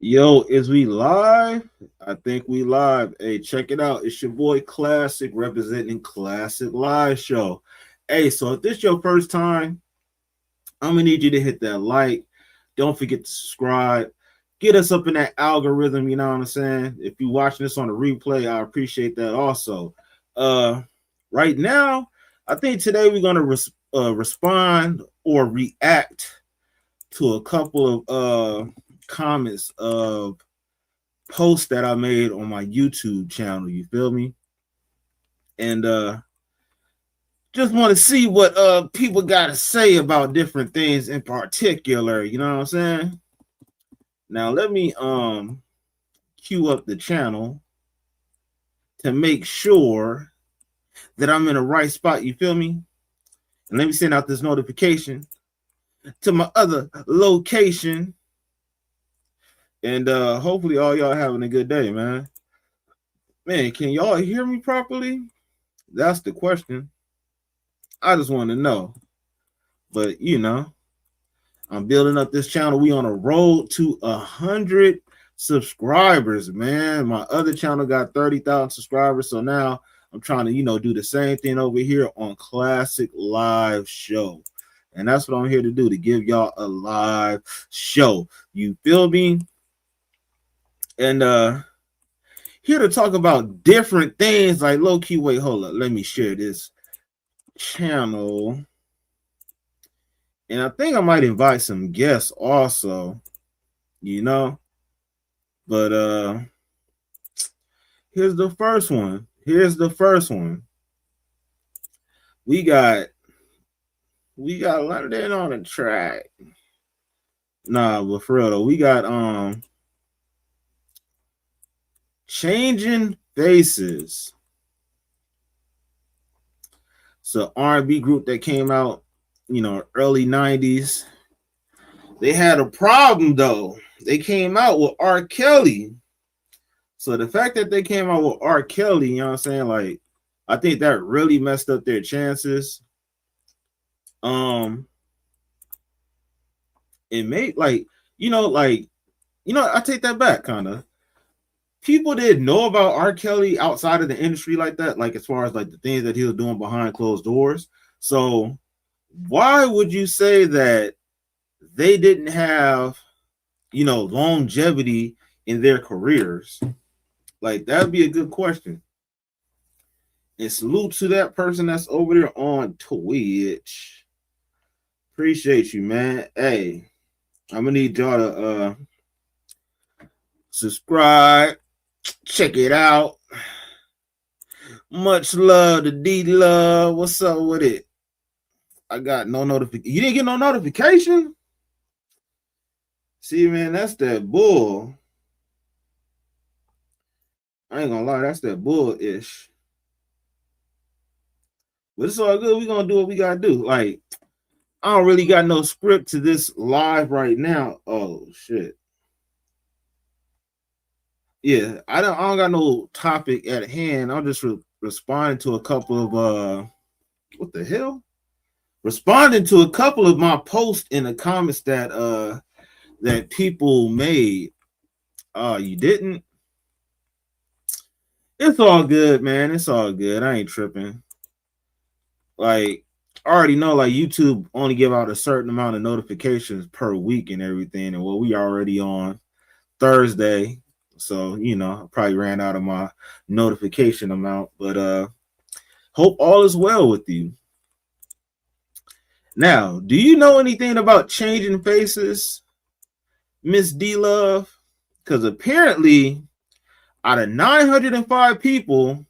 Yo, is we live? I think we live. Hey, check it out. It's your boy Classic representing Classic Live Show. Hey, so if this your first time, I'm gonna need you to hit that like. Don't forget to subscribe. Get us up in that algorithm, you know what I'm saying? If you're watching this on the replay, I appreciate that also. Uh right now, I think today we're gonna respond or react to a couple of comments of posts that I made on my YouTube channel. You feel me? And just want to see what people got to say about different things in particular. You know what I'm saying? Now let me queue up the channel to make sure that I'm in the right spot. You feel me? And let me send out this notification to my other location. And hopefully all y'all having a good day, man. Man, can y'all hear me properly? That's the question. I just want to know. But I'm building up this channel. We on a road to 100 subscribers, man. My other channel got 30,000 subscribers. So now I'm trying to, do the same thing over here on Classic Live Show. And that's what I'm here to do, to give y'all a live show. You feel me? And here to talk about different things like low key. Wait, hold up. Let me share this channel. And I think I might invite some guests also, But here's the first one. We got London on the track. Nah, but for real though, we got Changing Faces. So R&B group that came out, early 90s. They had a problem though. They came out with R. Kelly. So the fact that they came out with R. Kelly, you know what I'm saying? Like, I think that really messed up their chances. It made I take that back kind of. People didn't know about R. Kelly outside of the industry like that, like as far as like the things that he was doing behind closed doors. So why would you say that they didn't have, longevity in their careers? Like, that'd be a good question. And salute to that person that's over there on Twitch. Appreciate you, man. Hey, I'm gonna need y'all to subscribe, check it out. Much love to D Love. What's up with it? I got no notification. You didn't get no notification? See, man, that's that bull. I ain't gonna lie, that's that bull-ish. But it's all good. We're gonna do what we gotta do. Like, I don't really got no script to this live right now. Oh shit. Yeah, I don't got no topic at hand. I'm just responding to a couple of what the hell? Responding to a couple of my posts in the comments that people made. You didn't? It's all good, man. It's all good. I ain't tripping. Like, I already know, like, YouTube only give out a certain amount of notifications per week and everything. And we already on Thursday. So, I probably ran out of my notification amount. But hope all is well with you. Now, do you know anything about Changing Faces, Miss D Love? Because apparently, out of 905 people,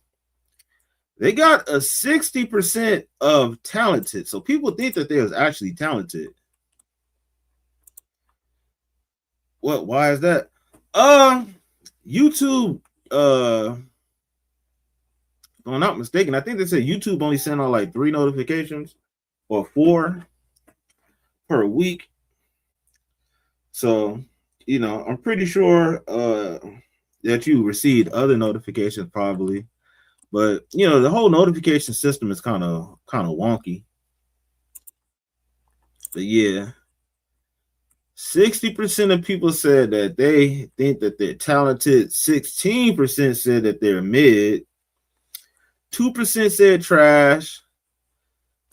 they got a 60% of talented. So people think that they was actually talented. What? Why is that? YouTube, if I'm not mistaken, I think they said YouTube only sent out like 3 notifications or 4 per week. So, I'm pretty sure that you received other notifications probably. But the whole notification system is kind of wonky. But yeah. 60% of people said that they think that they're talented. 16% said that they're mid. 2% said trash.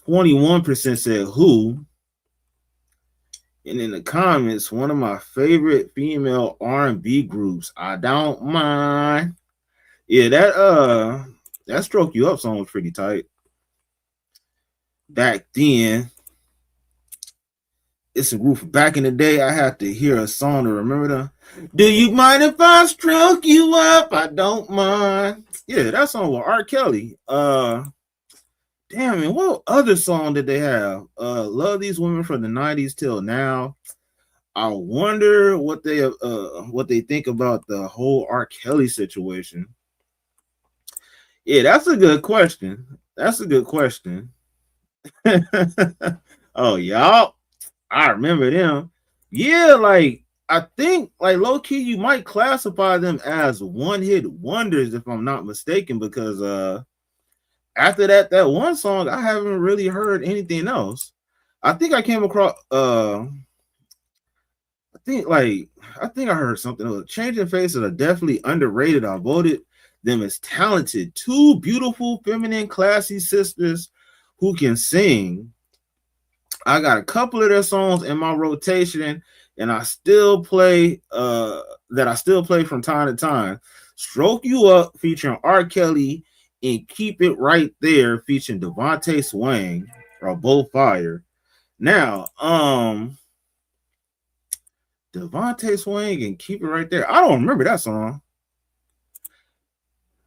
21% said who. And in the comments, one of my favorite female R&B groups, I Don't Mind. Yeah, that Stroke You Up song was pretty tight. Back then, it's a group back in the day. I had to hear a song to remember them. Do you mind if I stroke you up? I don't mind. Yeah, that song with R. Kelly. Damn, and what other song did they have? Love These Women from the 90s till now. I wonder what they think about the whole R. Kelly situation. Yeah, that's a good question. That's a good question. Oh, y'all. I remember them. Yeah, like I think like low key you might classify them as one hit wonders if I'm not mistaken, because after that one song I haven't really heard anything else. I think I came across I think I heard something else. Changing Faces are definitely underrated. I voted them as talented. Two beautiful, feminine, classy sisters who can sing. I got a couple of their songs in my rotation, and I still play from time to time. Stroke You Up featuring R. Kelly and Keep It Right There featuring Devontae Swing are both fire. Now, Devontae Swing and Keep It Right There. I don't remember that song.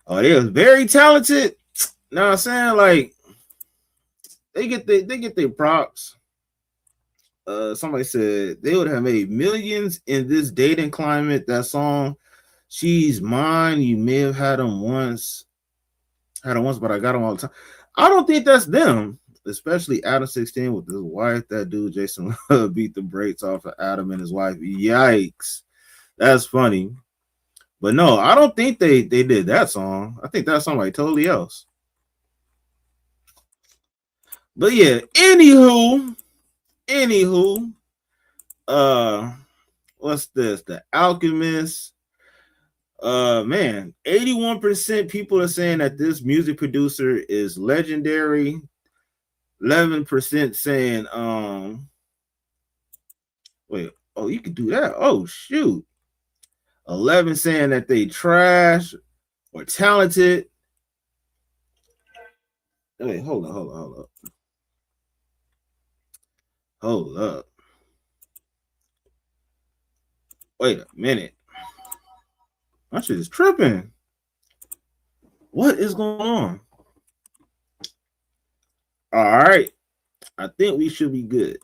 Oh, they was very talented. Know what I'm saying? Like they get their props. Somebody said they would have made millions in this dating climate. That song, She's Mine. You may have had them once, but I got them all the time. I don't think that's them, especially Adam 16 with his wife. That dude Jason beat the brakes off of Adam and his wife. Yikes, that's funny. But no, I don't think they did that song. I think that's somebody totally else. But yeah, anywho, what's this? The Alchemist. Man, 81% people are saying that this music producer is legendary. 11% saying, wait, oh, you could do that. Oh, shoot. 11 saying that they trash or talented. Wait, hold up. Hold up. Wait a minute. My shit is tripping. What is going on? All right. I think we should be good.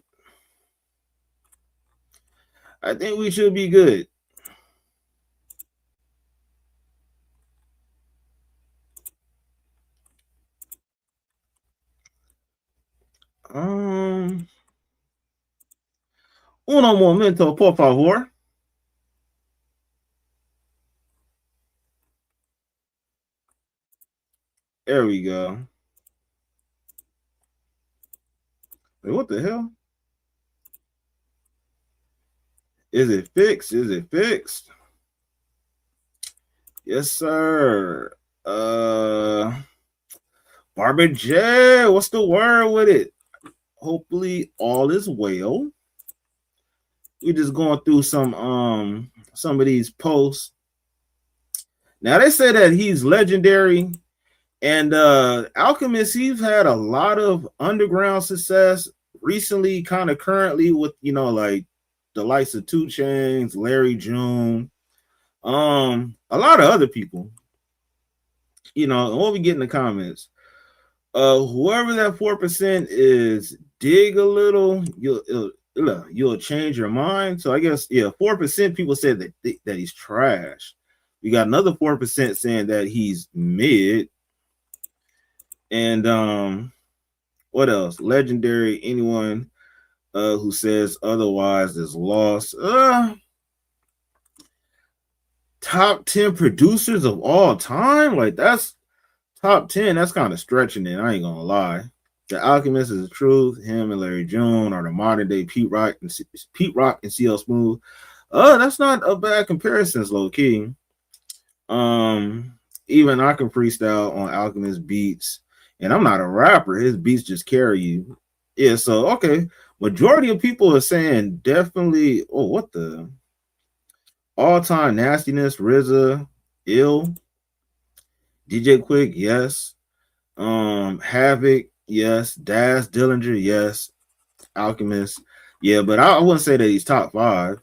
Uno momento, por favor. There we go. Wait, what the hell? Is it fixed? Yes, sir. Barbara J, what's the word with it? Hopefully all is well. We're just going through some of these posts. Now they say that he's legendary, and Alchemist, he's had a lot of underground success recently, kind of currently with like the likes of 2 Chainz, Larry June, a lot of other people. What we get in the comments. Whoever that 4% is, dig a little, you'll change your mind. So I guess 4% people said that he's trash. We got another 4% saying that he's mid. And what else? Legendary. Anyone who says otherwise is lost. Top 10 producers of all time? Like, that's top 10. That's kind of stretching it. I ain't gonna lie. The Alchemist is the truth. Him and Larry June are the modern day Pete Rock and CL Smooth. That's not a bad comparison, low key. Um, Even I can freestyle on Alchemist beats, and I'm not a rapper. His beats just carry you. Yeah, so okay. Majority of people are saying definitely. Oh, what the all time nastiness? RZA, ill. DJ Quick, yes. Havoc, yes. Daz Dillinger, yes. Alchemist, yeah. But I wouldn't say that he's top five.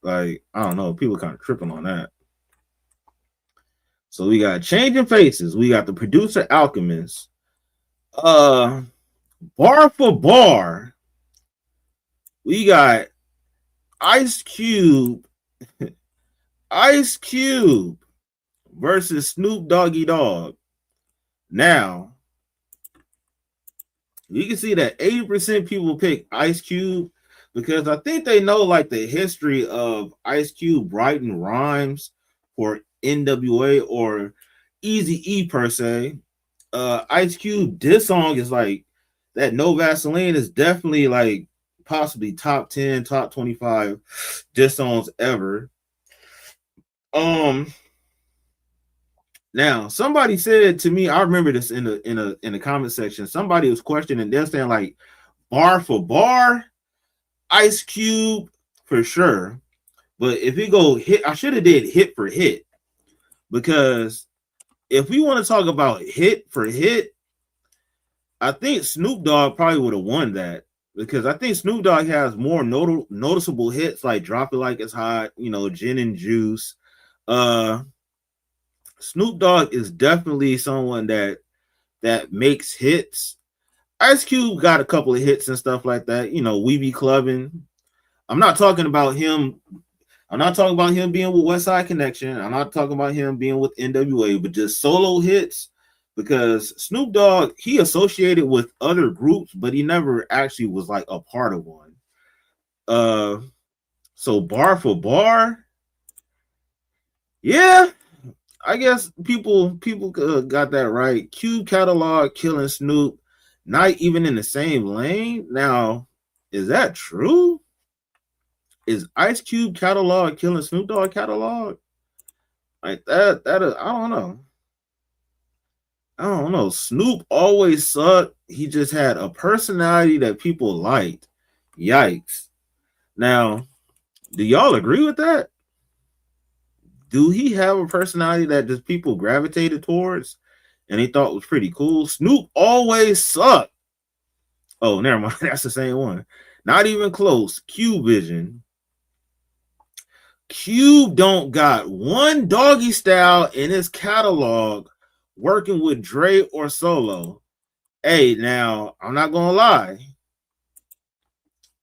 Like I don't know, people kind of tripping on that. So we got Changing Faces. We got the producer Alchemist. Uh, Bar for bar, we got Ice Cube. Ice Cube versus Snoop Doggy Dogg. Now, you can see that 80% people pick Ice Cube because I think they know like the history of Ice Cube writing rhymes for NWA or Easy E per se. Ice Cube, this song is like that No Vaseline is definitely like possibly top 10, top 25 diss songs ever. Um Now somebody said to me, I remember this in the comment section. Somebody was questioning, they're saying like bar for bar, Ice Cube for sure. But if we go hit, I should have did hit for hit because if we want to talk about hit for hit, I think Snoop Dogg probably would have won that because I think Snoop Dogg has more noticeable hits like "Drop It Like It's Hot," "Gin and Juice." Uh, Snoop Dogg is definitely someone that makes hits. Ice Cube got a couple of hits and stuff like that. We Be Clubbing. I'm not talking about him. I'm not talking about him being with West Side Connection. I'm not talking about him being with NWA, but just solo hits. Because Snoop Dogg, he associated with other groups, but he never actually was like a part of one. So bar for bar, yeah, I guess people got that right. Cube catalog killing Snoop, not even in the same lane. Now, is that true? Is Ice Cube catalog killing Snoop Dogg catalog? Like that is, I don't know. I don't know. Snoop always sucked. He just had a personality that people liked. Yikes. Now, do y'all agree with that? Do he have a personality that just people gravitated towards and he thought was pretty cool? Snoop always sucked. Oh, never mind. That's the same one. Not even close. Cube Vision. Cube don't got one doggy style in his catalog working with Dre or solo. Hey, now I'm not gonna lie.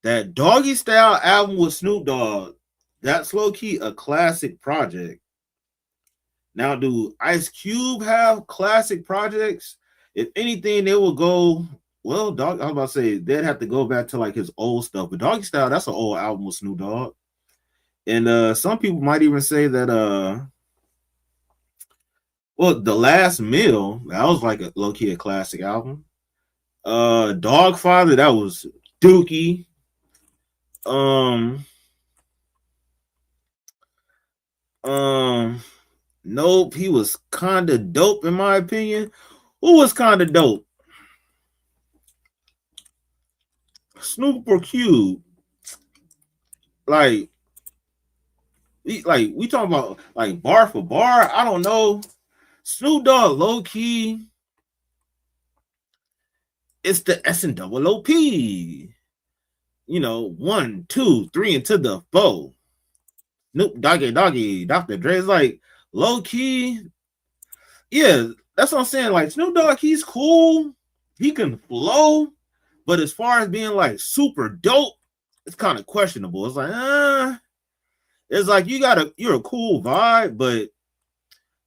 That Doggy Style album with Snoop Dogg, that's low key a classic project. Now, do Ice Cube have classic projects? If anything, they will go. Well, I was about to say they'd have to go back to like his old stuff. But Doggy Style, that's an old album with Snoop Dogg. And some people might even say that well, The Last Meal, that was like a low key a classic album. Dogfather, that was Dookie. Um, nope, he was kind of dope in my opinion. Who was kind of dope? Snoop or Cube? Like we talking about like bar for bar. I don't know. Snoop Dogg low key. It's the S and double OP. 1, 2, 3 into the 4. Snoop Doggy, Dr. Dre's like low key. Yeah, that's what I'm saying. Like Snoop Dogg, he's cool. He can flow, but as far as being like super dope, it's kind of questionable. It's like, it's like you're a cool vibe, but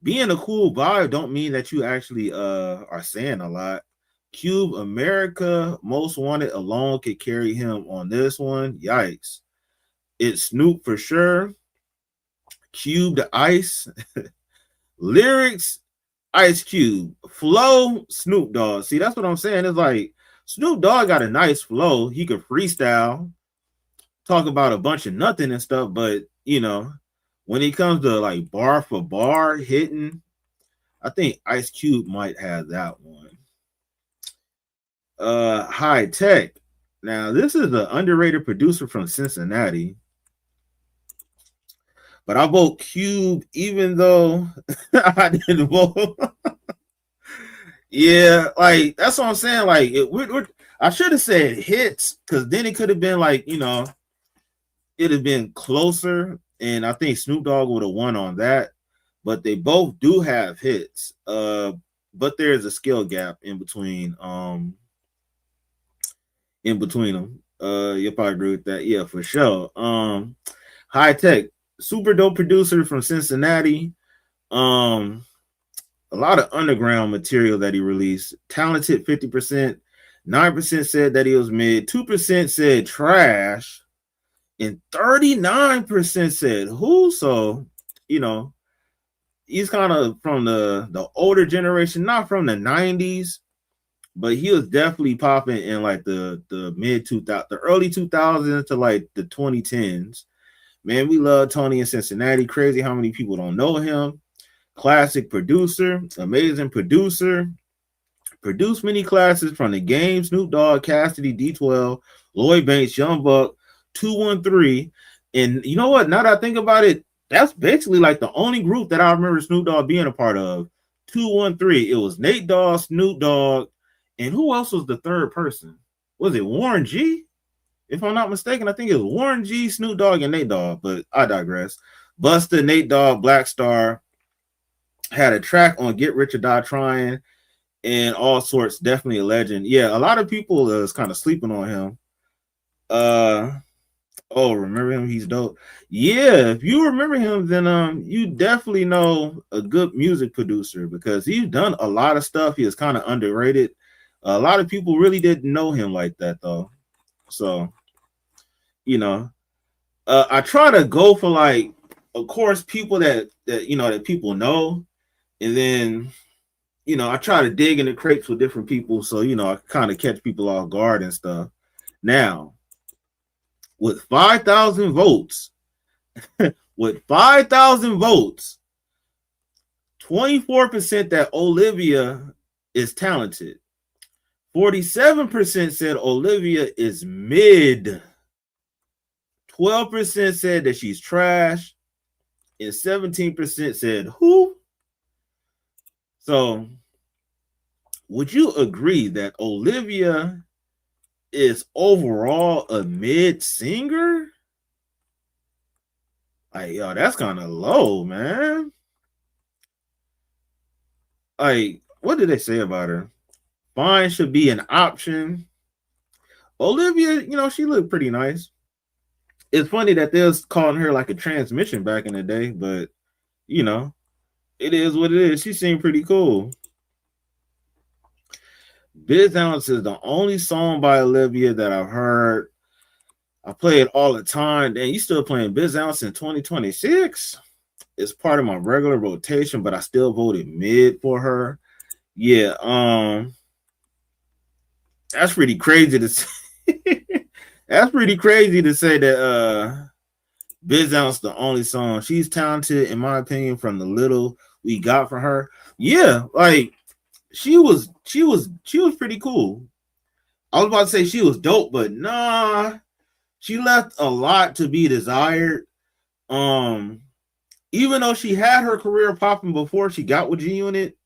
being a cool vibe don't mean that you actually are saying a lot. Cube America Most Wanted alone could carry him on this one. Yikes. It's Snoop for sure. Cube the Ice. Lyrics, Ice Cube. Flow, Snoop Dogg. See, that's what I'm saying. It's like Snoop Dogg got a nice flow. He could freestyle, talk about a bunch of nothing and stuff, but when it comes to like bar for bar hitting, I think Ice Cube might have that one. High Tech. Now, this is an underrated producer from Cincinnati. But I vote Cube, even though I didn't vote. Yeah, like that's what I'm saying. Like, I should have said hits, because then it could have been like, it'd have been closer, and I think Snoop Dogg would have won on that. But they both do have hits. But there's a skill gap in between them. You'll probably agree with that. Yeah, for sure. High Tech, super dope producer from Cincinnati. A lot of underground material that he released. Talented 50%. 9% said that he was mid. 2% said trash. And 39% said who. So, he's kind of from the older generation, not from the 90s, but he was definitely popping in like the mid 2000s, the early 2000s to like the 2010s. Man, we love Tony in Cincinnati. Crazy how many people don't know him. Classic producer, amazing producer. Produced many classes from The Game, Snoop Dogg, Cassidy, D12, Lloyd Banks, Young Buck, 213. And you know what? Now that I think about it, that's basically like the only group that I remember Snoop Dogg being a part of. 213. It was Nate Dogg, Snoop Dogg, and who else was the third person? Was it Warren G? If I'm not mistaken, I think it was Warren G, Snoop Dogg, and Nate Dogg, but I digress. Busta, Nate Dogg, Black Star had a track on Get Rich or Die Trying and all sorts. Definitely a legend. Yeah, a lot of people is kind of sleeping on him. Remember him? He's dope. Yeah, if you remember him, then you definitely know a good music producer, because he's done a lot of stuff. He is kind of underrated. A lot of people really didn't know him like that, though. So, I try to go for, like, of course, people that people know, and then I try to dig in the crates with different people, so I kind of catch people off guard and stuff. Now, with 5,000 votes, 24% that Olivia is talented. 47% said Olivia is mid. 12% said that she's trash. And 17% said who? So, would you agree that Olivia is overall a mid singer? Like, yo, that's kind of low, man. Like, what did they say about her? Fine should be an option. Olivia, she looked pretty nice. It's funny that they was calling her like a transmission back in the day, but it is what it is. She seemed pretty cool. Biz Ounce is the only song by Olivia that I've heard. I play it all the time. And you still playing Biz Ounce in 2026? It's part of my regular rotation, but I still voted mid for her. Yeah, that's pretty crazy to say. That's pretty crazy to say that Biz Ounce the only song. She's talented, in my opinion, from the little we got from her. Yeah, like she was pretty cool. I was about to say she was dope, but nah, she left a lot to be desired. Even though she had her career popping before she got with G Unit,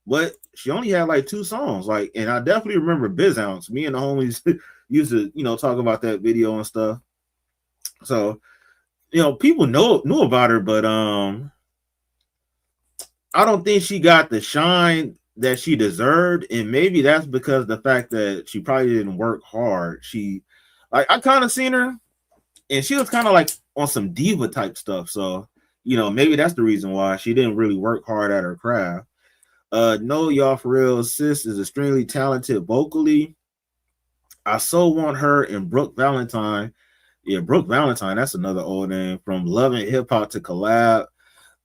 but she only had like 2 songs. Like, and I definitely remember Biz Ounce. Me and the homies used to, talk about that video and stuff. So, people knew about her, but I don't think she got the shine that she deserved, and maybe that's because the fact that she probably didn't work hard. I kind of seen her, and she was kind of like on some diva type stuff. So, maybe that's the reason why she didn't really work hard at her craft. No, y'all, for real, sis is extremely talented vocally. I so want her and Brooke Valentine. Yeah, Brooke Valentine, that's another old name, from Love and Hip Hop to collab.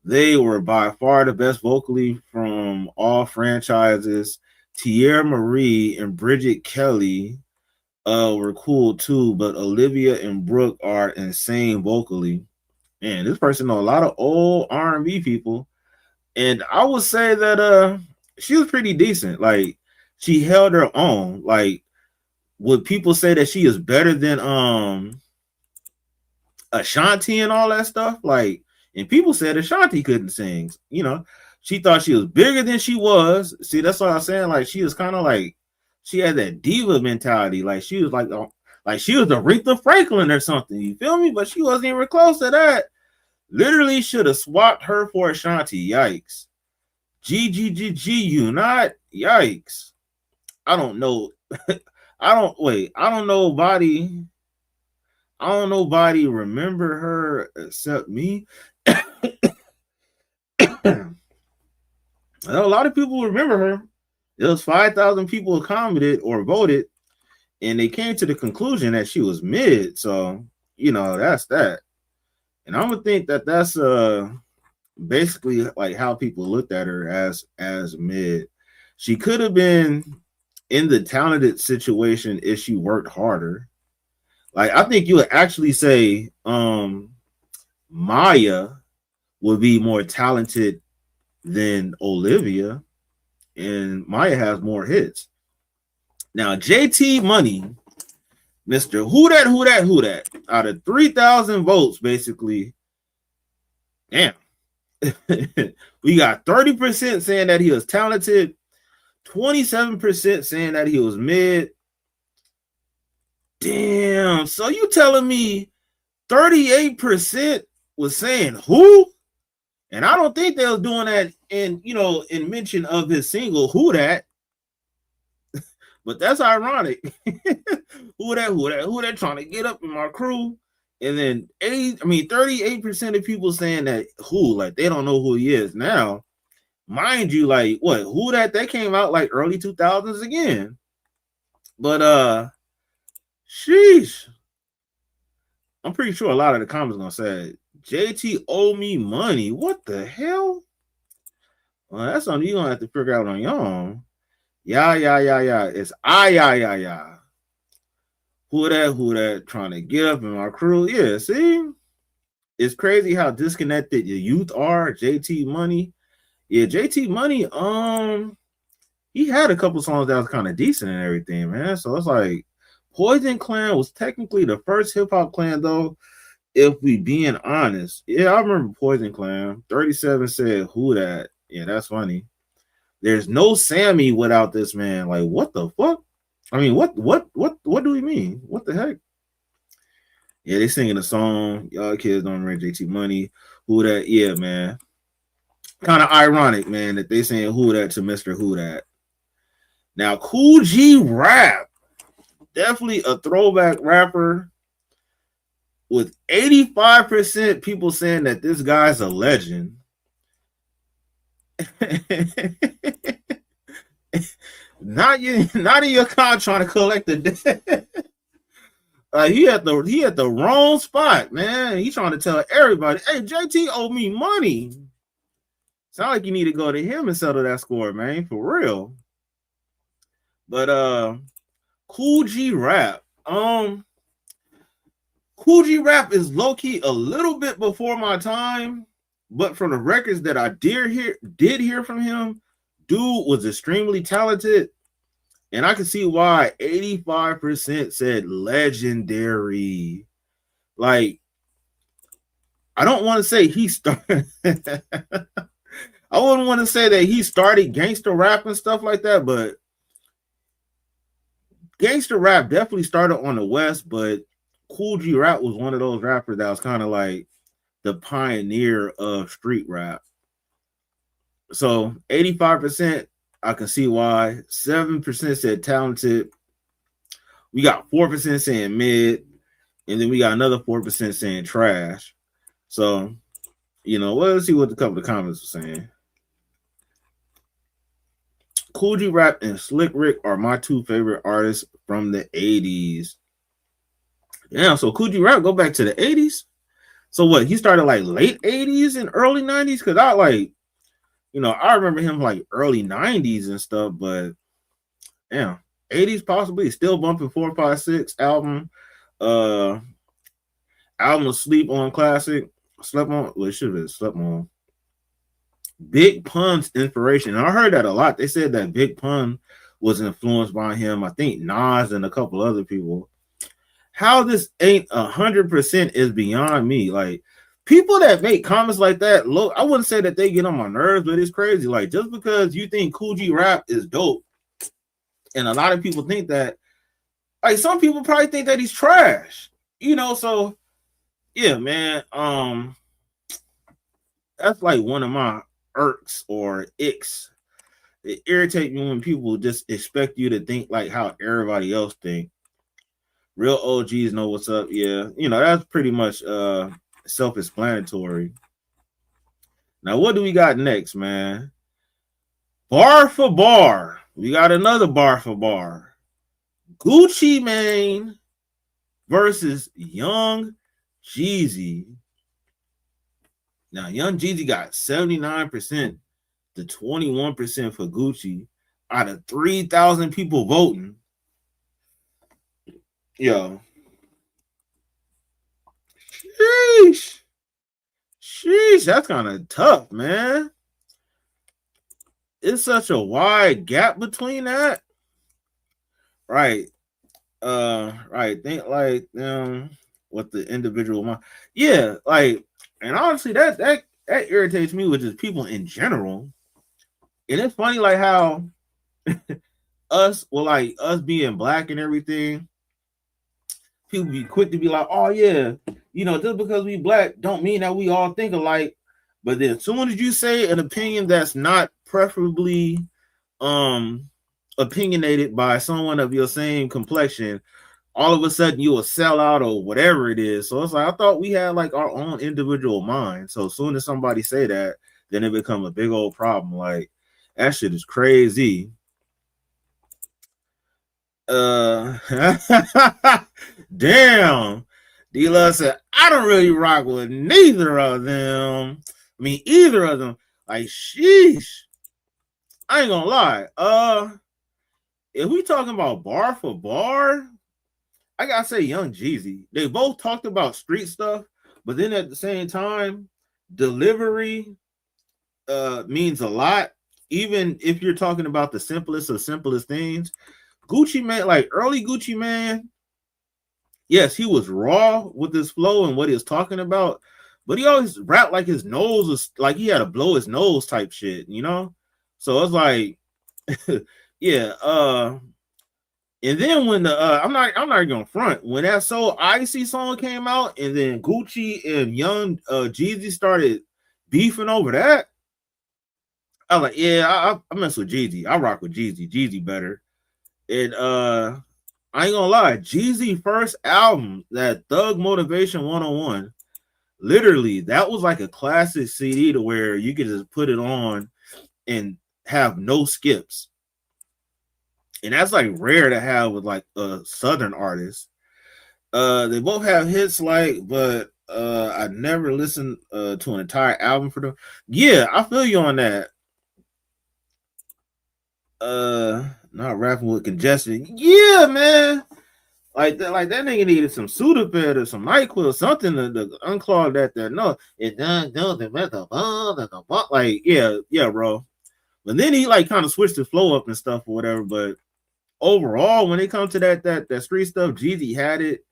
They were by far the best vocally from all franchises. Tierra Marie and Bridget Kelly were cool too, but Olivia and Brooke are insane vocally. And this person know a lot of old R&B people. And I would say that she was pretty decent. Like she held her own. Like would people say that she is better than Ashanti and all that stuff? Like, and people said Ashanti couldn't sing. You know, she thought she was bigger than she was. See, that's what I'm saying. Like she was kind of like she had that diva mentality. Like she was like she was Aretha Franklin or something. You feel me? But she wasn't even close to that. Literally should have swapped her for Ashanti. Yikes. You not yikes. I don't know. I don't nobody. I don't nobody remember her except me. A lot of people remember her. It was 5,000 people commented or voted, and they came to the conclusion that she was mid. So, you know, that's that. And I'm gonna think that that's basically like how people looked at her as mid. She could have been in the talented situation if she worked harder. Like I think you would actually say Maya would be more talented than Olivia, and Maya has more hits. Now JT Money, Mr. Who that out of 3,000 votes, basically. Damn. We got 30% saying that he was talented, 27% saying that he was mid. Damn. So you telling me 38% was saying who? And I don't think they was doing that in, you know, in mention of his single Who That. But that's ironic. Who that trying to get up in my crew. And then 38% of people saying that who, like they don't know who he is. Now, mind you, like what, Who That came out like early 2000s again. But sheesh. I'm pretty sure a lot of the comments gonna say JT owe me money. What the hell? Well, that's something you're gonna have to figure out on your own. Yeah. It's yeah. Who that trying to get up in my crew? Yeah, see? It's crazy how disconnected your youth are. JT Money. Yeah, JT Money, he had a couple songs that was kind of decent and everything, man. So it's like Poison Clan was technically the first hip-hop clan, though, if we being honest. Yeah, I remember Poison Clan. 37 said Who That. Yeah, that's funny. There's no Sammy without this man. Like, what the fuck? I mean, what do we mean? What the heck? Yeah, they singing a song. Y'all kids don't remember JT Money. Who That? Yeah, man. Kind of ironic, man, that they saying Who That to Mr. Who That. Now, Cool G Rap. Definitely a throwback rapper with 85% people saying that this guy's a legend. Not in your car trying to collect the debt. He at the wrong spot, man. He trying to tell everybody, hey, JT owe me money. Sound like you need to go to him and settle that score, man, for real. But Cool G Rap. Cool G Rap is low-key a little bit before my time, but from the records that I did hear from him, dude was extremely talented, and I can see why 85% said legendary. Like, I don't want to say he started. I wouldn't want to say that he started gangster rap and stuff like that, but gangster rap definitely started on the West, but Cool G Rap was one of those rappers that was kind of like the pioneer of street rap. So 85%, I can see why. 7% said talented. We got 4% saying mid, and then we got another 4% saying trash. So, you know, let's see what a couple of comments were saying. Cool G Rap and Slick Rick are my two favorite artists from the 80s. Yeah, so Cool G Rap go back to the 80s. So what, he started like late 80s and early 90s? Because I remember him like early 90s and stuff, but Damn. 80s possibly. Still bumping 456 album. Uh Album Sleep on Classic. Slept on. Well, it should have slept on. Big Pun's inspiration. And I heard that a lot. They said that Big Pun was influenced by him. I think Nas and a couple other people. How this ain't 100% is beyond me. Like, people that make comments like that, look, I wouldn't say that they get on my nerves, but it's crazy. Like, just because you think Cool G rap is dope, and a lot of people think that, like, some people probably think that he's trash. You know, so yeah, man. That's like one of my irks or icks. It irritates me when people just expect you to think like how everybody else think. Real OGs know what's up. Yeah, you know, that's pretty much self-explanatory. Now, what do we got next, man? Bar for bar. We got another bar for bar. Gucci Mane versus Young Jeezy. Now, Young Jeezy got 79% to 21% for Gucci out of 3,000 people voting. Yo. Sheesh, that's kind of tough, man. It's such a wide gap between that. Right. Right. Think like what the individual mind. Yeah, like, and honestly, that irritates me with just people in general. And it's funny, like how us being black and everything, people be quick to be like, oh yeah, you know, just because we black don't mean that we all think alike. But then as soon as you say an opinion that's not preferably opinionated by someone of your same complexion, all of a sudden you will sell out or whatever it is. So it's like, I thought we had like our own individual mind. So as soon as somebody say that, then it become a big old problem. Like, that shit is crazy. Damn. D-Love said, I don't really rock with neither of them. I mean, either of them. Like, sheesh. I ain't gonna lie. If we talking about bar for bar, I gotta say Young Jeezy. They both talked about street stuff, but then at the same time, delivery means a lot. Even if you're talking about the simplest of simplest things. Gucci Mane, like early Gucci Mane, yes, he was raw with his flow and what he was talking about, but he always rapped like his nose was like he had to blow his nose type shit, you know? So it's like, yeah, and then when the I'm not gonna front, when that So Icy song came out, and then Gucci and Young Jeezy started beefing over that, I was like, yeah, I mess with Jeezy. I rock with Jeezy. Jeezy better. And I ain't gonna lie, Jeezy first album, that Thug Motivation 101, literally that was like a classic CD to where you could just put it on and have no skips. And that's like rare to have with like a southern artist. They both have hits, like, but I never listened to an entire album for them. Yeah, I feel you on that. Not rapping with congestion. Yeah, man. Like that nigga needed some Sudafed or some NyQuil or something to unclog that there. No, it done like, yeah, bro. But then he like kind of switched the flow up and stuff or whatever. But overall, when it comes to that street stuff, Jeezy had it.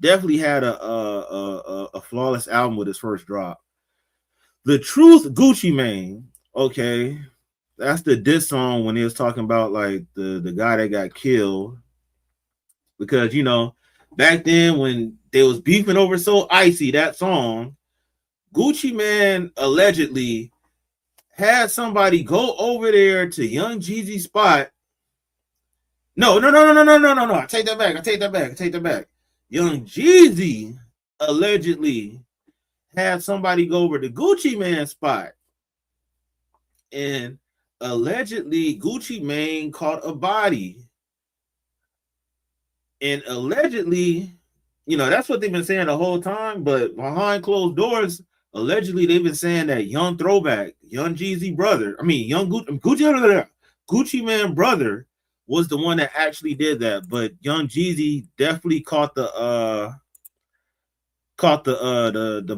Definitely had a flawless album with his first drop. The Truth, Gucci Mane. Okay, that's the diss song when he was talking about like the guy that got killed. Because, you know, back then when they was beefing over So Icy, that song, Gucci Mane allegedly had somebody go over there to Young Jeezy's spot. No. I take that back. Young Jeezy allegedly had somebody go over to Gucci Mane's spot. And allegedly Gucci Mane caught a body. And allegedly, you know, that's what they've been saying the whole time. But behind closed doors, allegedly they've been saying that Young Throwback, Young Jeezy brother, Young Gucci, Gucci Mane brother was the one that actually did that, but Young Jeezy definitely caught the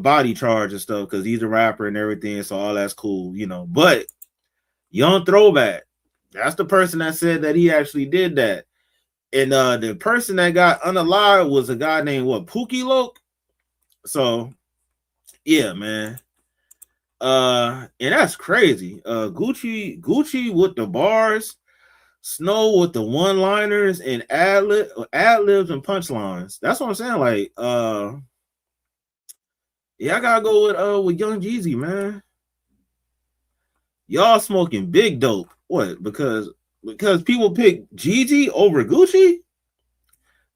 body charge and stuff because he's a rapper and everything, so all that's cool, you know. But Young Throwback, that's the person that said that he actually did that. And the person that got unalive was a guy named Pookie Loke. So yeah, man. And that's crazy. Gucci with the bars, Snow with the one-liners, and ad-libs and punchlines. That's what I'm saying. Like, yeah, I gotta go with Young Jeezy, man. Y'all smoking big dope. What? Because people pick Jeezy over Gucci?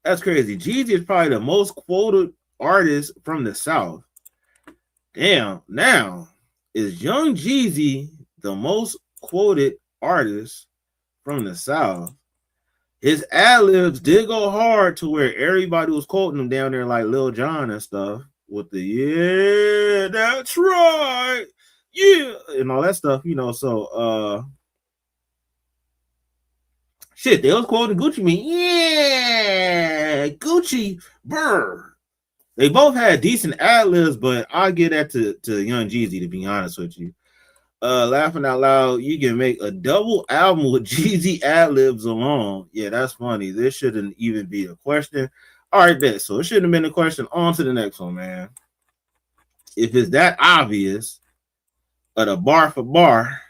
That's crazy. Jeezy is probably the most quoted artist from the South. Damn. Now, is Young Jeezy the most quoted artist from the South? His ad-libs did go hard to where everybody was quoting him down there like Lil Jon and stuff with the yeah, that's right. Yeah, and all that stuff, you know. So shit, they was quoting Gucci Mane. Yeah, Gucci Burr. They both had decent ad-libs, but I get that to Young Jeezy, to be honest with you. Laughing out loud, you can make a double album with Jeezy ad-libs alone. Yeah, that's funny. This shouldn't even be a question. All right, bet. So it shouldn't have been a question. On to the next one, man. If it's that obvious, the bar for bar.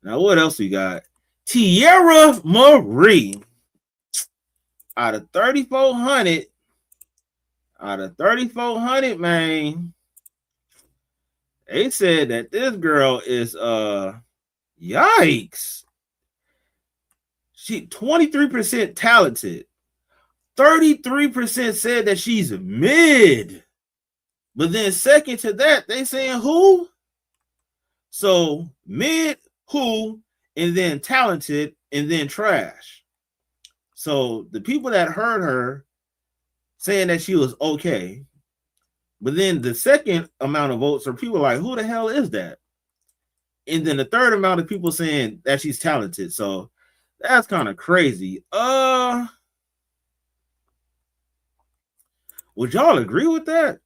Now, what else we got? Tierra Marie. Out of 3,400, man, they said that this girl is yikes. She 23% talented. 33% said that she's mid. But then second to that, they saying who? So mid, who, and then talented, and then trash. So the people that heard her saying that she was okay. But then the second amount of votes are people like, who the hell is that? And then the third amount of people saying that she's talented. So that's kind of crazy. Would y'all agree with that?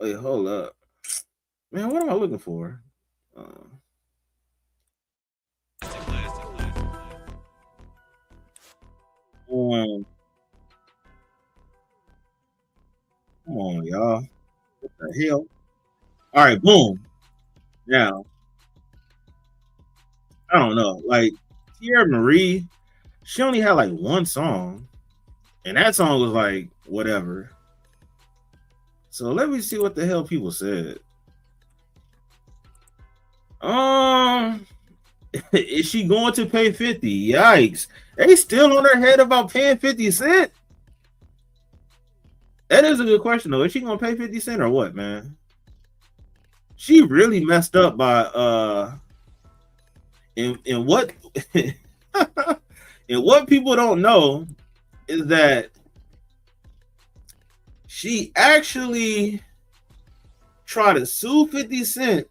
Wait, hold up. Man, what am I looking for? Come on, y'all. What the hell? All right, boom. Now, I don't know. Like, Tierra Marie, she only had like one song. And that song was like, whatever. So let me see what the hell people said. Is she going to pay 50? Yikes. They still on her head about paying 50 Cent? That is a good question, though. Is she going to pay 50 Cent or what, man? She really messed up by and what and what people don't know is that she actually tried to sue 50 Cent,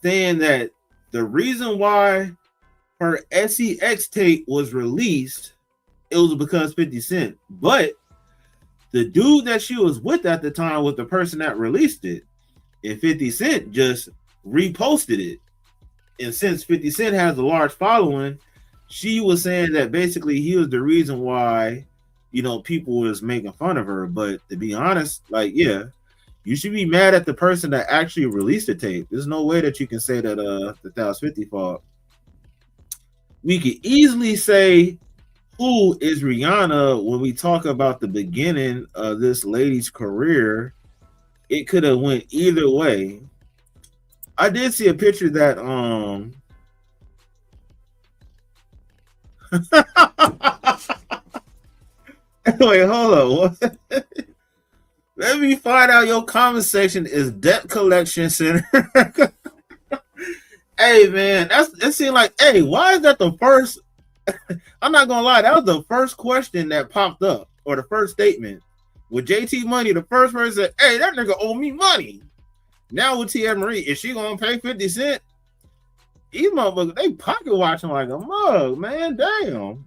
saying that the reason why her SEX tape was released, it was because 50 Cent. But the dude that she was with at the time was the person that released it. And 50 Cent just reposted it. And since 50 Cent has a large following, she was saying that basically he was the reason why, you know, people was making fun of her. But to be honest, like, yeah, you should be mad at the person that actually released the tape. There's no way that you can say that that was 50 fault. We could easily say who is Rihanna when we talk about the beginning of this lady's career. It could have went either way. I did see a picture that wait, hold on. Let me find out your comment section is Debt Collection Center. Hey man, it seemed like, hey, why is that the first? I'm not gonna lie, that was the first question that popped up, or the first statement. With JT Money, the first person said, hey, that nigga owe me money. Now with Tierra Marie, is she gonna pay 50 Cent? These motherfuckers, they pocket watching like a mug, man. Damn.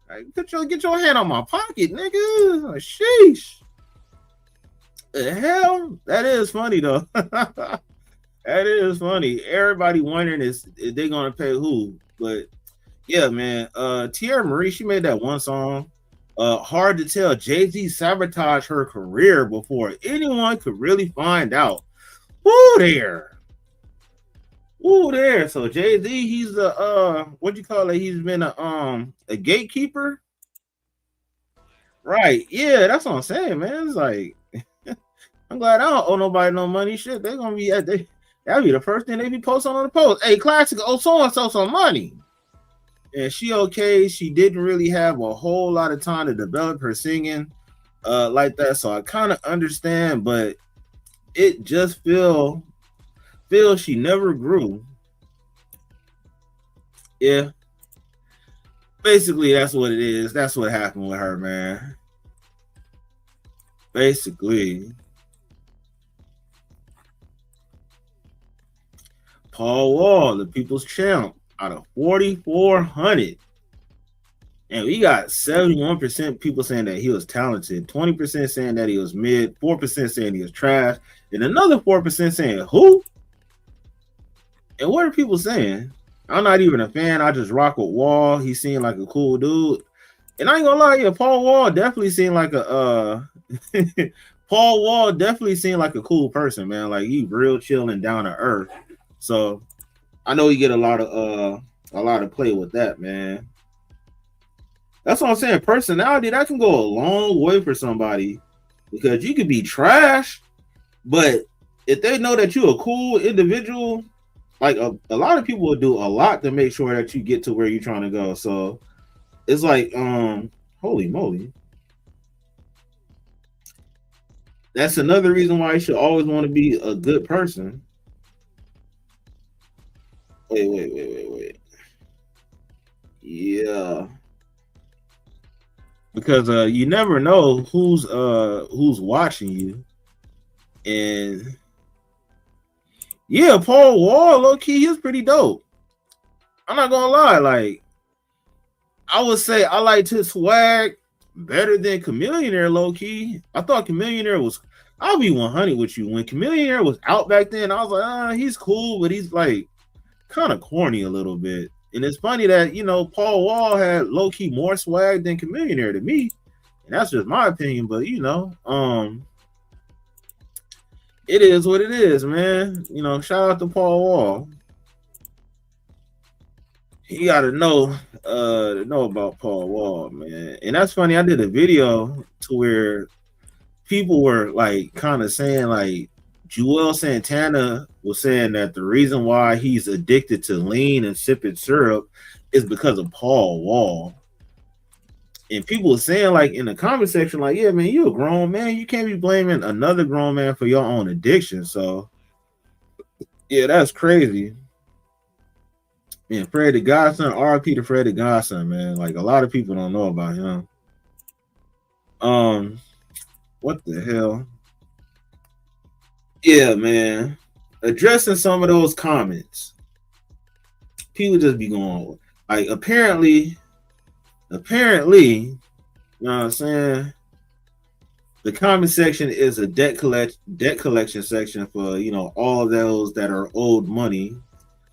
Like, get your hand on my pocket, nigga. Like, sheesh. The hell? That is funny though. That is funny. Everybody wondering is they gonna pay who? But yeah, man. Tierra Marie, she made that one song. Hard to tell. Jay-Z sabotaged her career before anyone could really find out. Woo there. Woo there. So Jay-Z, he's a what you call it? He's been a gatekeeper. Right. Yeah, that's what I'm saying, man. It's like I'm glad I don't owe nobody no money. Shit, they're gonna be at that'll be the first thing they be posting on the post. Hey, Classic, oh so and so some money. And she okay. She didn't really have a whole lot of time to develop her singing like that. So I kind of understand, but it just feel she never grew. Yeah. Basically, that's what it is. That's what happened with her, man. Basically. Paul Wall, the people's champ, out of 4,400. And we got 71% people saying that he was talented, 20% saying that he was mid, 4% saying he was trash, and another 4% saying who? And what are people saying? I'm not even a fan. I just rock with Wall. He seemed like a cool dude. And I ain't gonna lie, yeah, Paul Wall definitely seemed like a Paul Wall definitely seemed like a cool person, man. Like he real chill and down to earth. So I know you get a lot of play with that, man. That's what I'm saying. Personality, that can go a long way for somebody because you could be trash, but if they know that you're a cool individual, like a lot of people will do a lot to make sure that you get to where you're trying to go. So it's like, holy moly. That's another reason why you should always want to be a good person. Wait. Yeah. Because you never know who's watching you. And yeah, Paul Wall, low key, he's pretty dope. I'm not gonna lie, like I would say I liked his swag better than Chameleonaire, low key. I thought Chameleonaire was. I'll be 100 with you. When Chameleonaire was out back then, I was like, he's cool, but he's like kind of corny a little bit. And it's funny that Paul Wall had low key more swag than Chameleonaire to me, and that's just my opinion. But it is what it is, man. Shout out to Paul Wall. You got to know about Paul Wall, man. And that's funny. I did a video to where people were like kind of saying like Joel Santana was saying that the reason why he's addicted to lean and sipping syrup is because of Paul Wall. And people were saying like in the comment section, like, yeah, man, you a grown man. You can't be blaming another grown man for your own addiction. So yeah, that's crazy. Man, Fred the Godson, RIP to Fred the Godson, man. Like a lot of people don't know about him. What the hell? Yeah, man. Addressing some of those comments. People just be going like apparently, you know what I'm saying? The comment section is a debt collection section for all those that are owed money.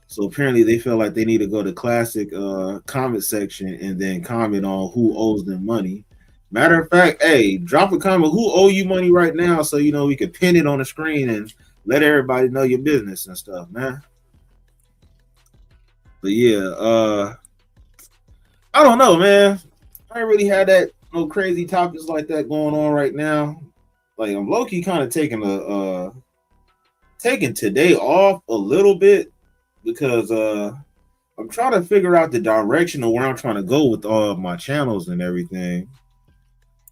So apparently they feel like they need to go to Klasic comment section and then comment on who owes them money. Matter of fact, hey, drop a comment who owe you money right now so we can pin it on the screen and let everybody know your business and stuff, man. But yeah, I don't know, man. I ain't really had no crazy topics like that going on right now. Like I'm low-key kind of taking today off a little bit because I'm trying to figure out the direction of where I'm trying to go with all of my channels and everything.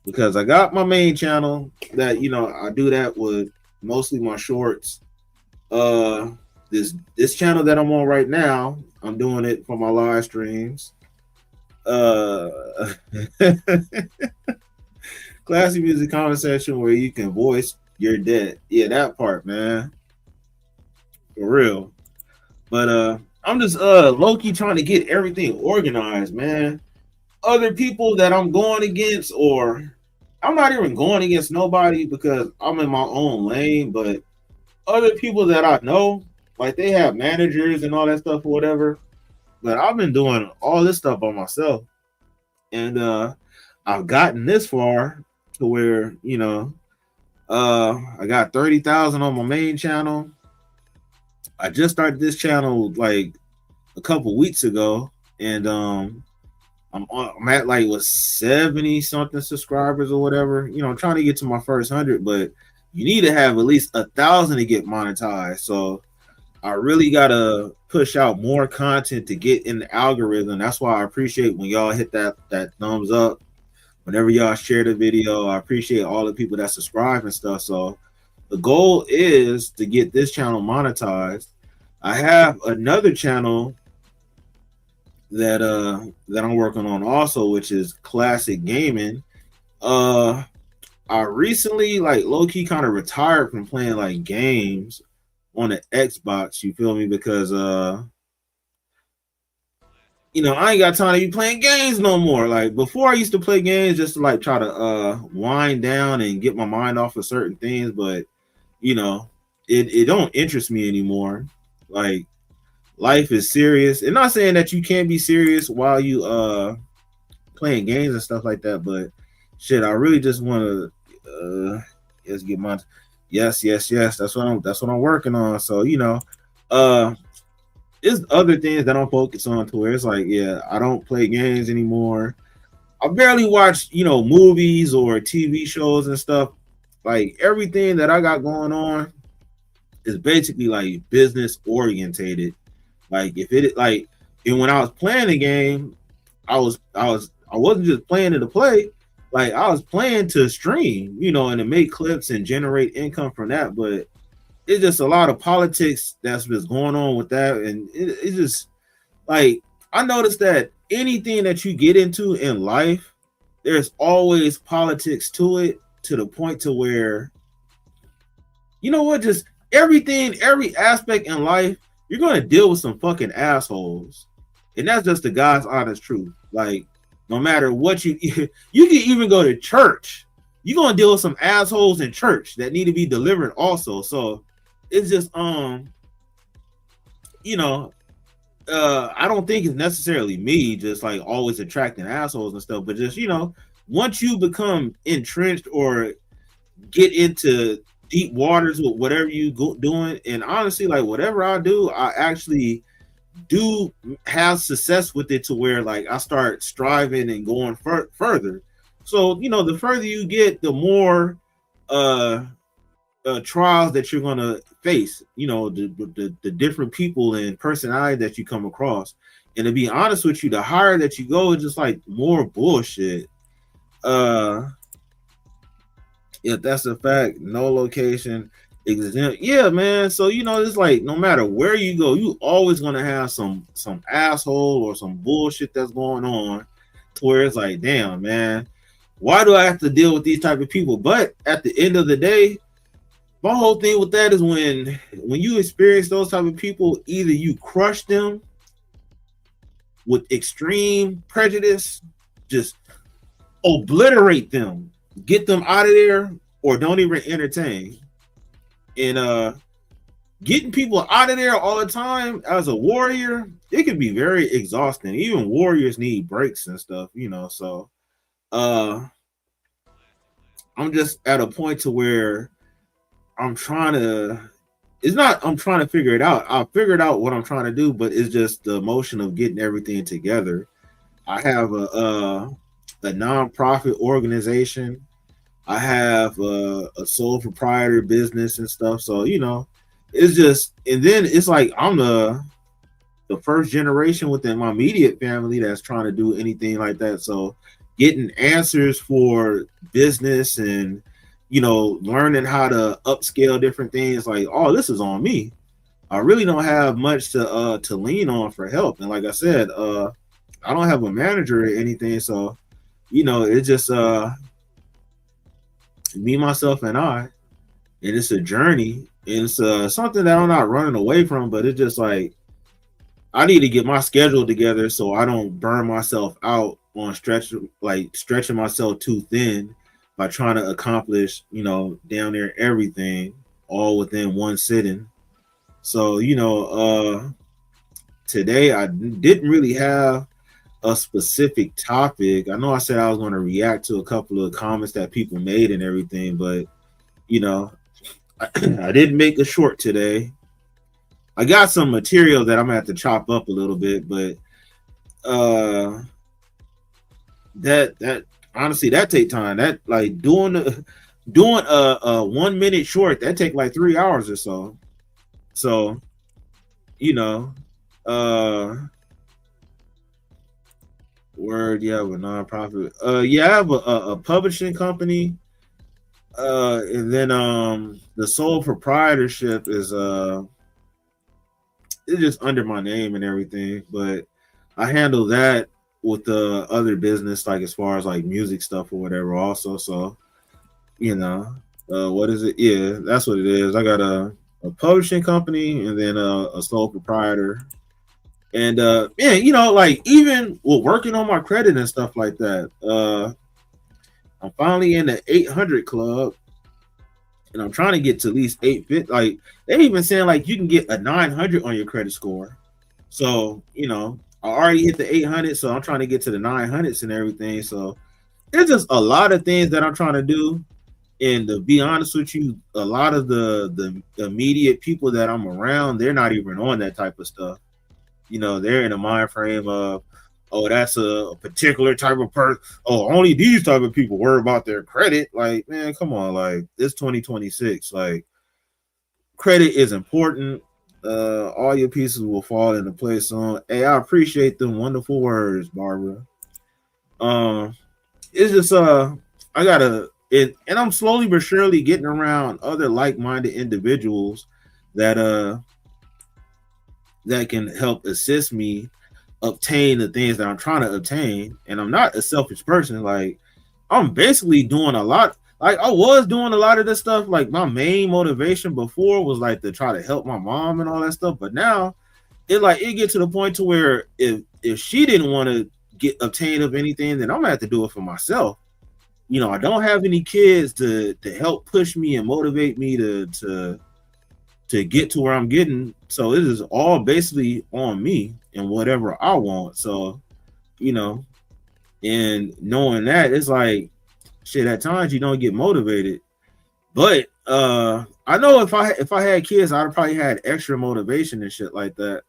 Because I got my main channel that I do that with mostly my shorts. This channel that I'm on right now, I'm doing it for my live streams. Classic music conversation where you can voice your debt. Yeah, that part, man. For real. But I'm just low key trying to get everything organized, man. Other people that I'm going against, or I'm not even going against nobody because I'm in my own lane, but other people that I know, like they have managers and all that stuff or whatever. But I've been doing all this stuff by myself. And I've gotten this far to where, I got 30,000 on my main channel. I just started this channel like a couple weeks ago, and I'm at like what 70 something subscribers or whatever. I'm trying to get to my first 100, but you need to have at least 1,000 to get monetized. So I really gotta push out more content to get in the algorithm. That's why I appreciate when y'all hit that thumbs up. Whenever y'all share the video, I appreciate all the people that subscribe and stuff. So the goal is to get this channel monetized. I have another channel that I'm working on also, which is Classic Gaming. Uh I recently like low key kind of retired from playing like games on the Xbox, you feel me? Because I ain't got time to be playing games no more. Like before I used to play games just to like try to wind down and get my mind off of certain things, but it don't interest me anymore. Like life is serious. And not saying that you can't be serious while you playing games and stuff like that, but shit, I really just want to just get my yes. That's what I'm working on. So uh, it's other things that I'm focused on to where it's like, yeah, I don't play games anymore. I barely watch movies or TV shows and stuff. Like everything that I got going on is basically like business orientated. Like if it like, and when I was playing the game, I wasn't just playing it to play. Like I was playing to stream, and to make clips and generate income from that. But it's just a lot of politics that's just going on with that, and it's just like I noticed that anything that you get into in life, there's always politics to it, to the point to where just every aspect in life, you're gonna deal with some fucking assholes, and that's just the God's honest truth. Like no matter what you you can even go to church, you're gonna deal with some assholes in church that need to be delivered also. So it's just you know I don't think it's necessarily me just like always attracting assholes and stuff, but just once you become entrenched or get into deep waters with whatever you go doing, and honestly, like whatever I do, I actually do have success with it to where like I start striving and going further. So the further you get, the more trials that you're gonna face. The different people and personality that you come across. And to be honest with you, the higher that you go, it's just like more bullshit. If that's a fact, no location exempt. Yeah, man. So it's like no matter where you go, you always gonna have some asshole or some bullshit that's going on, to where it's like, damn, man, why do I have to deal with these type of people? But at the end of the day, my whole thing with that is when you experience those type of people, either you crush them with extreme prejudice, just obliterate them, get them out of there, or don't even entertain. And getting people out of there all the time as a warrior, it can be very exhausting. Even warriors need breaks and stuff, So I'm just at a point to where I'm trying to figure it out. I figured out what I'm trying to do, but it's just the emotion of getting everything together. I have a nonprofit organization. I have a sole proprietor business and stuff. So it's just, and then it's like I'm the first generation within my immediate family that's trying to do anything like that. So getting answers for business and learning how to upscale different things, like, oh, this is on me. I really don't have much to lean on for help. And like I said, I don't have a manager or anything. So, it's just me, myself, and I. And it's a journey. And it's something that I'm not running away from, but it's just like I need to get my schedule together so I don't burn myself out on stretching myself too thin by trying to accomplish, down there everything all within one sitting. So, today I didn't really have a specific topic. I know I said I was going to react to a couple of comments that people made and everything, but you know, I didn't make a short today. I got some material that I'm gonna have to chop up a little bit, but uh that honestly that take time. That like doing a 1 minute short that take like 3 hours or so. So you know, uh word, yeah, with nonprofit. Yeah, I have a publishing company. And then the sole proprietorship is it's just under my name and everything, but I handle that with the other business, like as far as like music stuff or whatever also. So, you know, what is it? Yeah, that's what it is. I got a publishing company and then a sole proprietor. And yeah, like even with working on my credit and stuff like that, I'm finally in the 800 club and I'm trying to get to at least 850. Like they even saying like you can get a 900 on your credit score. So, I already hit the 800, so I'm trying to get to the 900s and everything. So there's just a lot of things that I'm trying to do. And to be honest with you, a lot of the immediate people that I'm around, they're not even on that type of stuff. They're in a mind frame of, oh, that's a particular type of person. Oh, only these type of people worry about their credit. Like, man, come on. Like, it's 2026. Like, credit is important. All your pieces will fall into place soon. Hey, I appreciate them wonderful words, Barbara. Um, it's just I gotta it, and I'm slowly but surely getting around other like-minded individuals that that can help assist me obtain the things that I'm trying to obtain. And I'm not a selfish person. Like I'm basically doing a lot. Like I was doing a lot of this stuff. Like my main motivation before was like to try to help my mom and all that stuff. But now it get to the point to where if she didn't want to get obtain of anything, then I'm gonna have to do it for myself. I don't have any kids to help push me and motivate me to get to where I'm getting. So it is all basically on me and whatever I want. So, you know, and knowing that it's like shit at times you don't get motivated. But I know if I had kids, I'd probably had extra motivation and shit like that.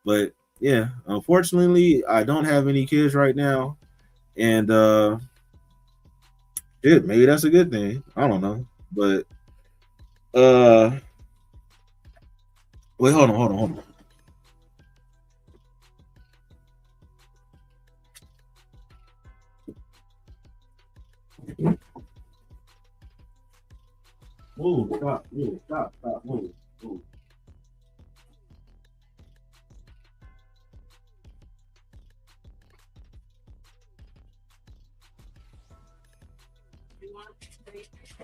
But yeah, unfortunately I don't have any kids right now. And shit, maybe that's a good thing. I don't know. But uh wait, hold on. Move, stop, move, stop, move, move.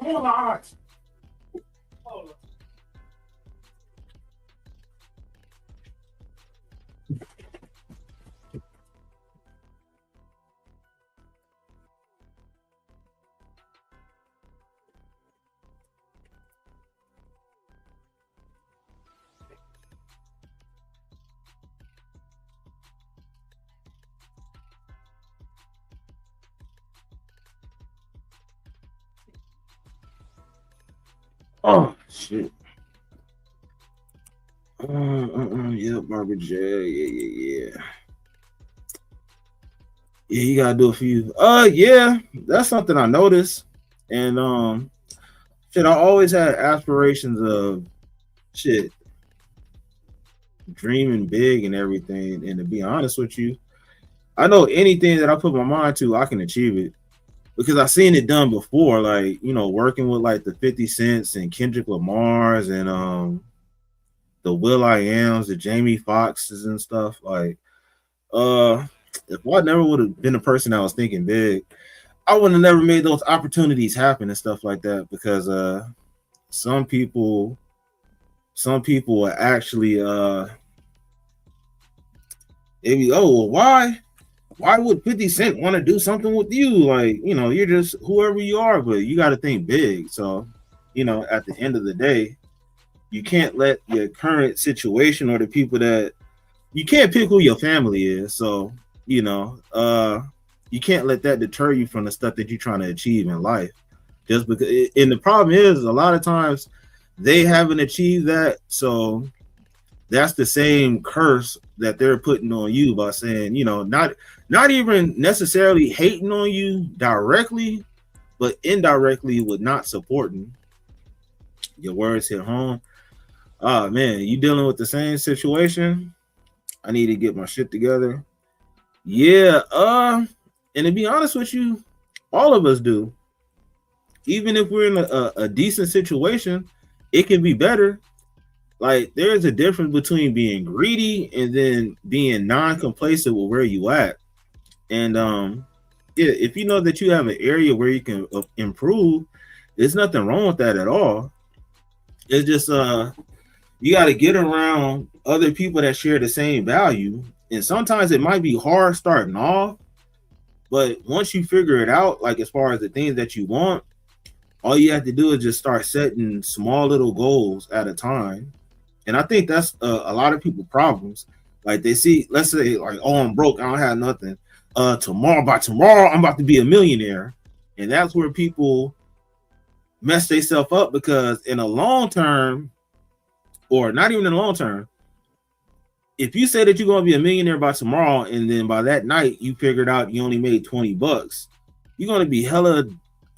Hold on. Hold on. Oh shit. Yeah, Barbara J. Yeah. Yeah, you gotta do a few. Yeah, that's something I noticed. And shit, I always had aspirations of shit, dreaming big and everything. And to be honest with you, I know anything that I put my mind to, I can achieve it. Because I've seen it done before, like, working with like the 50 Cents and Kendrick Lamar's and the Will I Ams, the Jamie Foxxes and stuff. Like, if I never would have been a person that was thinking big, I would have never made those opportunities happen and stuff like that. Because some people are actually Maybe, oh well, why would 50 Cent want to do something with you? Like, you're just whoever you are, but you got to think big. So, at the end of the day, you can't let your current situation or the people that you can't pick who your family is. So, you can't let that deter you from the stuff that you're trying to achieve in life. Just because, and the problem is a lot of times they haven't achieved that. So that's the same curse that they're putting on you by saying, not even necessarily hating on you directly, but indirectly with not supporting. Your words hit home. Oh man, you dealing with the same situation? I need to get my shit together. Yeah, and to be honest with you, all of us do. Even if we're in a decent situation, it can be better. Like there's a difference between being greedy and then being non-complacent with where you at. And yeah, if you know that you have an area where you can improve, there's nothing wrong with that at all. It's just you got to get around other people that share the same value. And sometimes it might be hard starting off, but once you figure it out, like as far as the things that you want, all you have to do is just start setting small little goals at a time. And I think that's a lot of people problems. Like they see, let's say like, oh, I'm broke, I don't have nothing. By tomorrow, I'm about to be a millionaire. And that's where people mess themselves up, because in a long term, or not even in the long term, if you say that you're going to be a millionaire by tomorrow, and then by that night you figured out you only made $20, you're going to be hella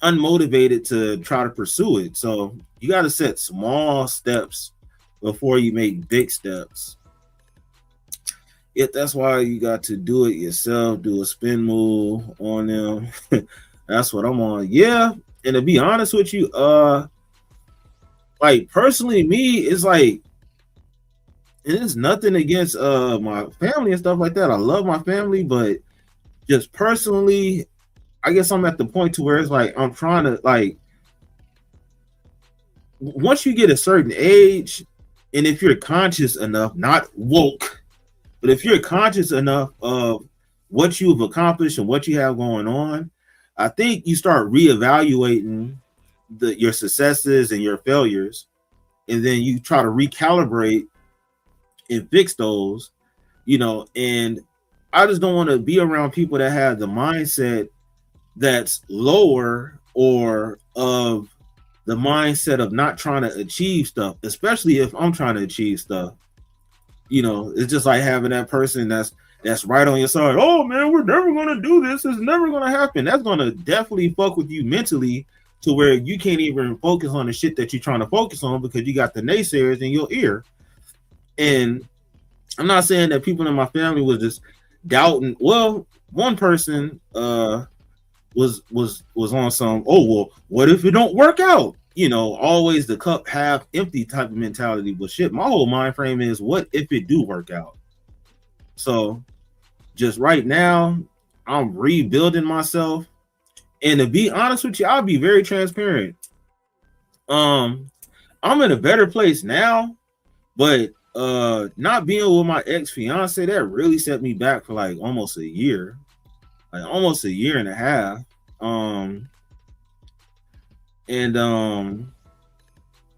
unmotivated to try to pursue it. So you got to set small steps before you make big steps. Yeah, that's why you got to do it yourself, do a spin move on them. That's what I'm on. Yeah. And to be honest with you, like personally, me, it's like, and it's nothing against my family and stuff like that. I love my family, but just personally, I guess I'm at the point to where it's like I'm trying to, like, once you get a certain age, and if you're conscious enough, not woke, but if you're conscious enough of what you've accomplished and what you have going on, I think you start reevaluating your successes and your failures, and then you try to recalibrate and fix those, and I just don't want to be around people that have the mindset that's lower, or of the mindset of not trying to achieve stuff, especially if I'm trying to achieve stuff. It's just like having that person that's right on your side. Oh man, we're never gonna do this. It's never gonna happen. That's gonna definitely fuck with you mentally, to where you can't even focus on the shit that you're trying to focus on, because you got the naysayers in your ear. And I'm not saying that people in my family was just doubting. Well, one person was on some, oh well, what if it don't work out? Always the cup half empty type of mentality. But shit, my whole mind frame is, what if it do work out? So just right now, I'm rebuilding myself. And to be honest with you, I'll be very transparent. I'm in a better place now, but not being with my ex-fiance, that really set me back for like almost a year. Like almost a year and a half.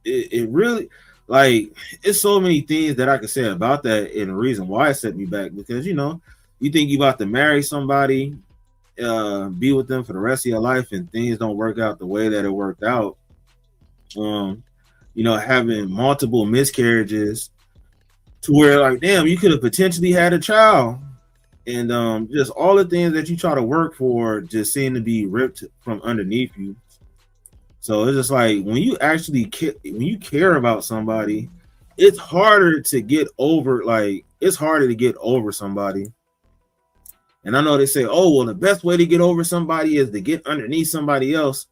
It really, like, it's so many things that I could say about that, and the reason why it set me back, because you think you about to marry somebody, be with them for the rest of your life, and things don't work out the way that it worked out. Having multiple miscarriages, to where like, damn, you could have potentially had a child. And just all the things that you try to work for just seem to be ripped from underneath you. So it's just like, when you actually when you care about somebody, it's harder to get over. Like, it's harder to get over somebody. And I know they say, oh well, the best way to get over somebody is to get underneath somebody else.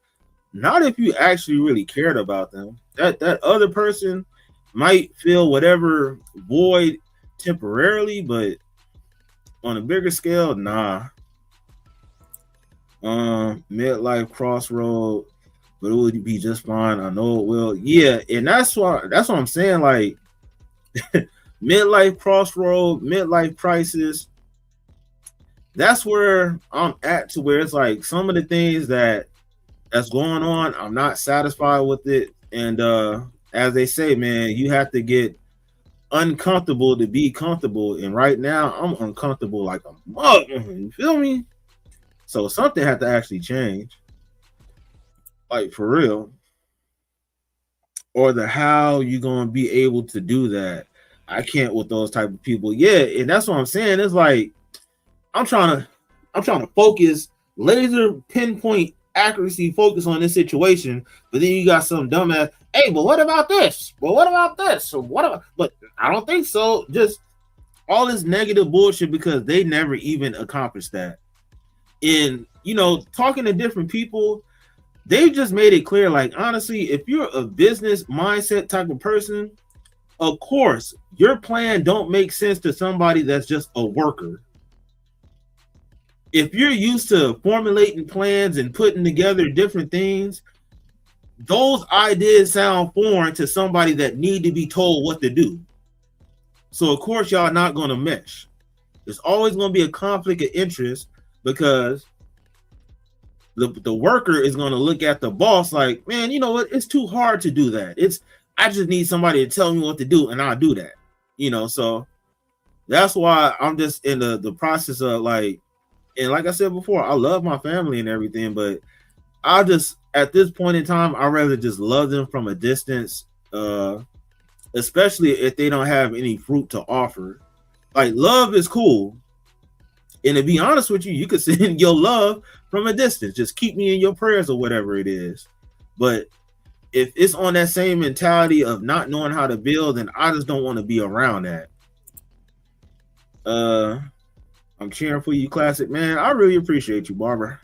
Not if you actually really cared about them. That other person might fill whatever void temporarily, but on a bigger scale, nah. Midlife crossroad, but it would be just fine. I know it will. Yeah, and that's what I'm saying. Like, midlife crossroad, midlife crisis. that's where I'm at, to where it's like some of the things that's going on, I'm not satisfied with it. And as they say, man, you have to get uncomfortable to be comfortable. And right now I'm uncomfortable like a mug. You feel me? So something had to actually change. Like for real. Or the how you gonna be able to do that. I can't with those type of people. Yeah, and that's what I'm saying. It's like I'm trying to focus, laser pinpoint accuracy, focus on this situation, but then you got some dumbass. Hey, but what about this? But what about this? So what about? But I don't think so. Just all this negative bullshit because they never even accomplished that. And talking to different people, they just made it clear. Like honestly, if you're a business mindset type of person, of course your plan don't make sense to somebody that's just a worker. If you're used to formulating plans and putting together different things, those ideas sound foreign to somebody that need to be told what to do. So of course y'all not going to mesh. There's always going to be a conflict of interest because the worker is going to look at the boss like, man, you know what? It's too hard to do that. I just need somebody to tell me what to do and I'll do that. So that's why I'm just in the process of like, and like I said before, I love my family and everything, but I just at this point in time, I rather just love them from a distance, especially if they don't have any fruit to offer. Like love is cool, and to be honest with you, you could send your love from a distance. Just keep me in your prayers or whatever it is. But if it's on that same mentality of not knowing how to build, then I just don't want to be around that. I'm cheering for you, Classic, man. I really appreciate you, Barbara.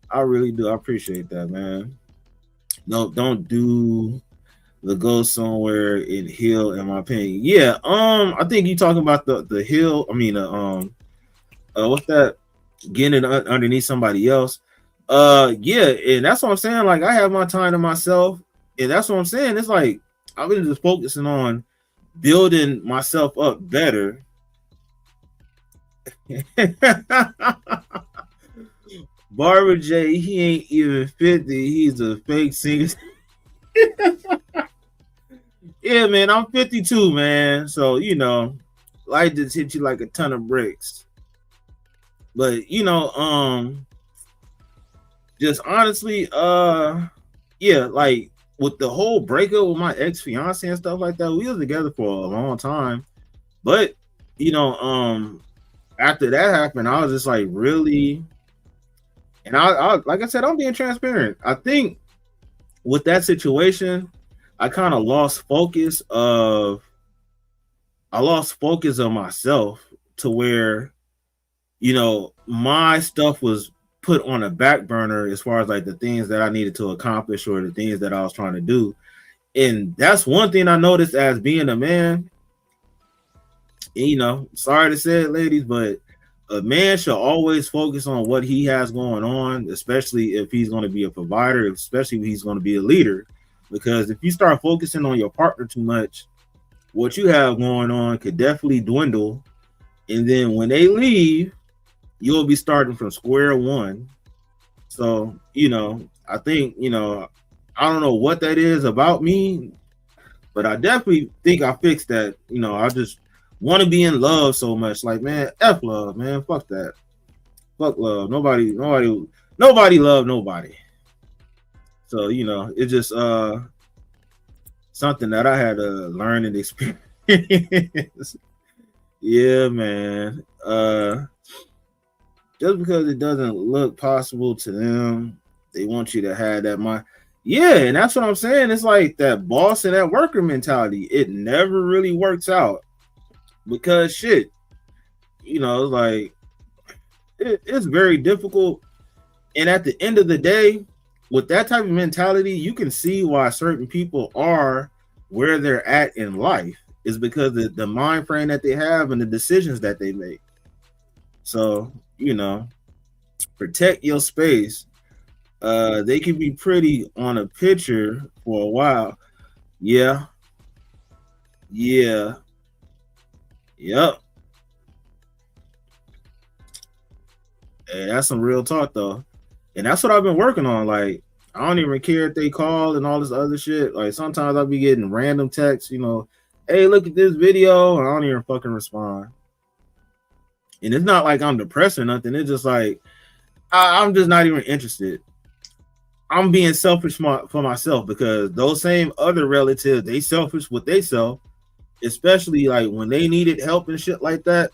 I really do. I appreciate that, man. No, don't do the go somewhere in Hill, in my opinion. Yeah, I think you talking about the Hill. I mean, what's that? Getting it underneath somebody else. Yeah, and that's what I'm saying. Like, I have my time to myself, and that's what I'm saying. It's like I've been just focusing on building myself up better. Barber J, he ain't even 50. He's a fake singer. Yeah, man, I'm 52, man. So, life just hit you like a ton of bricks. But, just honestly, yeah, like with the whole breakup with my ex-fiance and stuff like that, we was together for a long time. But, after that happened, I was just like, really? And I like I said, I'm being transparent. I think with that situation, I kind of lost focus of myself to where, my stuff was put on a back burner as far as like the things that I needed to accomplish or the things that I was trying to do. And that's one thing I noticed as being a man. Sorry to say it, ladies, but a man should always focus on what he has going on, especially if he's going to be a provider, especially if he's going to be a leader. Because if you start focusing on your partner too much, what you have going on could definitely dwindle. And then when they leave, you'll be starting from square one. So, I think, I don't know what that is about me, but I definitely think I fixed that. I just want to be in love so much. Like, man, F love, man. Fuck that. Fuck love. Nobody love nobody. So, it's just something that I had to learn and experience. Yeah, man. Just because it doesn't look possible to them, they want you to have that mind. Yeah, and that's what I'm saying. It's like that boss and that worker mentality. It never really works out because shit, like it's very difficult. And at the end of the day, with that type of mentality, you can see why certain people are where they're at in life is because of the mind frame that they have and the decisions that they make. So, protect your space. They can be pretty on a picture for a while. Yeah. Yeah. Yep. Hey, that's some real talk though. And that's what I've been working on. Like, I don't even care if they call and all this other shit. Like, sometimes I'll be getting random texts, hey, look at this video, and I don't even fucking respond. And it's not like I'm depressed or nothing. It's just like I'm just not even interested. I'm being selfish for myself because those same other relatives, they selfish with they self, especially like when they needed help and shit like that.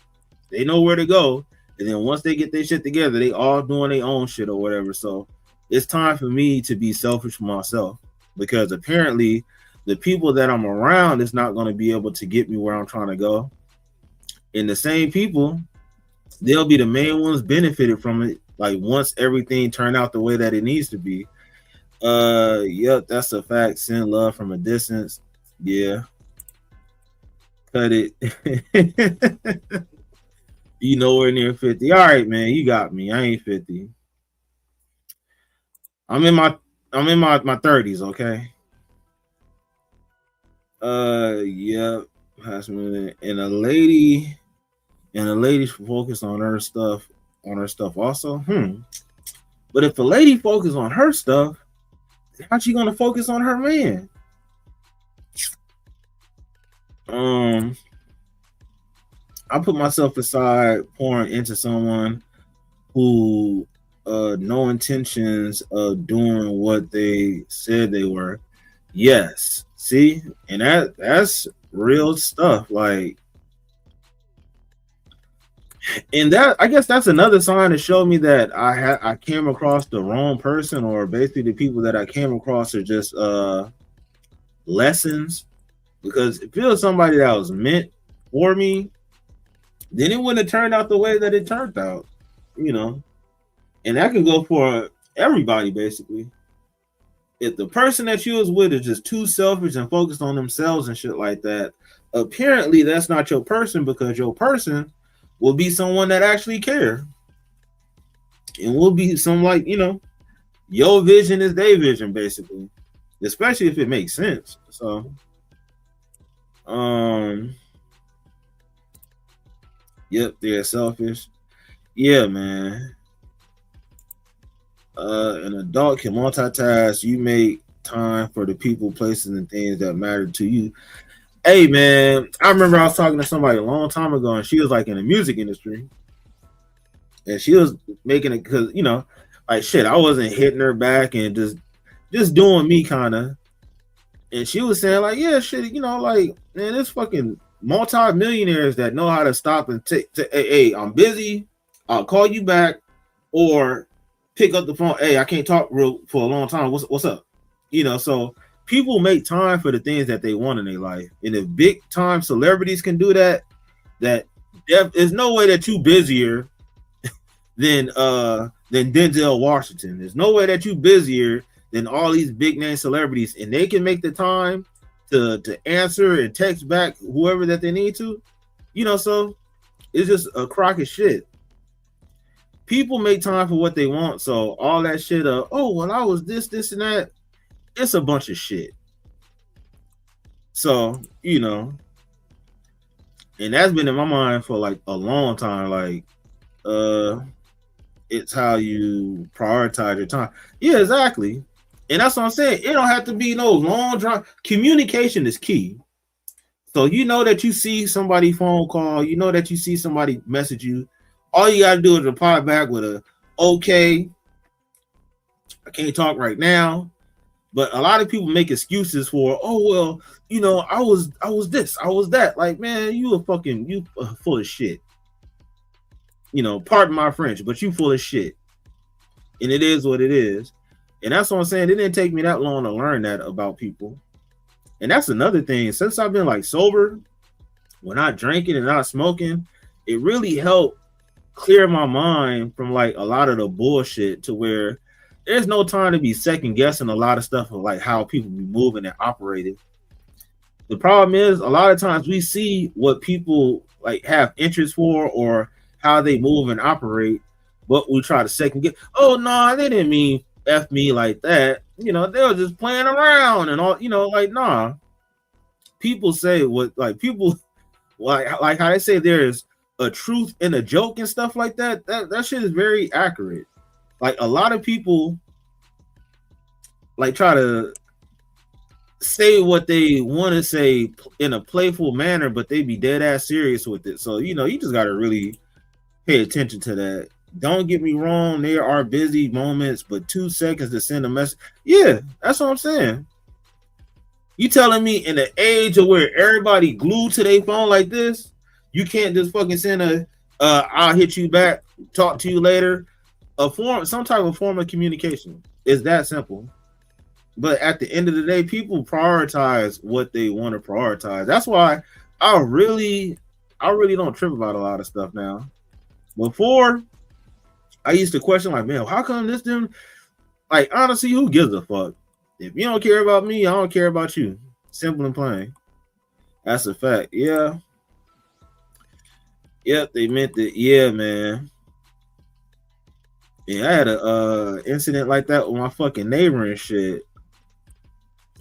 They know where to go. And then once they get their shit together, they all doing their own shit or whatever. So it's time for me to be selfish for myself because apparently the people that I'm around is not going to be able to get me where I'm trying to go. And the same people, they'll be the main ones benefited from it. Like once everything turned out the way that it needs to be. Yep, that's a fact. Send love from a distance. Yeah. Cut it. You nowhere near 50. All right, man, you got me. I ain't 50. I'm in my 30s, okay? Yeah. And a lady focus on her stuff also. But if the lady focus on her stuff, how's she gonna focus on her man? I put myself aside pouring into someone who no intentions of doing what they said they were. Yes. See? And that's real stuff. Like, and that I guess that's another sign to show me that I came across the wrong person, or basically the people that I came across are just lessons. Because if it was somebody that was meant for me, then it wouldn't have turned out the way that it turned out, And that can go for everybody, basically. If the person that you was with is just too selfish and focused on themselves and shit like that, apparently that's not your person, because your person will be someone that actually care. And will be some like, your vision is their vision, basically. Especially if it makes sense. So, yep, they're selfish. Yeah, man. An adult can multitask. You make time for the people, places, and things that matter to you. Hey, man, I remember I was talking to somebody a long time ago, and she was like in the music industry, and she was making it because like shit, I wasn't hitting her back and just doing me kind of. And she was saying like, yeah, shit, like, man, there's fucking multi-millionaires that know how to stop and take, hey, I'm busy, I'll call you back, or pick up the phone. Hey, I can't talk for a long time. What's up? So people make time for the things that they want in their life. And if big time celebrities can do that, there's no way that you busier than Denzel Washington. There's no way that you busier than all these big name celebrities, and they can make the time to answer and text back whoever that they need to. So it's just a crock of shit. People make time for what they want, so all that shit of, oh, well, I was this and that, it's a bunch of shit. So, and that's been in my mind for like a long time. Like, it's how you prioritize your time. Yeah, exactly. And that's what I'm saying. It don't have to be no long drive. Communication is key. So that you see somebody phone call, that you see somebody message you. All you got to do is reply back with a, okay, I can't talk right now. But a lot of people make excuses for, oh, well, I was this, I was that. Like, man, you full of shit. Pardon my French, but you full of shit. And it is what it is. And that's what I'm saying. It didn't take me that long to learn that about people. And that's another thing. Since I've been like sober, when not drinking and not smoking, it really helped clear my mind from like a lot of the bullshit, to where there's no time to be second guessing a lot of stuff of like how people be moving and operating. The problem is a lot of times we see what people like have interest for or how they move and operate, but we try to second guess. Oh no, they didn't mean F me like that. They were just playing around and all, like, nah. People say what, like, people like how they say there's a truth in a joke and stuff like that, that shit is very accurate. Like a lot of people like try to say what they want to say in a playful manner, but they be dead ass serious with it. So you know, you just gotta really pay attention to that. Don't get me wrong, there are busy moments, but 2 seconds to send a message. Yeah, that's what I'm saying. You telling me in the age of where everybody glued to their phone like this, you can't just fucking send a I'll hit you back, talk to you later. A form, some type of form of communication. It's that simple. But at the end of the day, people prioritize what they want to prioritize. That's why I really don't trip about a lot of stuff now. Before, I used to question like, man, how come this didn't? Like, honestly, who gives a fuck? If you don't care about me, I don't care about you. Simple and plain. That's a fact. Yeah. Yep, they meant it. Yeah, man. Yeah, I had a incident like that with my fucking neighbor and shit.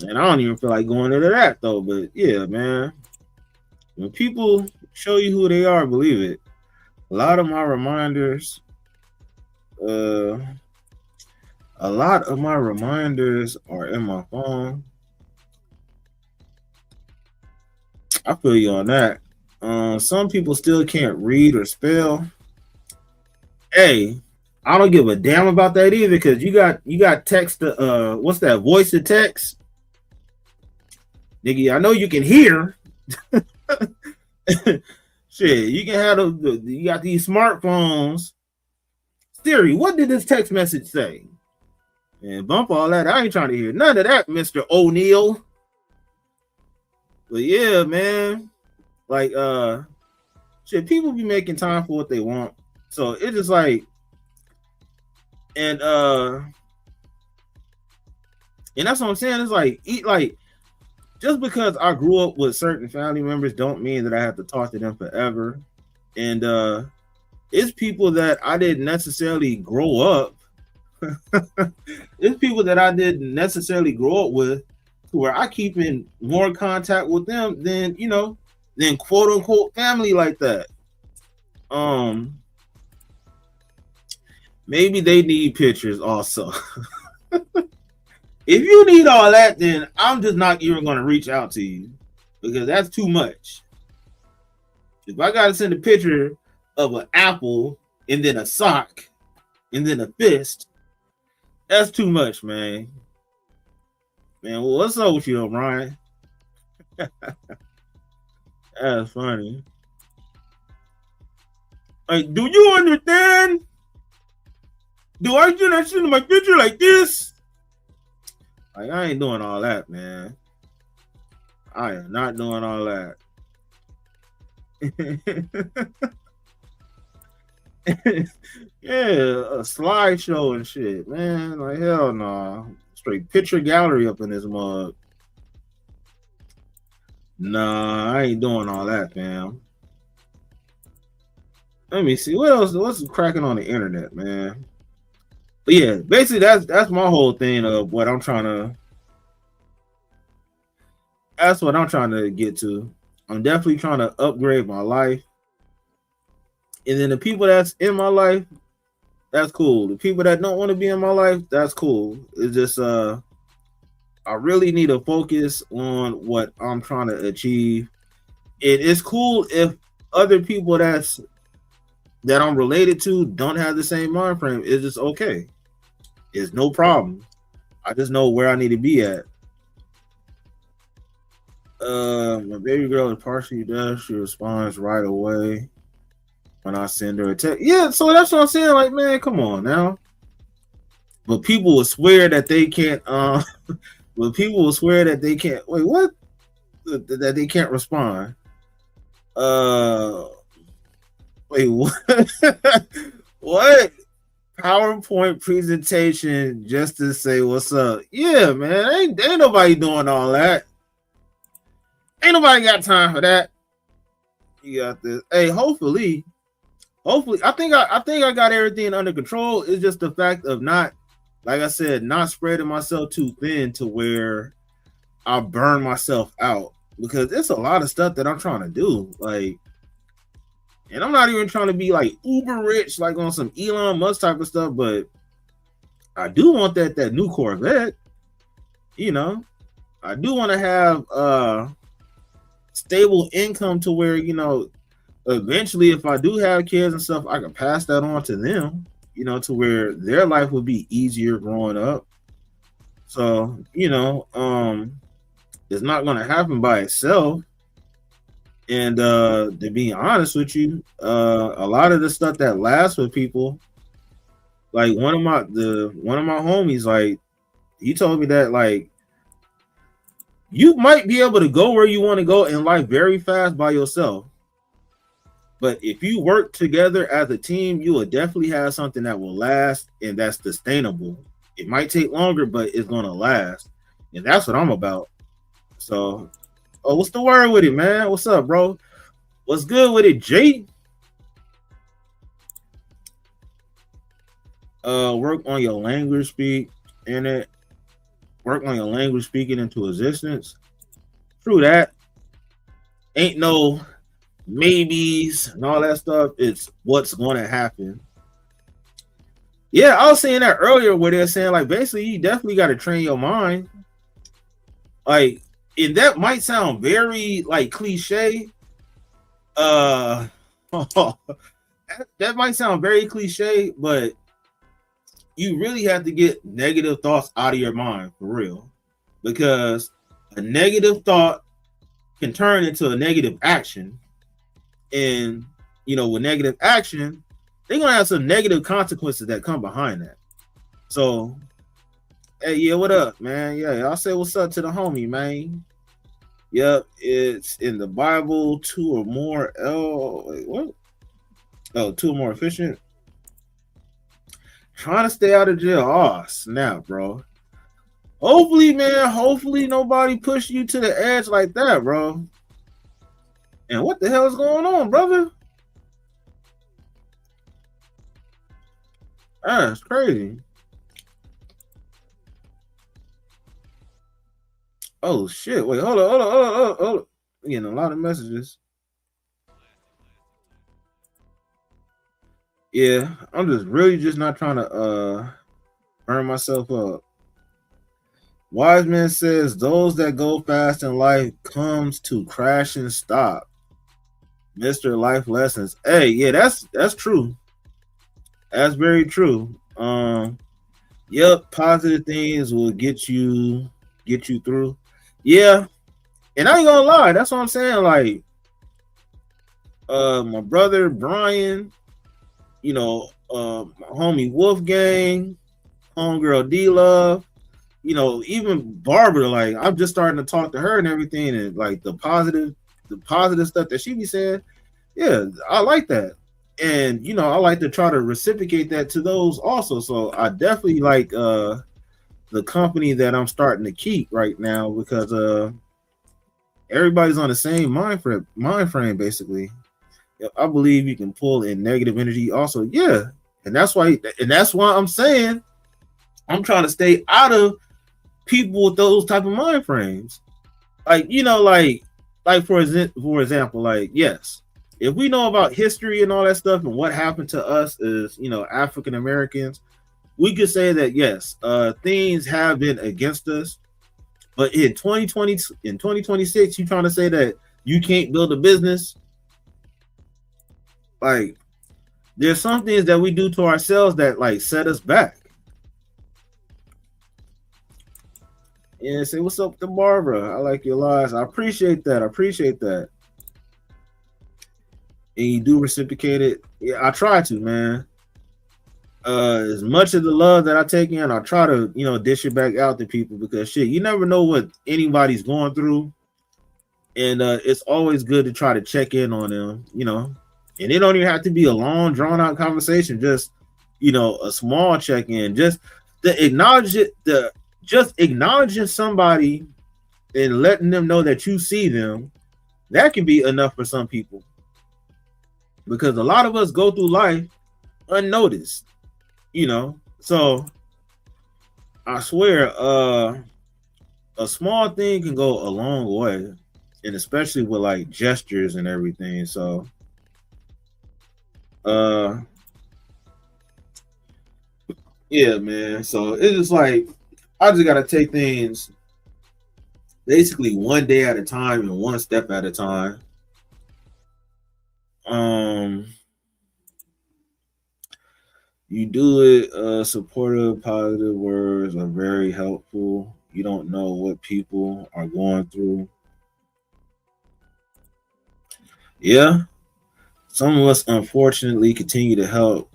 And I don't even feel like going into that though. But yeah, man. When people show you who they are, believe it. A lot of my reminders, are in my phone. I feel you on that. Some people still can't read or spell. Hey, I don't give a damn about that either, because you got text to what's that, voice to text? Nigga, I know you can hear. Shit, you can have you got these smartphones. Siri, what did this text message say? And bump all that. I ain't trying to hear none of that, Mr. O'Neill. But yeah, man. Like shit, people be making time for what they want. So it's just like, and that's what I'm saying. It's like just because I grew up with certain family members don't mean that I have to talk to them forever. And it's people that I didn't necessarily grow up. It's people that I didn't necessarily grow up with, to where I keep in more contact with them than, you know, than quote unquote family like that. Maybe they need pictures also. If you need all that, then I'm just not even going to reach out to you, because that's too much. If I got to send a picture of an apple and then a sock and then a fist, that's too much, man. Man, well, what's up with you, O'Brien? That's funny. Like, do you understand? Do I do that shit in my picture like this? Like, I ain't doing all that, man. I am not doing all that. Yeah, a slideshow and shit, man. Like, hell no. Nah. Straight picture gallery up in this mug. Nah, I ain't doing all that, fam. Let me see. What else? What's cracking on the internet, man? But yeah, basically that's my whole thing of what I'm trying to. That's what I'm trying to get to. I'm definitely trying to upgrade my life. And then the people that's in my life, that's cool. The people that don't want to be in my life, that's cool. It's just I really need to focus on what I'm trying to achieve. It's cool if other people that I'm related to don't have the same mind frame. It's just okay. It's no problem. I just know where I need to be at. My baby girl is partially deaf. She responds right away when I send her a text. Yeah, so that's what I'm saying. Like, man, come on now. But people will swear that they can't. But people will swear that they can't. Wait, what? That they can't respond. Wait, what? What? PowerPoint presentation just to say what's up? Yeah, man. Ain't nobody doing all that. Ain't nobody got time for that. You got this. Hey, hopefully, I think I got everything under control. It's just the fact of not, like I said, not spreading myself too thin to where I burn myself out, because it's a lot of stuff that I'm trying to do. Like, And I'm not even trying to be like uber rich, like on some Elon Musk type of stuff, but I do want that new Corvette. You know, I do want to have stable income to where, eventually if I do have kids and stuff, I can pass that on to them, to where their life would be easier growing up. So, it's not going to happen by itself. And to be honest with you, a lot of the stuff that lasts with people, like one of my homies, like he told me that like you might be able to go where you want to go in life very fast by yourself. But if you work together as a team, you will definitely have something that will last and that's sustainable. It might take longer, but it's going to last. And that's what I'm about. So, what's the word with it, man? What's up, bro? What's good with it, G? Work on your language speak in it. Work on your language speaking into existence. True that. Ain't no maybes and all that stuff. It's what's going to happen. Yeah, I was saying that earlier where they're saying like basically you definitely got to train your mind. Like, and that might sound very like cliche. That might sound very cliche, but you really have to get negative thoughts out of your mind for real, because a negative thought can turn into a negative action, and with negative action, they're gonna have some negative consequences that come behind that. So, hey, yeah, what up, man? Yeah, I'll say what's up to the homie, man. Yep, it's in the Bible. Two or more. Wait, what? Oh, two or more efficient. Trying to stay out of jail. Oh, snap, bro. Hopefully, man. Hopefully, nobody push you to the edge like that, bro. And what the hell is going on, brother? That's crazy. Oh shit! Wait, hold on. I'm getting a lot of messages. Yeah, I'm just really just not trying to burn myself up. Wise man says those that go fast in life comes to crash and stop. Mr. Life Lessons. Hey, yeah, that's true. That's very true. Yep, positive things will get you through. Yeah, and I ain't gonna lie, that's what I'm saying. Like, my brother Brian, my homie Wolfgang, homegirl D Love, even Barbara. Like, I'm just starting to talk to her and everything, and like the positive stuff that she be saying. Yeah, I like that. And I like to try to reciprocate that to those also. So I definitely like the company that I'm starting to keep right now, because everybody's on the same mind frame basically. I believe you can pull in negative energy also. Yeah. And that's why I'm saying I'm trying to stay out of people with those type of mind frames. Like, like for example, like, yes, if we know about history and all that stuff and what happened to us as, African Americans, we could say that yes, things have been against us. But in 2026, you trying to say that you can't build a business? Like, there's some things that we do to ourselves that like set us back. And say, what's up to Barbara? I like your lies. I appreciate that. And you do reciprocate it. Yeah, I try to, man. As much of the love that I take in, I try to, dish it back out to people, because shit, you never know what anybody's going through. And it's always good to try to check in on them, and it don't even have to be a long, drawn out conversation. Just, a small check in, just acknowledging somebody and letting them know that you see them. That can be enough for some people, because a lot of us go through life unnoticed, so I swear, a small thing can go a long way, and especially with like gestures and everything. So Uh, yeah, man. So it's just like I just gotta take things basically one day at a time and one step at a time. Um, you do it. Supportive, positive words are very helpful. You don't know what people are going through. Yeah, some of us unfortunately continue to help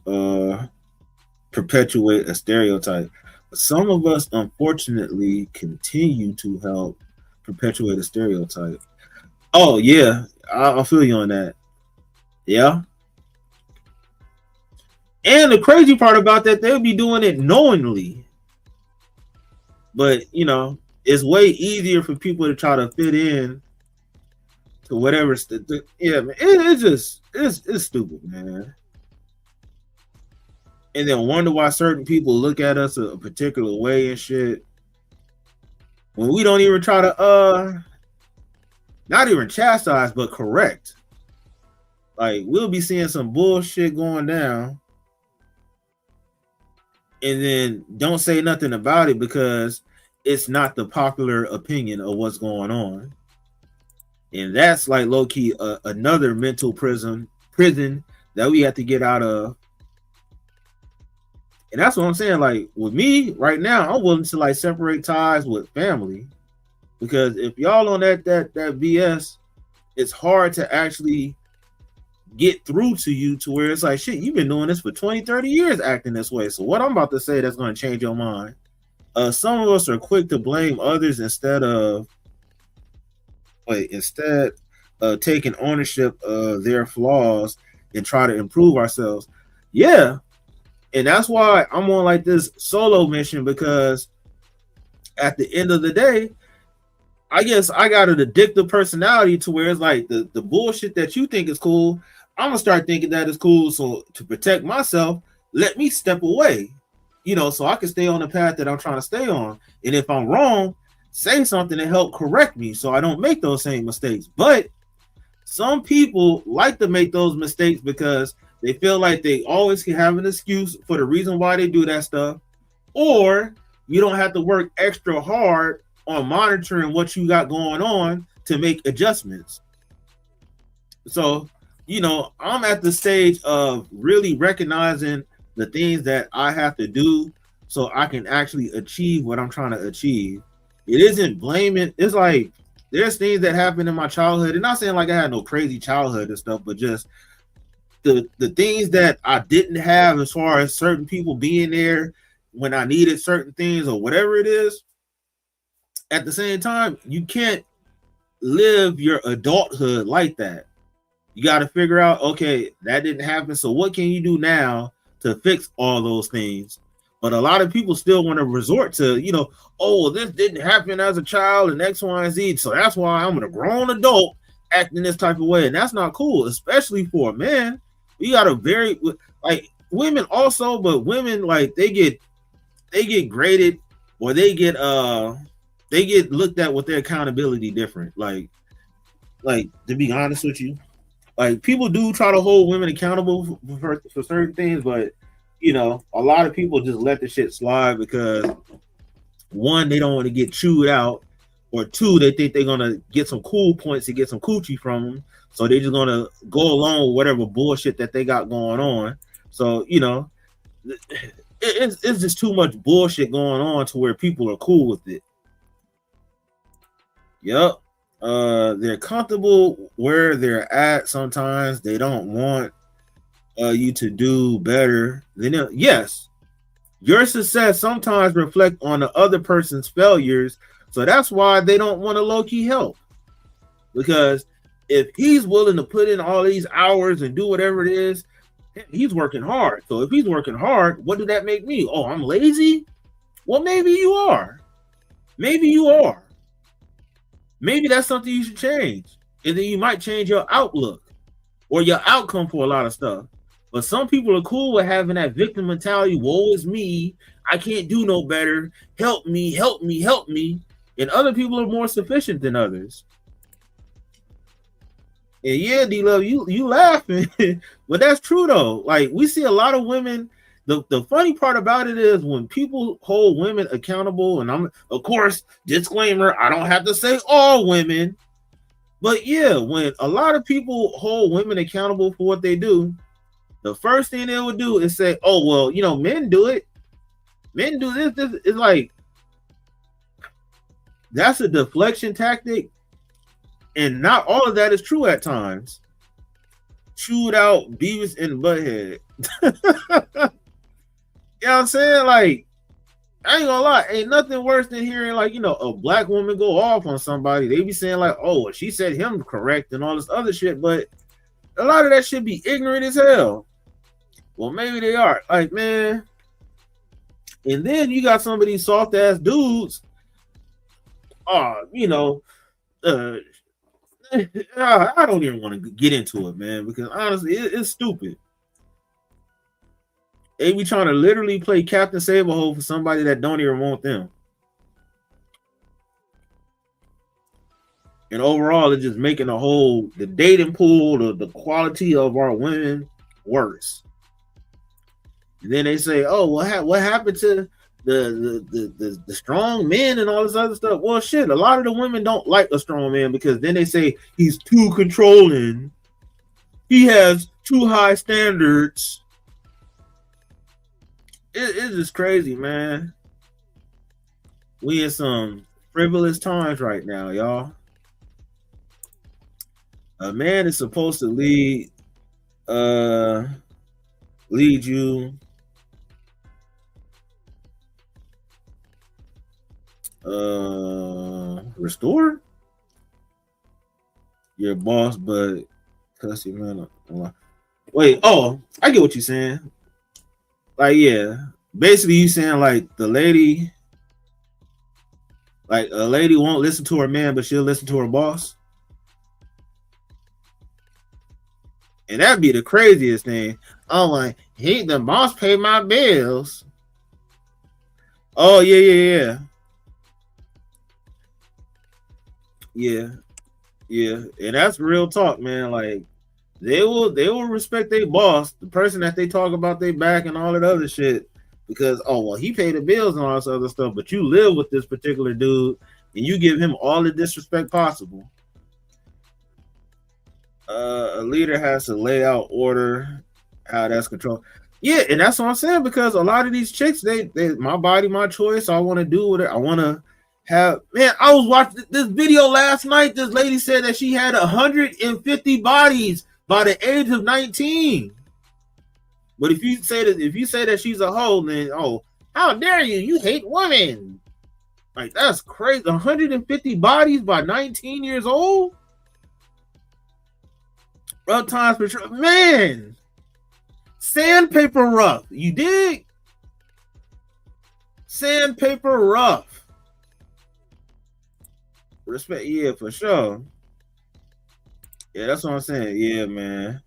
perpetuate a stereotype. But some of us unfortunately continue to help perpetuate a stereotype. Oh yeah, I'll feel you on that. Yeah. And the crazy part about that, they'll be doing it knowingly. But it's way easier for people to try to fit in to whatever. Yeah, man, it's just it's stupid, man. And then wonder why certain people look at us a particular way and shit when we don't even try to not even chastise but correct. Like we'll be seeing some bullshit going down and then don't say nothing about it because it's not the popular opinion of what's going on. And that's like low key another mental prison that we have to get out of. And that's what I'm saying. Like with me right now, I'm willing to like separate ties with family because if y'all on that BS, it's hard to actually get through to you to where it's like shit. You've been doing this for 20, 30 years, acting this way. So what I'm about to say that's going to change your mind. Some of us are quick to blame others instead taking ownership of their flaws and try to improve ourselves. Yeah. And that's why I'm on like this solo mission because at the end of the day, I guess I got an addictive personality to where it's like the bullshit that you think is cool, I'm gonna start thinking that is cool. So to protect myself, let me step away, so I can stay on the path that I'm trying to stay on. And if I'm wrong, say something to help correct me so I don't make those same mistakes. But some people like to make those mistakes because they feel like they always can have an excuse for the reason why they do that stuff, or you don't have to work extra hard on monitoring what you got going on to make adjustments. So, I'm at the stage of really recognizing the things that I have to do so I can actually achieve what I'm trying to achieve. It isn't blaming. It's like there's things that happened in my childhood. And not saying like I had no crazy childhood and stuff, but just the things that I didn't have as far as certain people being there when I needed certain things or whatever it is. At the same time, you can't live your adulthood like that. You got to figure out, okay, that didn't happen. So what can you do now to fix all those things? But a lot of people still want to resort to, oh, this didn't happen as a child and X, Y, and Z. So that's why I'm a grown adult acting this type of way. And that's not cool, especially for a man. We got a very, like women also, but women, like they get graded or they get looked at with their accountability different. Like to be honest with you, like people do try to hold women accountable for certain things, but a lot of people just let the shit slide because one, they don't want to get chewed out, or two, they think they're gonna get some cool points to get some coochie from them, so they're just gonna go along with whatever bullshit that they got going on. So it's just too much bullshit going on to where people are cool with it. Yep. They're comfortable where they're at. Sometimes they don't want you to do better than them. Yes, your success sometimes reflect on the other person's failures, so that's why they don't want to low-key help. Because if he's willing to put in all these hours and do whatever it is, he's working hard. So if he's working hard, what did that make me? Oh, I'm lazy? Well, maybe you are. Maybe you are. Maybe that's something you should change. And then you might change your outlook or your outcome for a lot of stuff. But some people are cool with having that victim mentality. Woe is me. I can't do no better. Help me, help me, help me. And other people are more sufficient than others. And yeah, D Love, you laughing, but that's true though. Like we see a lot of women. The funny part about it is when people hold women accountable, and I'm of course disclaimer, I don't have to say all women, but yeah, when a lot of people hold women accountable for what they do, the first thing they would do is say, "Oh well, you know, men do it. Men do this. This is like that's a deflection tactic." And not all of that is true at times. Chewed out Beavis and Butthead. You know what I'm saying? Like, I ain't gonna lie, ain't nothing worse than hearing like, you know, a black woman go off on somebody. They be saying like, oh, well, she said him correct and all this other shit, but a lot of that should be ignorant as hell. Well, maybe they are. Like, man. And then you got some of these soft ass dudes. You know, I don't even want to get into it, man, because honestly, it's stupid. They be trying to literally play Captain Save-A-Hole for somebody that don't even want them. And overall, it's just making the dating pool, the quality of our women worse. And then they say, oh, what happened to the strong men and all this other stuff? Well, shit, a lot of the women don't like a strong man because then they say he's too controlling. He has too high standards. It's just crazy, man. We in some frivolous times right now, y'all. A man is supposed to lead you restore your boss, but cuss your man. Wait, I get what you're saying. Like, yeah, basically you saying like a lady won't listen to her man, but she'll listen to her boss. And that'd be the craziest thing. Oh, like, the boss paid my bills. Oh, yeah. And that's real talk, man. Like, they will respect their boss, the person that they talk about their back and all that other shit, because he paid the bills and all this other stuff, but you live with this particular dude and you give him all the disrespect possible. A leader has to lay out order, how that's controlled. Yeah, and that's what I'm saying, because a lot of these chicks, they my body, my choice. I want to do what I want to have. Man, I was watching this video last night. This lady said that she had 150 bodies by the age of 19. But if you say that she's a hoe, then how dare you? You hate women. Like, that's crazy. 150 bodies by 19 years old. Rough times for sure. Man, sandpaper rough. You dig? Sandpaper rough. Respect, yeah, for sure. Yeah, that's what I'm saying. Yeah, man.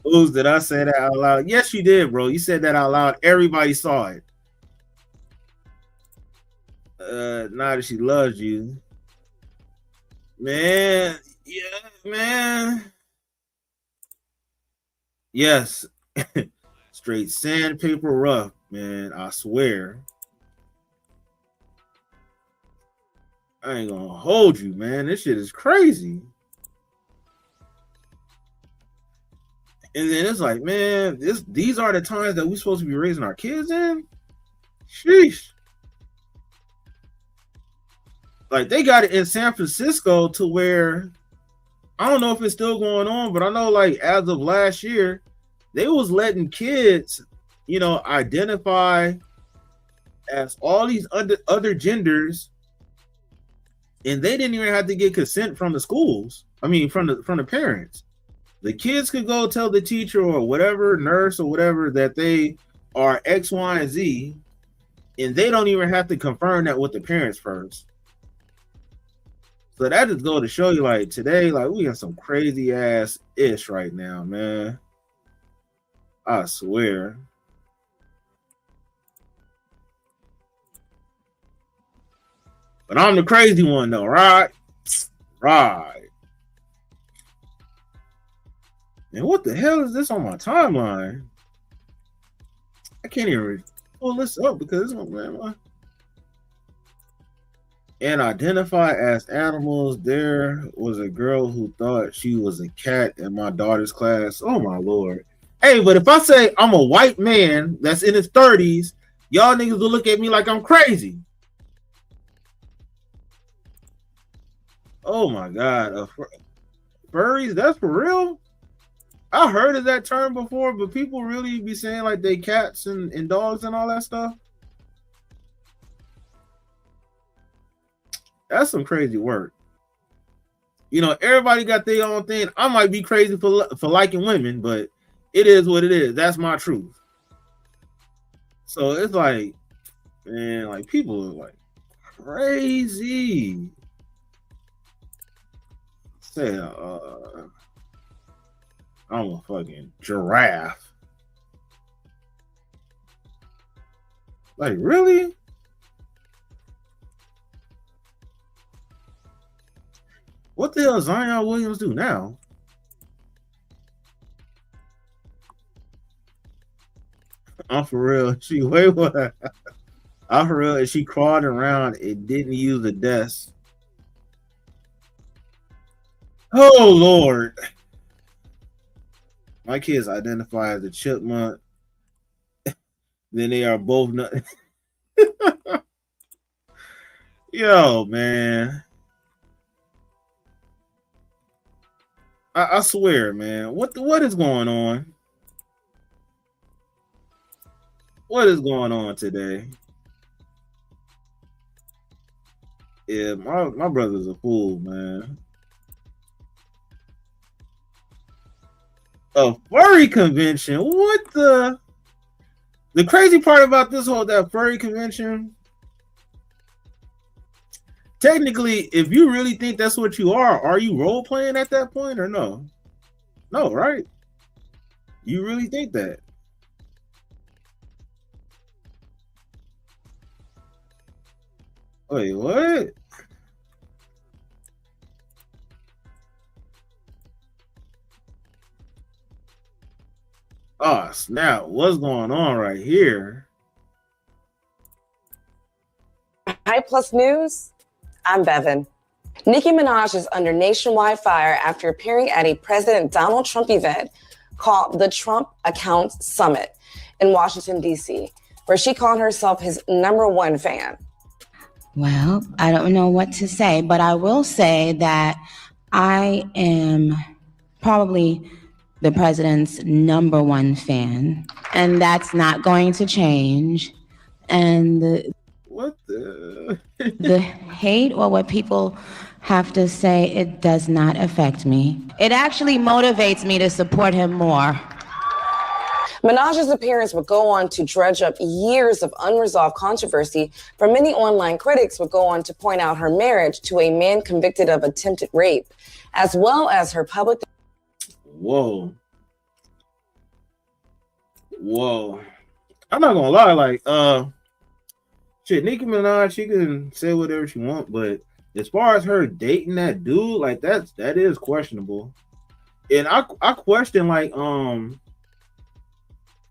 Ooh, did I say that out loud? Yes, you did, bro. You said that out loud. Everybody saw it. Now that she loves you. Man, yeah, man. Yes. Straight sandpaper rough, man. I swear. I ain't gonna hold you, man. This shit is crazy. And then it's like, man, these are the times that we're supposed to be raising our kids in. Sheesh. Like, they got it in San Francisco to where, I don't know if it's still going on, but I know, like, as of last year, they was letting kids, identify as all these other genders, and they didn't even have to get consent from the schools. I mean, from the parents. The kids could go tell the teacher or whatever, nurse or whatever, that they are X, Y, and Z, and they don't even have to confirm that with the parents first. So that just go to show you, like, today, like, we got some crazy ass ish right now, man. I swear. But I'm the crazy one, though, right? Right. And what the hell is this on my timeline? I can't even pull this up because this one, and identify as animals. There was a girl who thought she was a cat in my daughter's class. Oh my lord. Hey, but if I say I'm a white man that's in his 30s, y'all niggas will look at me like I'm crazy. Oh my god. Furries, that's for real? I heard of that term before, but people really be saying like they cats and dogs and all that stuff. That's some crazy work. You know, everybody got their own thing. I might be crazy for liking women, but it is what it is. That's my truth. So it's like, man, like people are like crazy. Say, I'm a fucking giraffe. Like, really? What the hell does Zion Williams do now? I'm for real. She wait what? I'm for real. And she crawled around and didn't use the desk. Oh Lord. My kids identify as a chipmunk. Then they are both not. Yo, man. I swear, man. What is going on? What is going on today? Yeah, my brother's a fool, man. A furry convention? What the? The crazy part about this whole that furry convention, technically, if you really think that's what you are you role playing at that point or no? No, right? You really think that? Wait, what? Oh, snap. What's going on right here? Hi Plus News, I'm Bevan. Nicki Minaj is under nationwide fire after appearing at a President Donald Trump event called the Trump Accounts Summit in Washington, D.C., where she called herself his #1 fan. Well, I don't know what to say, but I will say that I am probably the president's #1 fan, and that's not going to change. And what the the hate or what people have to say, it does not affect me. It actually motivates me to support him more. Minaj's appearance would go on to dredge up years of unresolved controversy, for many online critics would go on to point out her marriage to a man convicted of attempted rape, as well as her public... Whoa. I'm not gonna lie, like, shit, Nicki Minaj, she can say whatever she wants, but as far as her dating that dude, like that is questionable. And I question, like,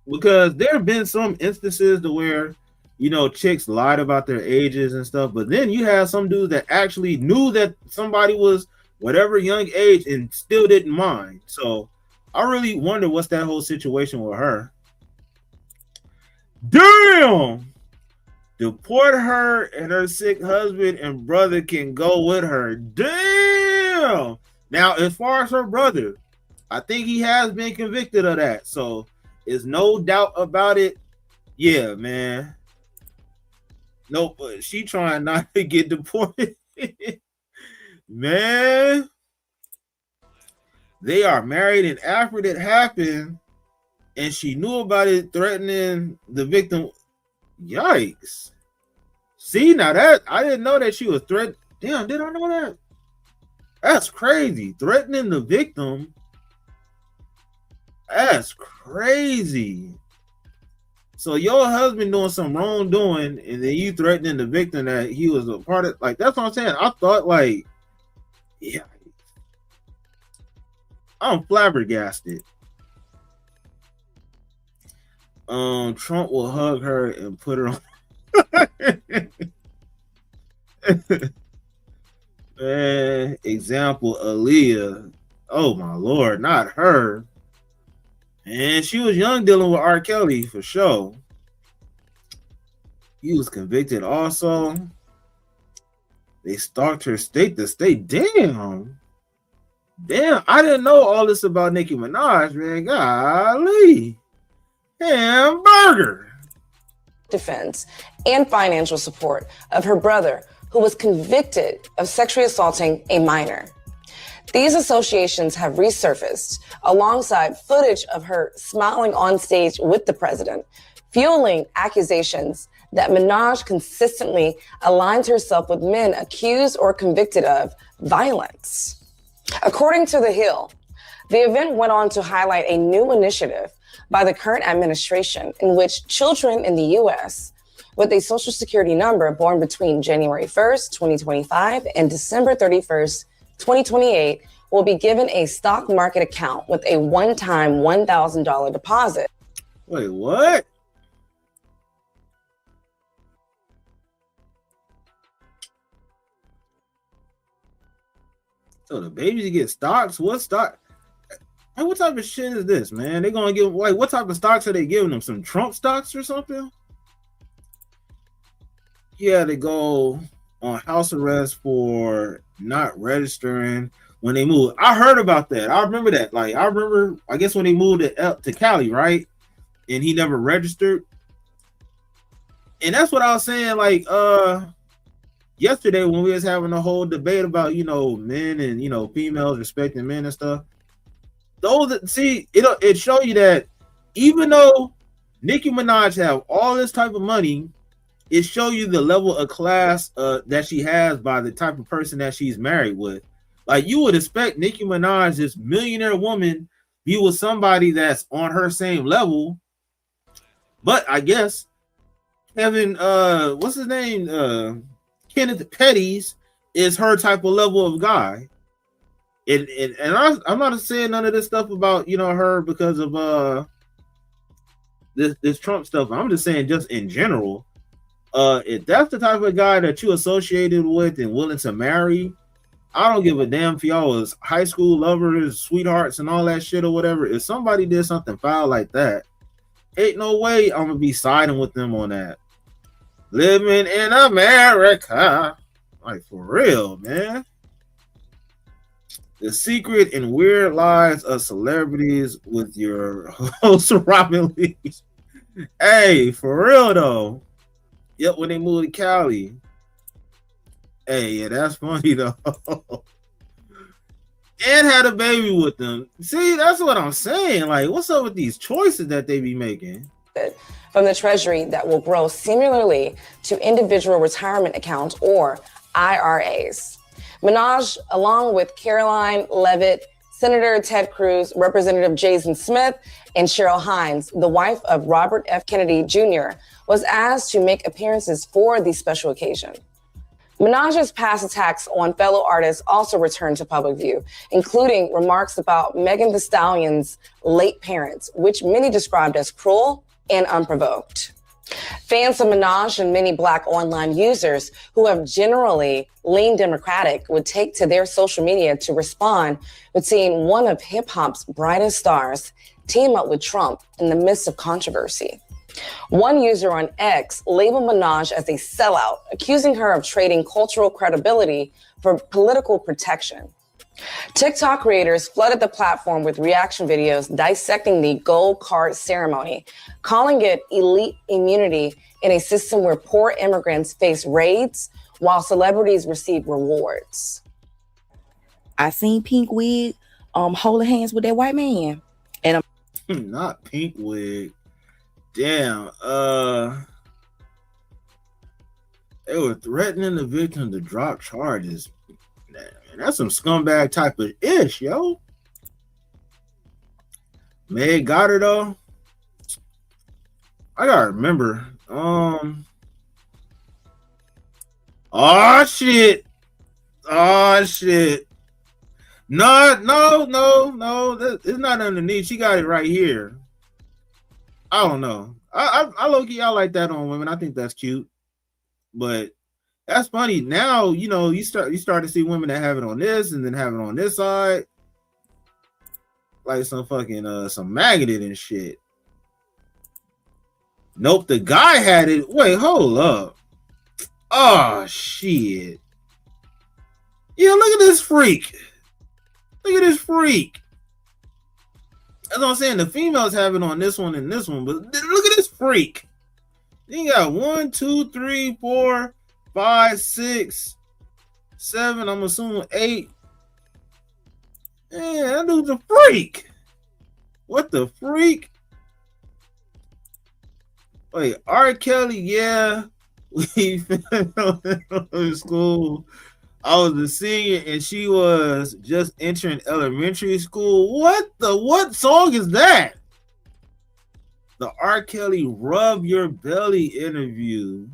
because there have been some instances to where, you know, chicks lied about their ages and stuff, but then you have some dudes that actually knew that somebody was whatever young age and still didn't mind. So I really wonder what's that whole situation with her. Damn! Deport her and her sick husband and brother can go with her. Damn! Now, as far as her brother, I think he has been convicted of that. So there's no doubt about it. Yeah, man. Nope, she trying not to get deported. Man. They are married, and after it happened, and she knew about it threatening the victim. Yikes. See, now that I didn't know that she was threatening. Damn, did I know that? That's crazy. Threatening the victim. That's crazy. So your husband doing some wrongdoing, and then you threatening the victim that he was a part of. Like, that's what I'm saying. I thought, like, Yeah, I'm flabbergasted. Trump will hug her and put her on. Man, example, Aaliyah. Oh my lord, not her. And she was young dealing with R. Kelly for sure. He was convicted also. They stalked her state to state. Damn. Damn, I didn't know all this about Nicki Minaj, man. Golly. Hamburger. Defense and financial support of her brother, who was convicted of sexually assaulting a minor. These associations have resurfaced alongside footage of her smiling on stage with the president, fueling accusations that Minaj consistently aligns herself with men accused or convicted of violence. According to The Hill, the event went on to highlight a new initiative by the current administration in which children in the U.S. with a Social Security number born between January 1st, 2025 and December 31st, 2028 will be given a stock market account with a one-time $1,000 deposit. Wait, what? So the babies get stocks? What stock? Hey, what type of shit is this, man? They gonna give like what type of stocks are they giving them? Some Trump stocks or something? Yeah, they go on house arrest for not registering when they move. I heard about that. I remember that. Like I remember, I guess when they moved to Cali, right? And he never registered. And that's what I was saying. Like yesterday when we was having a whole debate about men and females respecting men and stuff. Those that see it show you that even though Nicki Minaj have all this type of money, it show you the level of class that she has by the type of person that she's married with. Like you would expect Nicki Minaj, this millionaire woman, be with somebody that's on her same level. But I guess Kevin, what's his name? Kenneth Petty's is her type of level of guy. I'm not saying none of this stuff about her because of this Trump stuff. I'm just saying just in general. If that's the type of guy that you associated with and willing to marry, I don't give a damn if y'all was high school lovers, sweethearts, and all that shit or whatever. If somebody did something foul like that, ain't no way I'm gonna be siding with them on that. Living in America, like for real, man. The secret and weird lives of celebrities with your host Robin Leach. Hey, for real though. Yep, when they moved to Cali. Hey, yeah, that's funny though. And had a baby with them. See, that's what I'm saying. Like, what's up with these choices that they be making? From the Treasury that will grow similarly to individual retirement accounts or IRAs. Minaj, along with Caroline Levitt, Senator Ted Cruz, Representative Jason Smith, and Cheryl Hines, the wife of Robert F. Kennedy Jr., was asked to make appearances for the special occasion. Minaj's past attacks on fellow artists also returned to public view, including remarks about Megan Thee Stallion's late parents, which many described as cruel and unprovoked. Fans of Minaj and many Black online users who have generally leaned Democratic would take to their social media to respond with seeing one of hip-hop's brightest stars team up with Trump in the midst of controversy. One user on X labeled Minaj as a sellout, accusing her of trading cultural credibility for political protection. TikTok creators flooded the platform with reaction videos dissecting the gold card ceremony, calling it elite immunity in a system where poor immigrants face raids while celebrities receive rewards. I seen Pink Wig holding hands with that white man. And Not Pink Wig. Damn. They were threatening the victim to drop charges. Man, that's some scumbag type of ish, yo. Meg got her though. I gotta remember. Oh shit. Oh shit. No. It's not underneath. She got it right here. I don't know. I low key I like that on women. I think that's cute. But that's funny. Now, you start to see women that have it on this and then have it on this side. Like some fucking some magnet and shit. Nope, the guy had it. Wait, hold up. Oh shit. Yeah, look at this freak. Look at this freak. That's what I'm saying. The females have it on this one and this one, but look at this freak. You got 1, 2, 3, 4, 5, 6, 7. I'm assuming 8. Man, that dude's a freak. What the freak? Wait, R. Kelly, yeah. We in school. I was a senior and she was just entering elementary school. What song is that? The R. Kelly Rub Your Belly interview.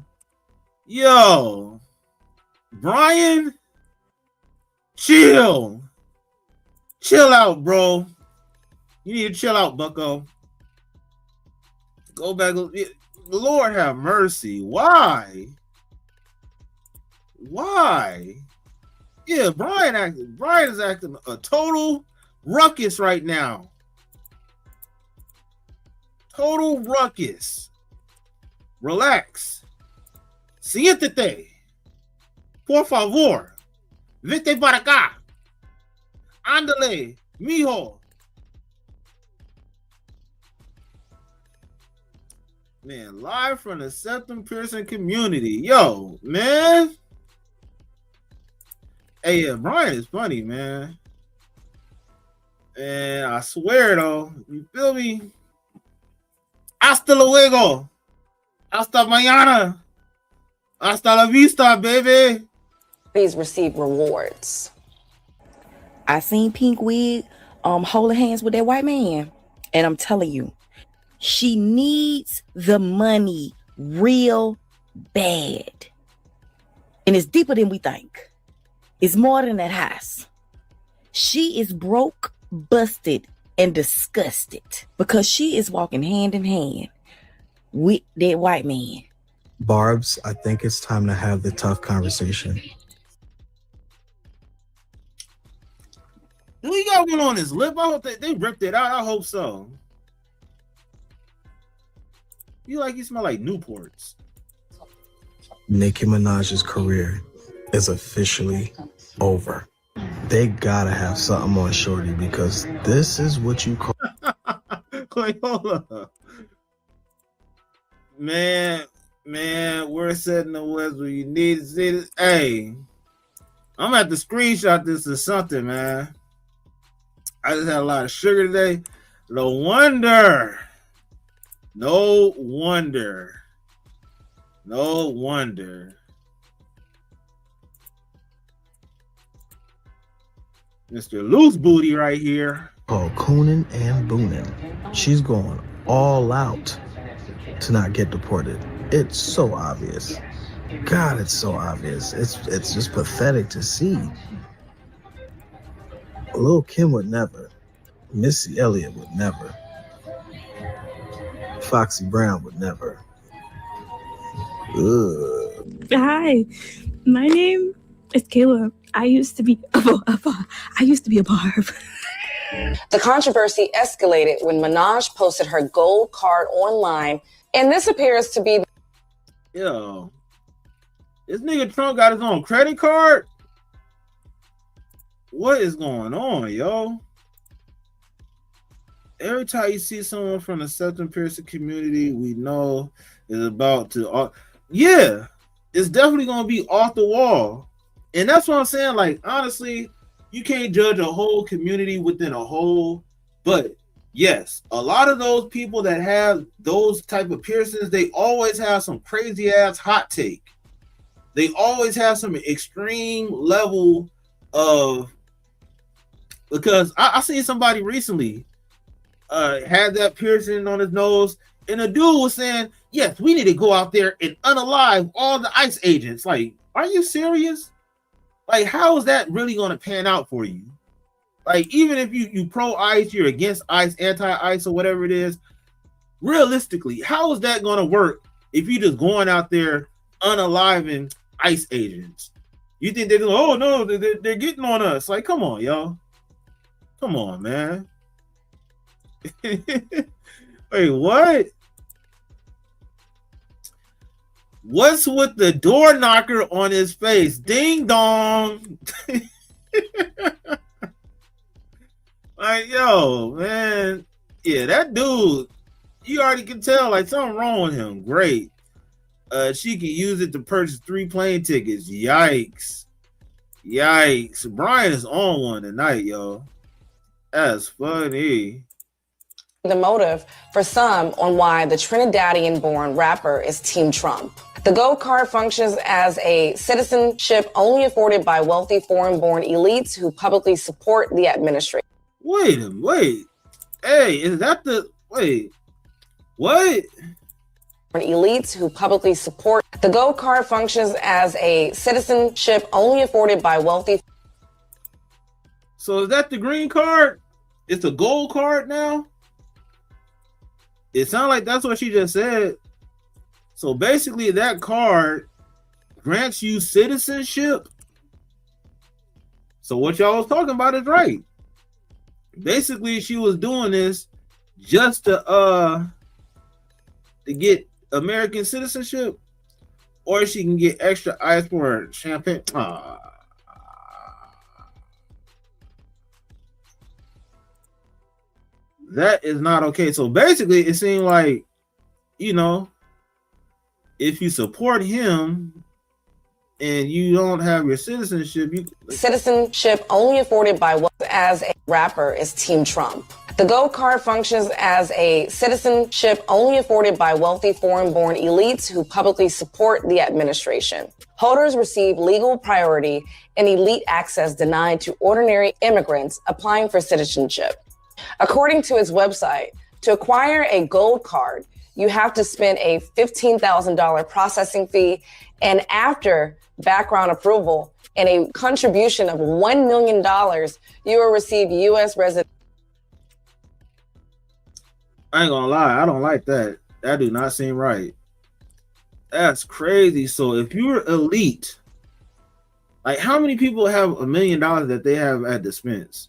Yo, Brian, chill out, bro. You need to chill out, bucko. Go back. Lord have mercy. Why? Yeah, Brian is acting a total ruckus right now. Total ruckus. Relax. Siéntate. Por favor. Vete para acá. Ándale, mijo. Man, live from the Septum Piercing community. Yo, man. Hey, yeah, Brian is funny, man. And I swear, though, you feel me? Hasta luego. Hasta mañana. Hasta la vista, baby. Please receive rewards. I seen Pink Wig holding hands with that white man. And I'm telling you, she needs the money real bad. And it's deeper than we think. It's more than that house. She is broke, busted, and disgusted because she is walking hand in hand with that white man. Barbs, I think it's time to have the tough conversation. Do he got one on his lip? I hope they ripped it out. I hope so. You smell like Newports. Nicki Minaj's career is officially over. They gotta have something on Shorty because this is what you call. Wait, hold up. Man, we're setting the West where you need to see this. Hey, I'm gonna have to screenshot this or something, man. I just had a lot of sugar today. No wonder. Mr. Loose Booty right here. Oh, Coonin and Boonin. She's going all out to not get deported. It's so obvious. God, it's so obvious. It's just pathetic to see. Lil' Kim would never. Missy Elliott would never. Foxy Brown would never. Ugh. Hi, my name is Kayla. I used to be a barb. The controversy escalated when Minaj posted her gold card online, and this appears to be. Yo, this nigga Trump got his own credit card? What is going on, yo? Every time you see someone from the Septum Piercing community, we know is about to, yeah, it's definitely gonna be off the wall, and that's what I'm saying. Like, honestly, you can't judge a whole community within a whole, but yes, a lot of those people that have those type of piercings, they always have some crazy ass hot take. They always have some extreme level of, because I seen somebody recently had that piercing on his nose, and a dude was saying, yes, we need to go out there and unalive all the ICE agents. Like, are you serious? Like, how is that really going to pan out for you? Like, even if you pro ICE, you're against ICE, anti ICE, or whatever it is. Realistically, how is that going to work if you just going out there unaliving ICE agents? You think they're doing? Oh no, they're getting on us. Like, come on, yo, come on, man. Wait, what? What's with the door knocker on his face? Ding dong. Like, yo, man. Yeah, that dude, you already can tell, like, something wrong with him. Great. She can use it to purchase 3 plane tickets. Yikes. Yikes. Brian is on one tonight, yo. That's funny. The motive for some on why the Trinidadian-born rapper is Team Trump. The Gold Card functions as a citizenship only afforded by wealthy foreign-born elites who publicly support the administration. Wait. Hey, is that the... Wait. What? Elites who publicly support. The Gold Card functions as a citizenship only afforded by wealthy... So is that the green card? It's a gold card now? It sounds like that's what she just said. So basically that card grants you citizenship. So what y'all was talking about is right. Basically she was doing this just to get American citizenship, or she can get extra ice for champagne. That is not okay. So basically, it seemed like, you know, if you support him and you don't have your citizenship, citizenship only afforded by what as a rapper is Team Trump. The Gold Card functions as a citizenship only afforded by wealthy foreign-born elites who publicly support the administration. Holders receive legal priority and elite access denied to ordinary immigrants applying for citizenship. According to its website, to acquire a gold card, you have to spend a $15,000 processing fee, and after background approval and a contribution of $1 million, you will receive U.S. resident. I ain't gonna lie, I don't like that. That do not seem right. That's crazy. So if you're elite, like, how many people have $1 million that they have at dispense?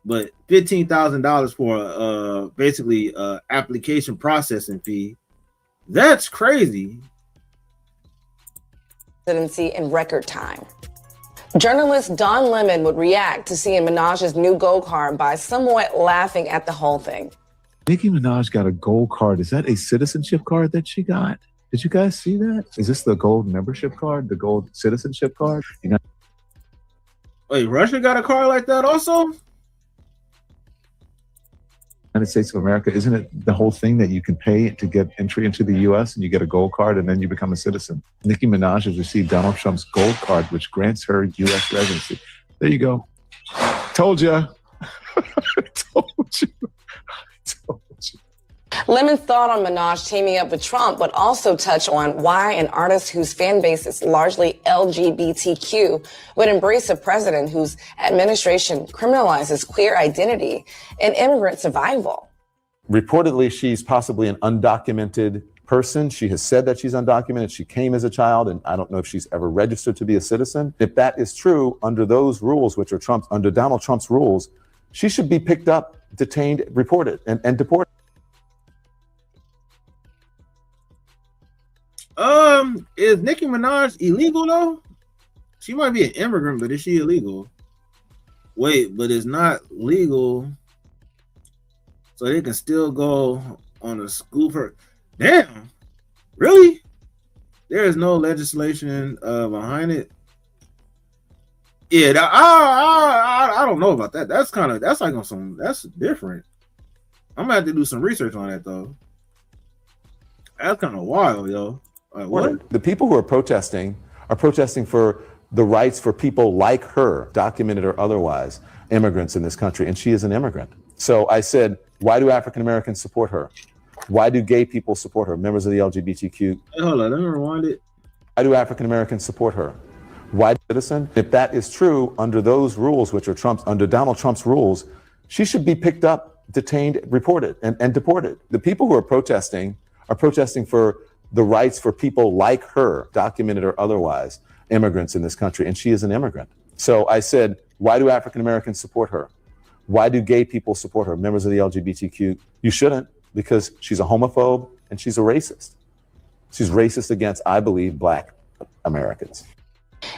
But $15,000 for basically application processing fee. That's crazy. Presidency in record time. Journalist Don Lemon would react to seeing Minaj's new gold card by somewhat laughing at the whole thing. Nicki Minaj got a gold card. Is that a citizenship card that she got? Did you guys see that? Is this the gold membership card, the gold citizenship card? You know. Wait, Russia got a card like that also? United States of America, isn't it the whole thing that you can pay to get entry into the U.S. and you get a gold card and then you become a citizen? Nicki Minaj has received Donald Trump's gold card, which grants her U.S. residency. There you go. Told you. Told you. Told you. Lemon's thought on Minaj teaming up with Trump would also touch on why an artist whose fan base is largely LGBTQ would embrace a president whose administration criminalizes queer identity and immigrant survival. Reportedly, she's possibly an undocumented person. She has said that she's undocumented. She came as a child, and I don't know if she's ever registered to be a citizen. If that is true, under those rules, which are under Donald Trump's rules, she should be picked up, detained, reported, and deported. Is Nicki Minaj illegal though? She might be an immigrant, but is she illegal? Wait, but it's not legal, so they can still go on a school for. Damn, really? There is no legislation behind it. Yeah, I don't know about that. That's like on some. That's different. I'm gonna have to do some research on that though. That's kind of wild, yo. What? The people who are protesting for the rights for people like her, documented or otherwise, immigrants in this country, and she is an immigrant. So I said, why do African Americans support her? Why do gay people support her, members of the LGBTQ? Hey, hold on, let me rewind it. Why do African Americans support her? Why citizen? If that is true, under those rules, which are under Donald Trump's rules, she should be picked up, detained, reported, and deported. The people who are protesting for the rights for people like her, documented or otherwise, immigrants in this country, and she is an immigrant. So I said, why do African Americans support her? Why do gay people support her, members of the LGBTQ? You shouldn't, because she's a homophobe and she's a racist. She's racist against, I believe, Black Americans.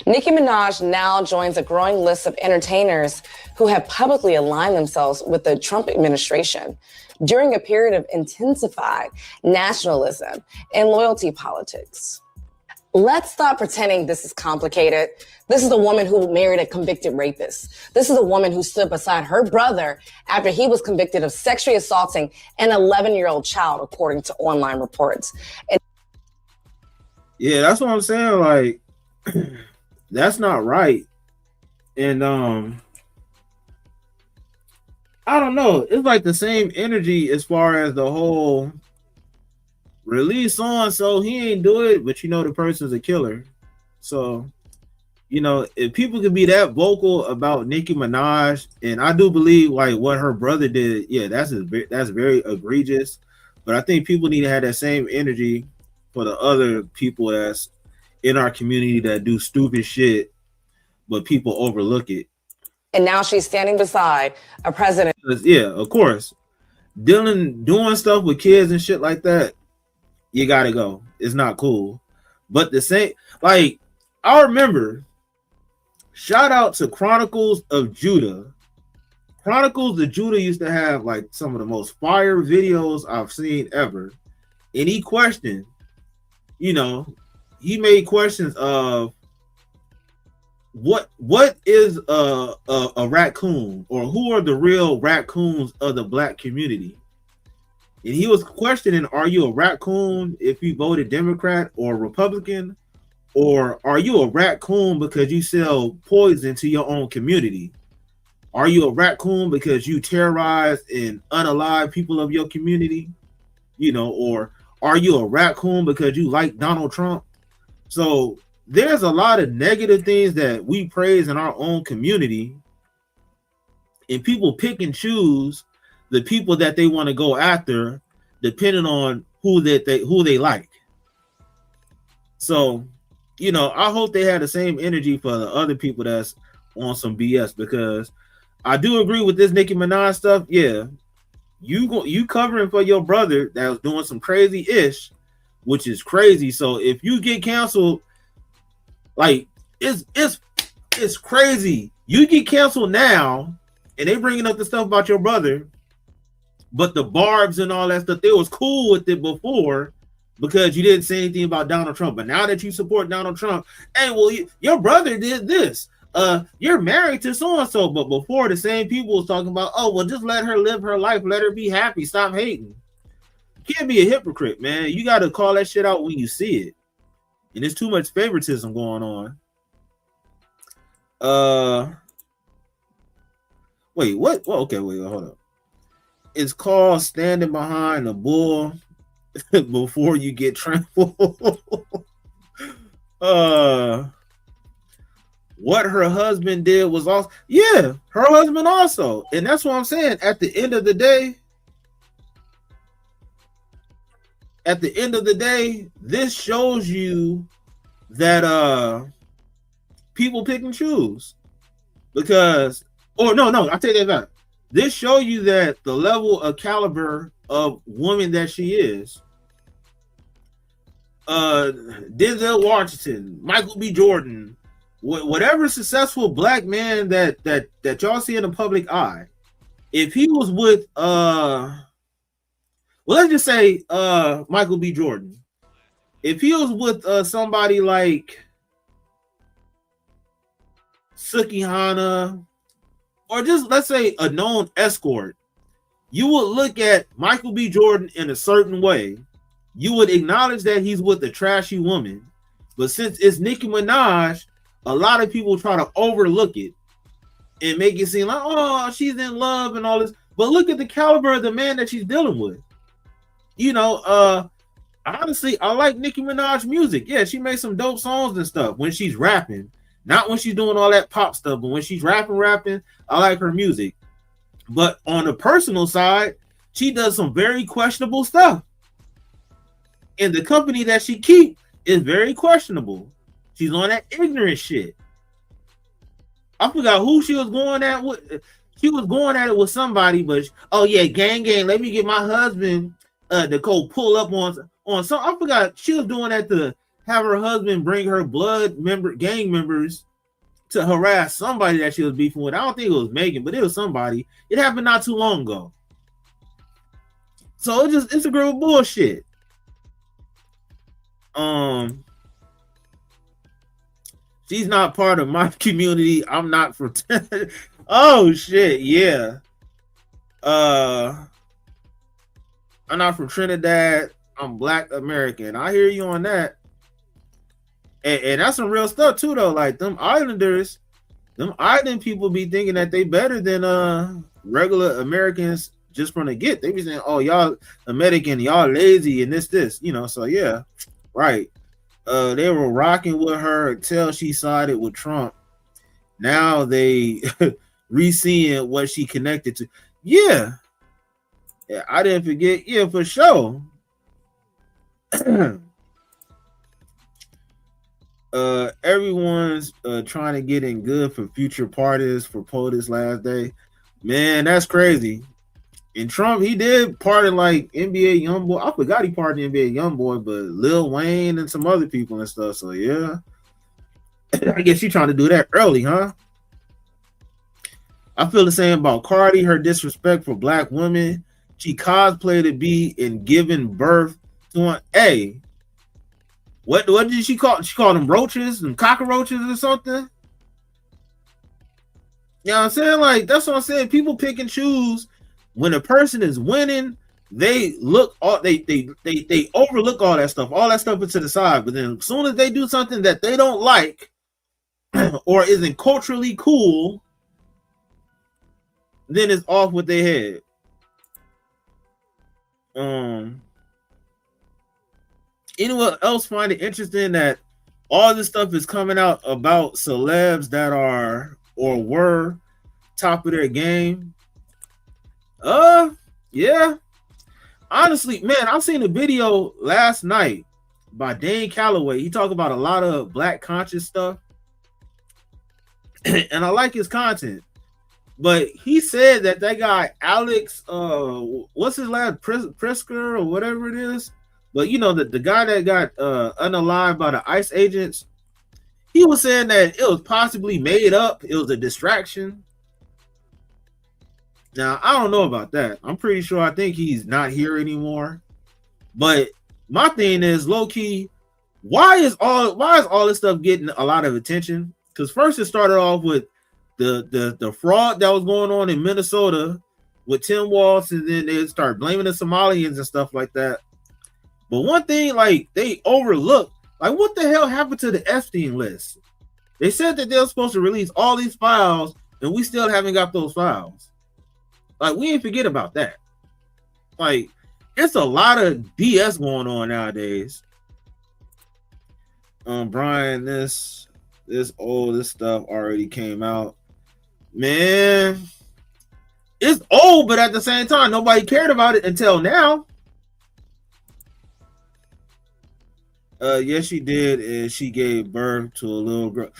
Nicki Minaj now joins a growing list of entertainers who have publicly aligned themselves with the Trump administration during a period of intensified nationalism and loyalty politics. Let's stop pretending this is complicated. This is a woman who married a convicted rapist. This is a woman who stood beside her brother after he was convicted of sexually assaulting an 11-year-old child, according to online reports. Yeah, that's what I'm saying. Like, that's not right. And I don't know. It's like the same energy as far as the whole release on, so he ain't do it, but you know the person's a killer. So, you know, if people could be that vocal about Nicki Minaj, and I do believe like what her brother did, yeah, that's very egregious. But I think people need to have that same energy for the other people that's in our community that do stupid shit, but people overlook it. And now she's standing beside a president. Yeah, of course. Doing stuff with kids and shit like that, you gotta go. It's not cool. But the same, like, I remember, shout out to Chronicles of Judah. Chronicles of Judah used to have like some of the most fire videos I've seen ever. And he questioned, you know, he made questions of what is a raccoon, or who are the real raccoons of the Black community. And he was questioning, are you a raccoon if you voted Democrat or Republican? Or are you a raccoon because you sell poison to your own community? Are you a raccoon because you terrorize and unalive people of your community? You know, or are you a raccoon because you like Donald Trump? So there's a lot of negative things that we praise in our own community, and people pick and choose the people that they want to go after, depending on who they like. So, you know, I hope they had the same energy for the other people that's on some BS, because I do agree with this Nicki Minaj stuff. Yeah, you covering for your brother that was doing some crazy ish, which is crazy. So if you get canceled, like it's crazy. You get canceled now, and they bringing up the stuff about your brother. But the barbs and all that stuff, they was cool with it before because you didn't say anything about Donald Trump. But now that you support Donald Trump, hey, well, your brother did this. You're married to so-and-so. But before, the same people was talking about, oh, well, just let her live her life. Let her be happy. Stop hating. You can't be a hypocrite, man. You got to call that shit out when you see it. And there's too much favoritism going on. Wait, what? Well, okay, wait, hold up. It's called standing behind a bull before you get trampled. What her husband did was also, yeah, her husband also. And that's what I'm saying. At the end of the day, this shows you that people pick and choose. Because, I take that back. This shows you that the level of caliber of woman that she is. Denzel Washington, Michael B. Jordan, whatever successful Black man that y'all see in the public eye, if he was with let's just say Michael B. Jordan, if he was with somebody like Suki Hana, or just let's say a known escort, you would look at Michael B. Jordan in a certain way. You would acknowledge that he's with a trashy woman. But since it's Nicki Minaj, a lot of people try to overlook it and make it seem like, oh, she's in love and all this. But look at the caliber of the man that she's dealing with. You know, honestly, I like Nicki Minaj music. Yeah, she makes some dope songs and stuff when she's rapping. Not when she's doing all that pop stuff, but when she's rapping, I like her music. But on the personal side, she does some very questionable stuff. And the company that she keep is very questionable. She's on that ignorant shit. I forgot who she was going at with. She was going at it with somebody, but oh yeah, gang, let me get my husband to go pull up on some. I forgot she was doing that to have her husband bring her gang members to harass somebody that she was beefing with. I don't think it was Megan, but it was somebody. It happened not too long ago. So it's a girl bullshit. She's not part of my community. I'm not from oh shit, yeah. I'm not from Trinidad. I'm Black American. I hear you on that. And that's some real stuff too, though. Like them islanders, them island people be thinking that they better than regular Americans just from the get. They be saying, "Oh, y'all American, y'all lazy and this, you know." So yeah, right. They were rocking with her until she sided with Trump. Now they re-seeing what she connected to. Yeah, I didn't forget. Yeah, for sure. Everyone's trying to get in good for future parties for POTUS last day. Man, that's crazy. And Trump, he did pardon like NBA YoungBoy. I forgot he pardoned NBA YoungBoy, but Lil Wayne and some other people and stuff. So yeah, I guess she's trying to do that early, huh? I feel the same about Cardi. Her disrespect for Black women. She cosplayed to be in giving birth to an A. What did she call? She called them roaches and cockroaches or something. You know what I'm saying? Like that's what I'm saying. People pick and choose. When a person is winning, they look all they overlook all that stuff to the side. But then as soon as they do something that they don't like or isn't culturally cool, then it's off with their head. Anyone else find it interesting that all this stuff is coming out about celebs that are or were top of their game? Yeah. Honestly, man, I seen a video last night by Dane Calloway. He talked about a lot of Black conscious stuff, and I like his content. But he said that guy Alex, what's his last Prisker or whatever it is, but you know the guy that got unalived by the ICE agents, he was saying that it was possibly made up. It was a distraction. Now, I don't know about that. I'm pretty sure I think he's not here anymore. But my thing is, low-key, why is all this stuff getting a lot of attention? Because first it started off with the fraud that was going on in Minnesota with Tim Walz, and then they start blaming the Somalians and stuff like that. But one thing, like, they overlooked, like, what the hell happened to the Epstein list? They said that they were supposed to release all these files, and we still haven't got those files. Like, we ain't forget about that. Like, it's a lot of BS going on nowadays. Brian, this stuff already came out. Man, it's old, but at the same time, nobody cared about it until now. Yes, she did, and she gave birth to a little girl.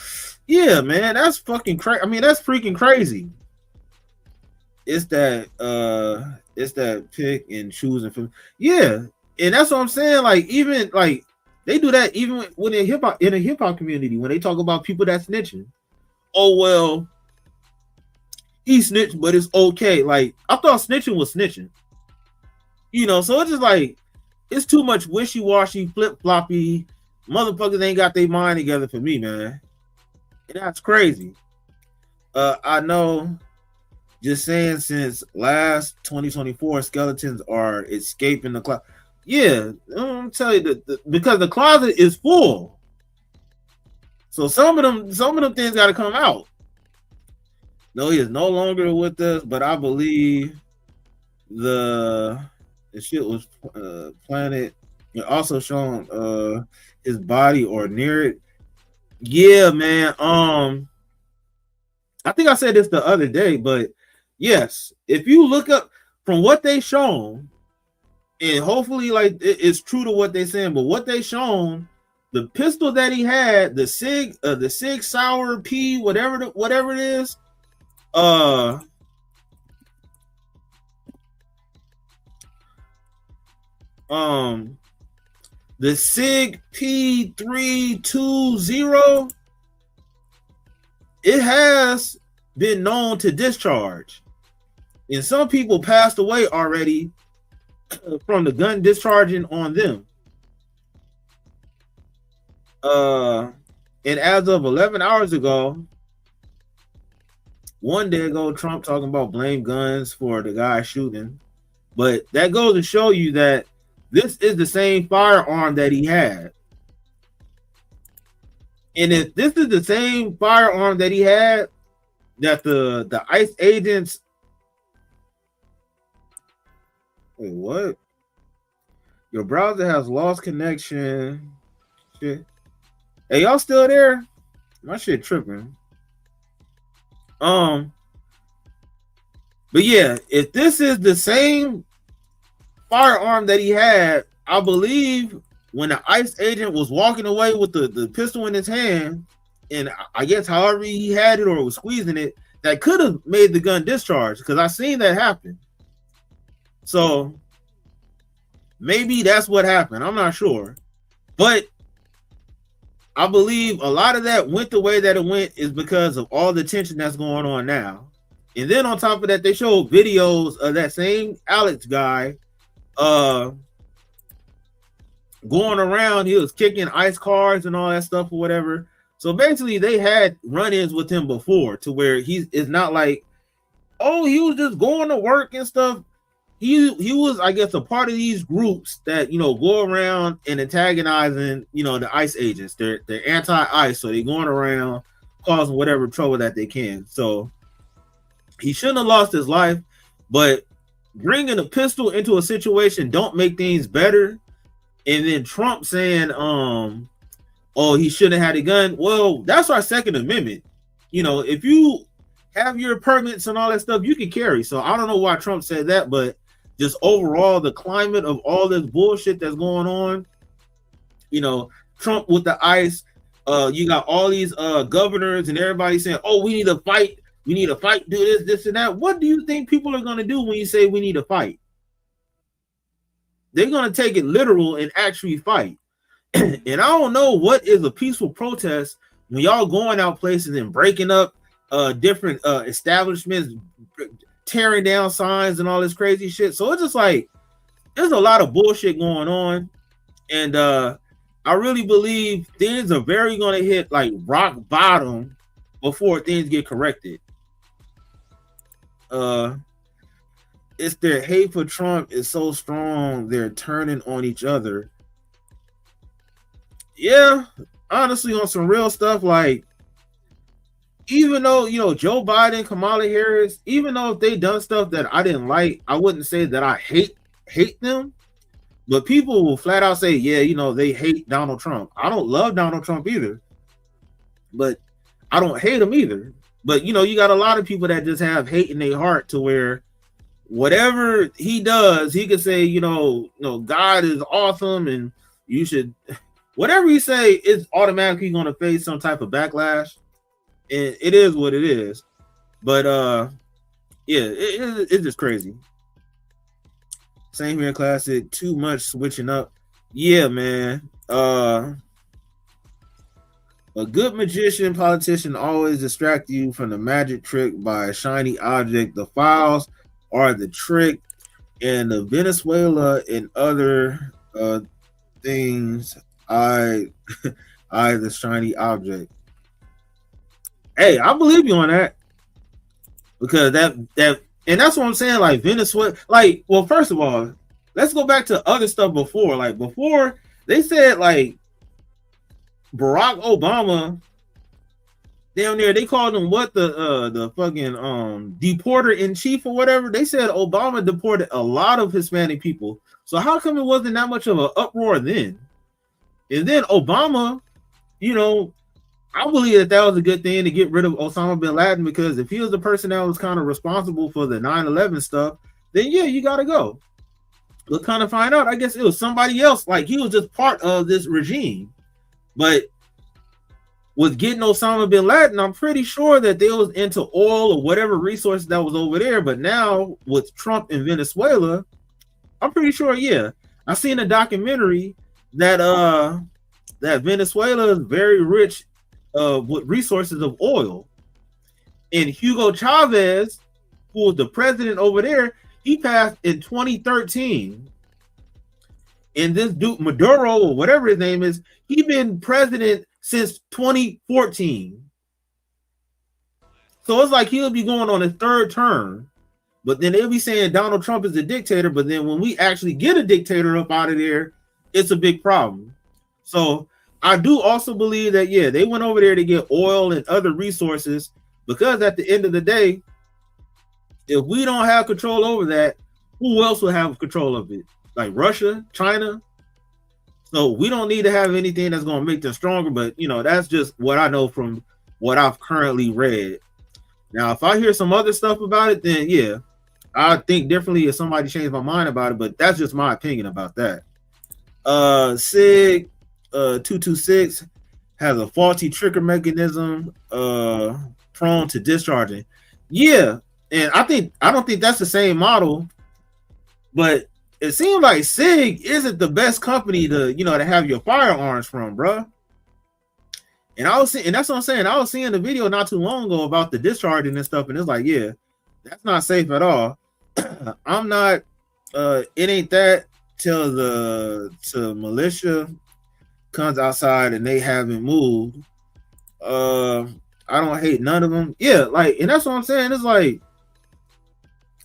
Yeah, man, that's fucking crazy. I mean, that's freaking crazy. It's that pick and choosing from. Yeah, and that's what I'm saying. Like, even like they do that even when in a hip hop community, when they talk about people that snitching. Oh well, he snitched, but it's okay. Like, I thought snitching was snitching. You know, so it's just like it's too much wishy-washy, flip-floppy. Motherfuckers ain't got their mind together for me, man. And that's crazy. I know. Just saying, since last 2024, skeletons are escaping the closet. Yeah, I'm telling you, because the closet is full. So some of them things got to come out. No, he is no longer with us, but I believe the shit was planted. It also shown his body or near it. Yeah, man. I think I said this the other day, but yes, if you look up from what they shown, and hopefully like it's true to what they saying, but what they shown, the pistol that he had, the Sig Sauer P, whatever it is, the Sig P320, it has been known to discharge, and some people passed away already from the gun discharging on them. And as of 11 hours ago, one day ago, Trump talking about blame guns for the guy shooting, but that goes to show you that this is the same firearm that he had. And if this is the same firearm that he had, that the ICE agents, wait, what? Your browser has lost connection. Shit. Hey, y'all still there? My shit tripping. But yeah, if this is the same firearm that he had, I believe when the ICE agent was walking away with the pistol in his hand, and I guess however he had it or was squeezing it, that could have made the gun discharge, because I seen that happen. So maybe that's what happened. I'm not sure. But I believe a lot of that went the way that it went is because of all the tension that's going on now. And then on top of that, they showed videos of that same Alex guy going around. He was kicking ICE cars and all that stuff or whatever. So basically they had run-ins with him before, to where it's not like, oh, he was just going to work and stuff. He was, I guess, a part of these groups that, you know, go around and antagonizing, you know, the ICE agents. They're anti-ICE, so they're going around causing whatever trouble that they can. So he shouldn't have lost his life, but bringing a pistol into a situation don't make things better. And then Trump saying, oh, he shouldn't have had a gun. Well, that's our Second Amendment. You know, if you have your permits and all that stuff, you can carry. So I don't know why Trump said that, but just overall, the climate of all this bullshit that's going on, you know, Trump with the ICE, you got all these governors and everybody saying, oh, we need to fight, do this and that. What do you think people are going to do when you say we need to fight? They're going to take it literal and actually fight. And I don't know what is a peaceful protest when y'all going out places and breaking up different establishments, tearing down signs and all this crazy shit. So it's just like, there's a lot of bullshit going on. And I really believe things are very going to hit like rock bottom before things get corrected. It's their hate for Trump is so strong, they're turning on each other. Yeah, honestly, on some real stuff, like, even though, you know, Joe Biden, Kamala Harris, even though if they done stuff that I didn't like, I wouldn't say that I hate them. But people will flat out say, yeah, you know, they hate Donald Trump. I don't love Donald Trump either, but I don't hate him either. But, you know, you got a lot of people that just have hate in their heart, to where whatever he does, he could say, you know, God is awesome and you should, whatever he say, it's automatically going to face some type of backlash. And it is what it is. But yeah, it's just crazy. Same here, Classic. Too much switching up. Yeah, man. A good magician, politician always distract you from the magic trick by a shiny object. The files are the trick, and the Venezuela and other things, I the shiny object. Hey, I believe you on that, because that and that's what I'm saying. Like Venezuela, like, well, first of all, let's go back to other stuff before. Like before, they said like Barack Obama down there, they called him what, the fucking deporter in chief or whatever. They said Obama deported a lot of Hispanic people. So how come it wasn't that much of an uproar then? And then Obama, you know, I believe that that was a good thing to get rid of Osama bin Laden, because if he was the person that was kind of responsible for the 9/11 stuff, then yeah, you got to go. We'll kind of find out. I guess it was somebody else. Like, he was just part of this regime. But with getting Osama bin Laden, I'm pretty sure that they was into oil or whatever resource that was over there. But now with Trump in Venezuela, I'm pretty sure, yeah. I seen a documentary that that Venezuela is very rich with resources of oil. And Hugo Chavez, who was the president over there, he passed in 2013. And this dude Maduro, or whatever his name is, he been president since 2014. So it's like he'll be going on his third term. But then they'll be saying Donald Trump is a dictator. But then when we actually get a dictator up out of there, it's a big problem. So I do also believe that, yeah, they went over there to get oil and other resources, because at the end of the day, if we don't have control over that, who else will have control of it? Like Russia, China? So we don't need to have anything that's going to make them stronger. But, you know, that's just what I know from what I've currently read. Now, if I hear some other stuff about it, then yeah, I think differently if somebody changed my mind about it. But that's just my opinion about that. SIG 226 has a faulty trigger mechanism, prone to discharging. Yeah, and I don't think that's the same model, but it seems like SIG isn't the best company to, you know, to have your firearms from, bro. And I was seeing, and that's what I'm saying. I was seeing the video not too long ago about the discharging and stuff, and it's like, yeah, that's not safe at all. I'm not. It ain't that till the militia comes outside and they haven't moved. I don't hate none of them. Yeah, like, and that's what I'm saying. It's like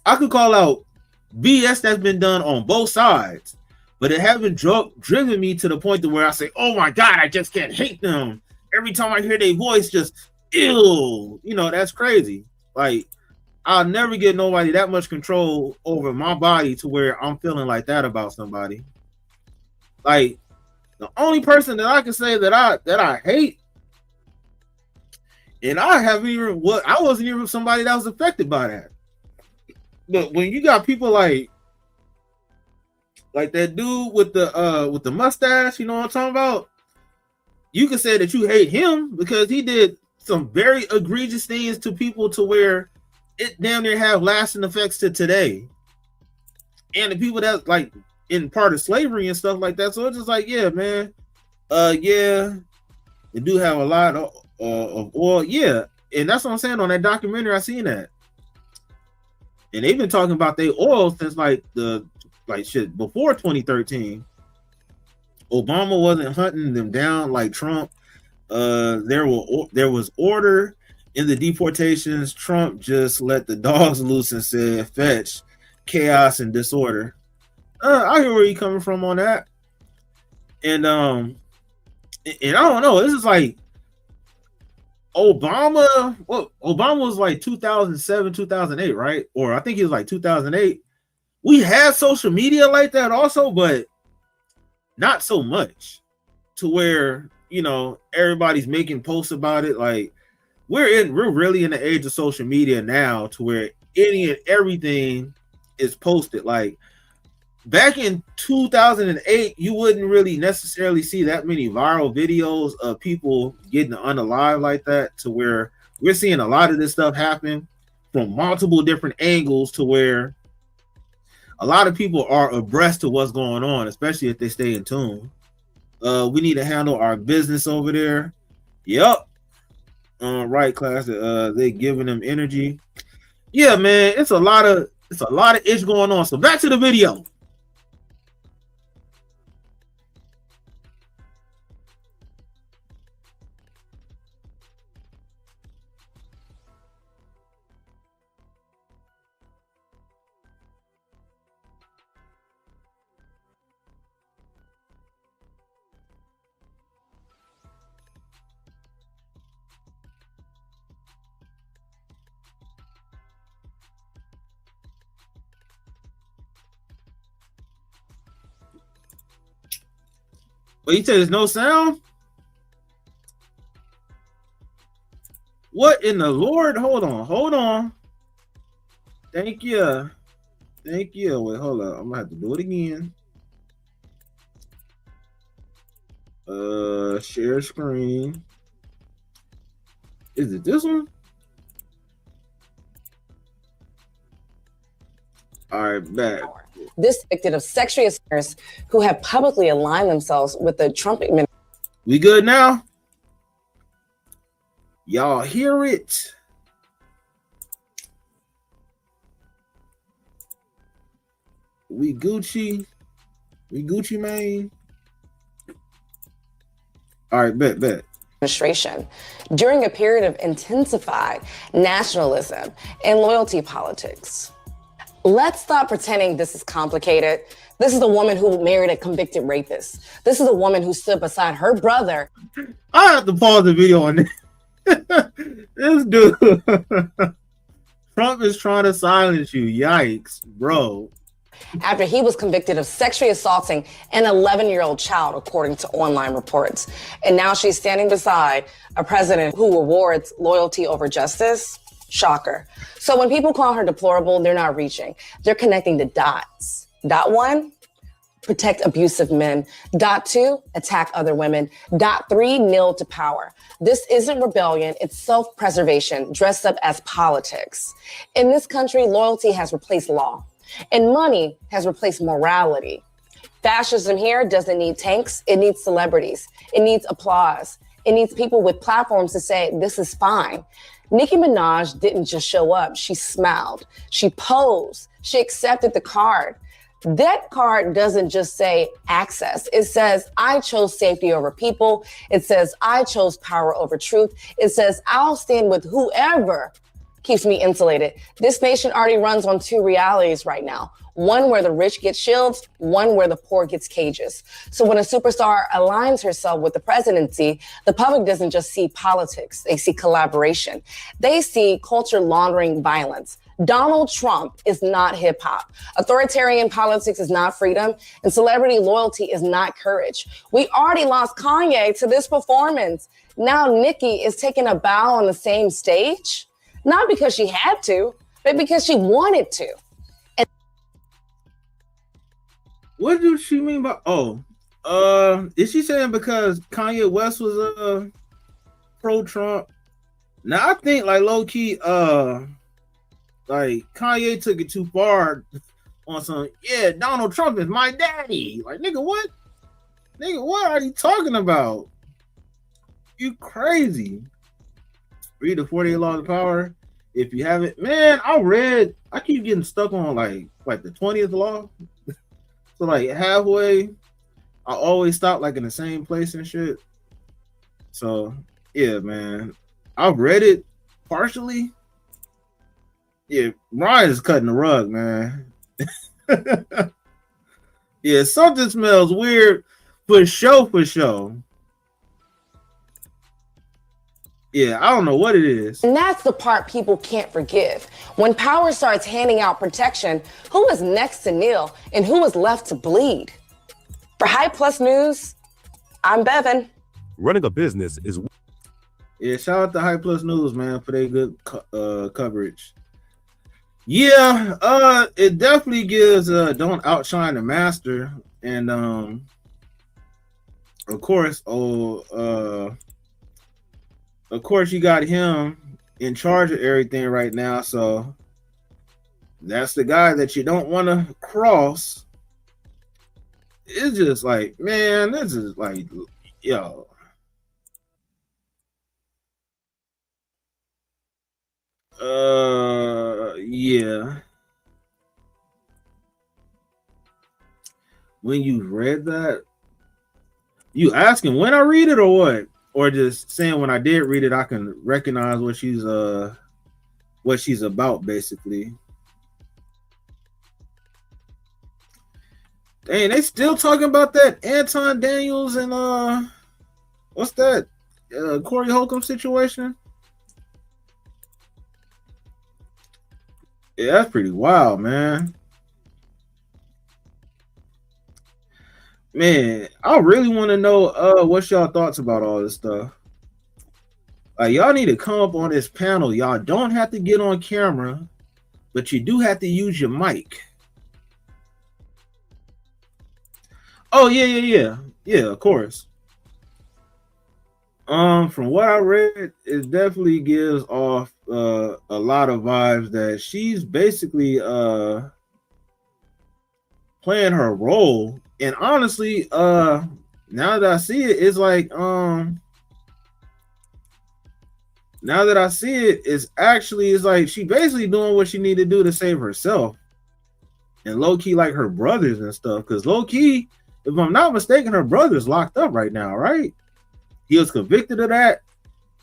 I could call out BS that's been done on both sides, but it haven't driven me to the point to where I say, oh my God, I just can't hate them. Every time I hear their voice, just ew, you know, that's crazy. Like, I'll never give nobody that much control over my body to where I'm feeling like that about somebody. Like, the only person that I can say that I hate, and I wasn't even somebody that was affected by that. But when you got people like that dude with the mustache, you know what I'm talking about? You can say that you hate him because he did some very egregious things to people to where it damn near have lasting effects to today. And the people that like in part of slavery and stuff like that. So it's just like, yeah, man. Yeah, they do have a lot of oil. Yeah. And that's what I'm saying. On that documentary, I seen that. And they've been talking about their oil since shit before 2013. Obama wasn't hunting them down like Trump. There was order in the deportations. Trump just let the dogs loose and said, fetch, chaos and disorder. I hear where you're coming from on that. And I don't know. This is like Obama. Well, Obama was like 2007, 2008, right? Or I think he was like 2008. We had social media like that also, but not so much to where, you know, everybody's making posts about it. Like, we're really in the age of social media now to where any and everything is posted. Like, back in 2008, you wouldn't really necessarily see that many viral videos of people getting unalive like that, to where we're seeing a lot of this stuff happen from multiple different angles, to where a lot of people are abreast to what's going on, especially if they stay in tune. We need to handle our business over there. Yep. Right, Classic. They giving them energy. Yeah, man. It's a lot of ish going on. So back to the video. But you said there's no sound? What in the Lord? Hold on. Thank you. Wait, hold up. I'm gonna have to do it again. Share screen. Is it this one? All right, back. This convicted of sexual assaults who have publicly aligned themselves with the Trump administration. We good now? Y'all hear it? We Gucci. We Gucci, man. All right, bet. Administration during a period of intensified nationalism and loyalty politics. Let's stop pretending this is complicated. This is a woman who married a convicted rapist. This is a woman who stood beside her brother. I have to pause the video on this. This dude. Trump is trying to silence you. Yikes, bro. After he was convicted of sexually assaulting an 11-year-old child, according to online reports. And now she's standing beside a president who rewards loyalty over justice. Shocker. So when people call her deplorable, they're not reaching. They're connecting the dots. Dot one, protect abusive men. Dot two, attack other women. Dot three, kneel to power. This isn't rebellion, it's self-preservation dressed up as politics. In this country, loyalty has replaced law, and money has replaced morality. Fascism here doesn't need tanks, it needs celebrities. It needs applause. It needs people with platforms to say, this is fine. Nicki Minaj didn't just show up, she smiled, she posed, she accepted the card. That card doesn't just say access. It says, I chose safety over people. It says, I chose power over truth. It says, I'll stand with whoever keeps me insulated. This nation already runs on two realities right now. One where the rich get shields, one where the poor gets cages. So when a superstar aligns herself with the presidency, the public doesn't just see politics, they see collaboration. They see culture laundering violence. Donald Trump is not hip hop. Authoritarian politics is not freedom, and celebrity loyalty is not courage. We already lost Kanye to this performance. Now Nicki is taking a bow on the same stage, not because she had to, but because she wanted to. What does she mean by is she saying because Kanye West was pro-Trump? Now I think like low-key like Kanye took it too far on some, yeah, Donald Trump is my daddy. Like nigga, what? Nigga, what are you talking about? You crazy. Read the 48 Laws of Power. If you haven't, man, I keep getting stuck on like the 20th law. So like halfway, I always stop like in the same place and shit. So yeah, man, I've read it partially. Yeah, Ryan is cutting the rug, man. Yeah, something smells weird for sure. Yeah, I don't know what it is. And that's the part people can't forgive. When power starts handing out protection, who is next to kneel and who is left to bleed? For High Plus News, I'm Bevan. Running a business is... Yeah, shout out to High Plus News, man, for their good coverage. Yeah, it definitely gives don't outshine the master. And of course, you got him in charge of everything right now. So that's the guy that you don't want to cross. It's just like, man, this is like, yo. Yeah. When you read that, you asking when I read it or what? Or just saying when I did read it, I can recognize what she's about, basically. Dang, they still talking about that Anton Daniels and what's that? Corey Holcomb situation? Yeah, that's pretty wild, man. Man, I really want to know what's y'all thoughts about all this stuff. Y'all need to come up on this panel. Y'all don't have to get on camera, but you do have to use your mic. Oh yeah, of course. From what I read, it definitely gives off a lot of vibes that she's basically playing her role. And honestly, now that I see it, it's like now that I see it, it's like she basically doing what she need to do to save herself. And low key, like her brothers and stuff. Because low key, if I'm not mistaken, her brother's locked up right now, right? He was convicted of that,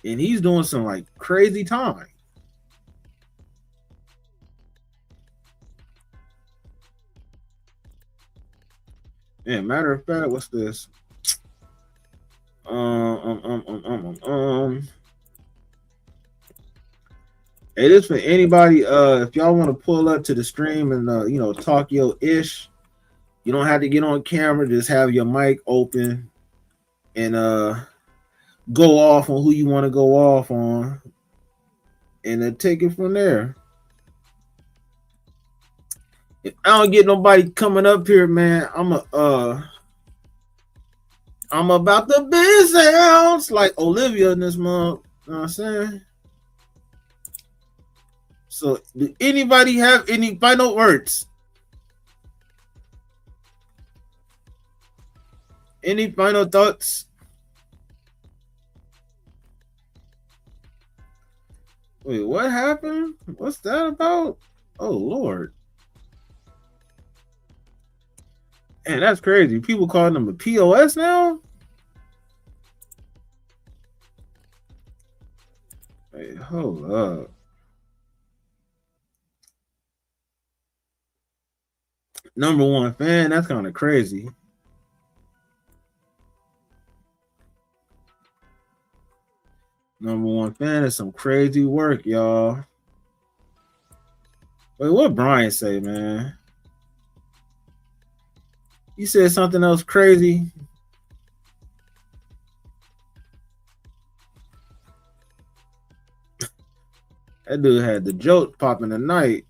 and he's doing some like crazy time. Yeah, matter of fact, what's this? It is for anybody. If y'all want to pull up to the stream and talk your ish, you don't have to get on camera. Just have your mic open and go off on who you want to go off on, and then take it from there. If I don't get nobody coming up here, man, I'm about the business like Olivia in this month. You know what I'm saying? So, do anybody have any final words? Any final thoughts? Wait, what happened? What's that about? Oh, Lord. Man, that's crazy. People calling them a POS now? Wait, hold up. Number one fan, that's kind of crazy. Number one fan is some crazy work, y'all. Wait, what Brian say, man? You said something else crazy. That dude had the joke popping tonight.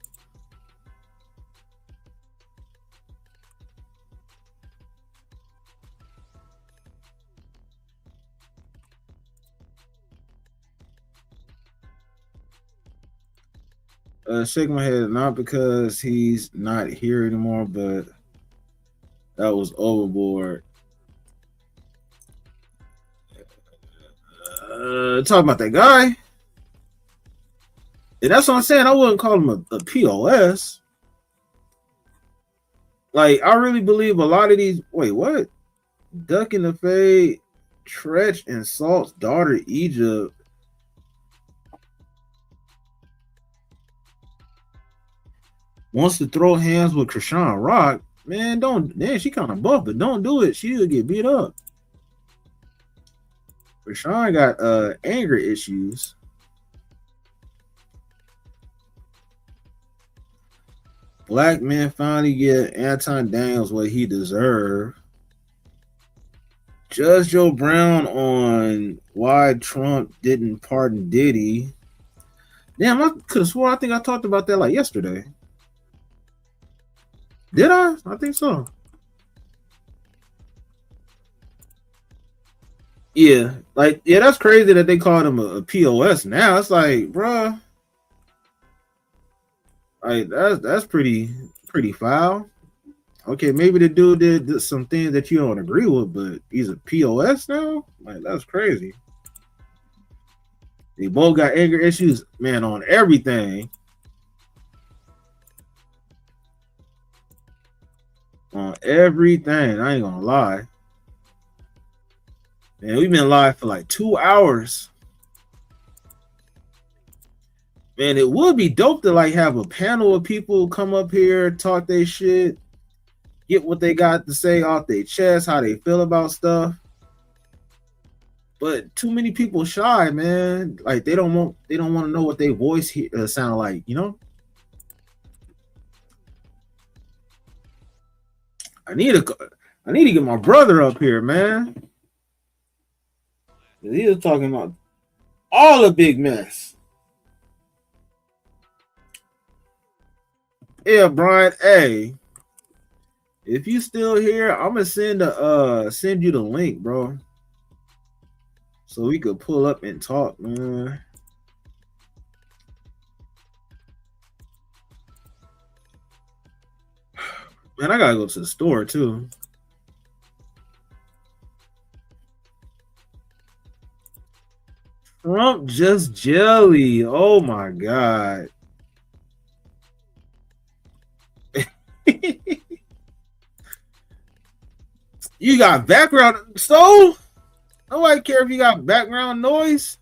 Shake my head, not because he's not here anymore, but that was overboard. Talking about that guy. And that's what I'm saying. I wouldn't call him a POS. Like, I really believe a lot of these. Wait, what? Duck in the Fade, Tretch and Salt's daughter, Egypt. Wants to throw hands with Krishan Rock. Man, don't. Man, she kind of buff, but don't do it. She'll get beat up. Krishan got anger issues. Black men finally get Anton Daniels what he deserved. Judge Joe Brown on why Trump didn't pardon Diddy. Damn, I could have swore I think I talked about that like yesterday. Did I? I think so. Yeah, that's crazy that they called him a POS now. It's like, bruh, like that's pretty foul. Okay, maybe the dude did some things that you don't agree with, but he's a POS now? Like, that's crazy. They both got anger issues, man, on everything. On everything. I ain't gonna lie. Man, we've been live for like 2 hours. Man, it would be dope to like have a panel of people come up here, talk their shit, get what they got to say off their chest, how they feel about stuff. But too many people shy, man. Like they don't want to know what their voice sound like, you know? I need to get my brother up here, man. He was talking about All a big mess. Yeah, Brian. Hey, if you still here, I'm gonna send you the link, bro, so we could pull up and talk, man. Man, I gotta go to the store too. Trump just jelly. Oh my god. You got background, so nobody care if you got background noise.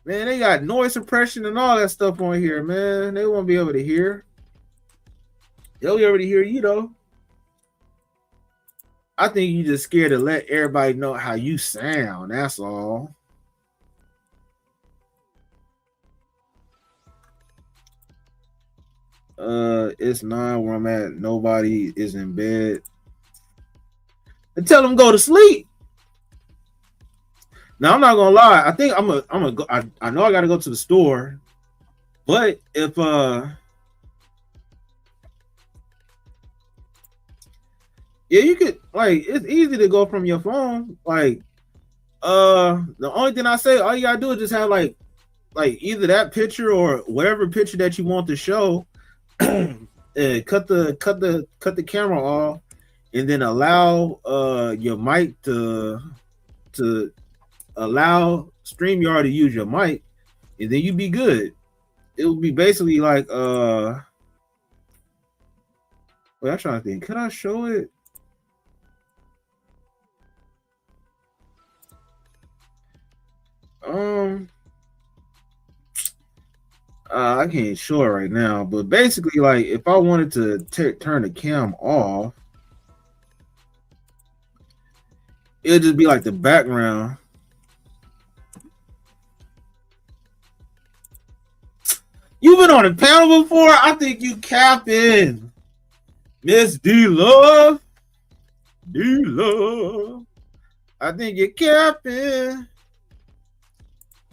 Man, they got noise suppression and all that stuff on here, man. They won't be able to hear. They'll be able to hear you though. I think you just scared to let everybody know how you sound. That's all. It's 9 where I'm at. Nobody is in bed. And tell them go to sleep. Now I'm not gonna lie. I think I'm gonna go. I know I gotta go to the store, but if yeah, you could, like, it's easy to go from your phone. Like, the only thing I say, all you gotta do is just have like either that picture or whatever picture that you want to show. Cut the camera off, and then allow your mic to allow StreamYard to use your mic, and then you'd be good. It would be basically like wait, I'm trying to think. Could I show it? I can't show it right now, but basically, like, if I wanted to turn the cam off, it'd just be like the background. You've been on a panel before? I think you capping. Miss D-Love. D-Love. I think you're capping.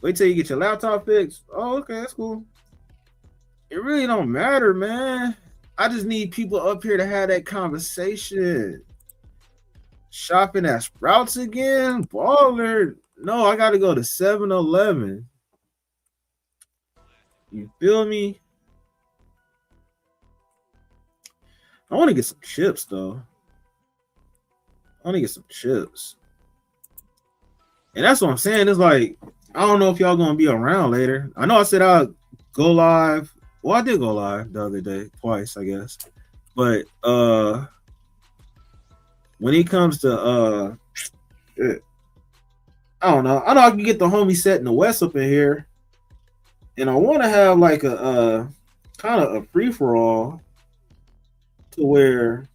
Wait till you get your laptop fixed. Oh, okay, that's cool. It really don't matter, man. I just need people up here to have that conversation. Shopping at Sprouts again? Baller. No, I got to go to 7-Eleven. You feel me? I want to get some chips, though. I want to get some chips. And that's what I'm saying. It's like, I don't know if y'all going to be around later. I know I said I'll go live. Well, I did go live the other day, twice, I guess. But when it comes to I don't know. I know I can get the homie set in the West up in here. And I want to have like a kind of a free-for-all to where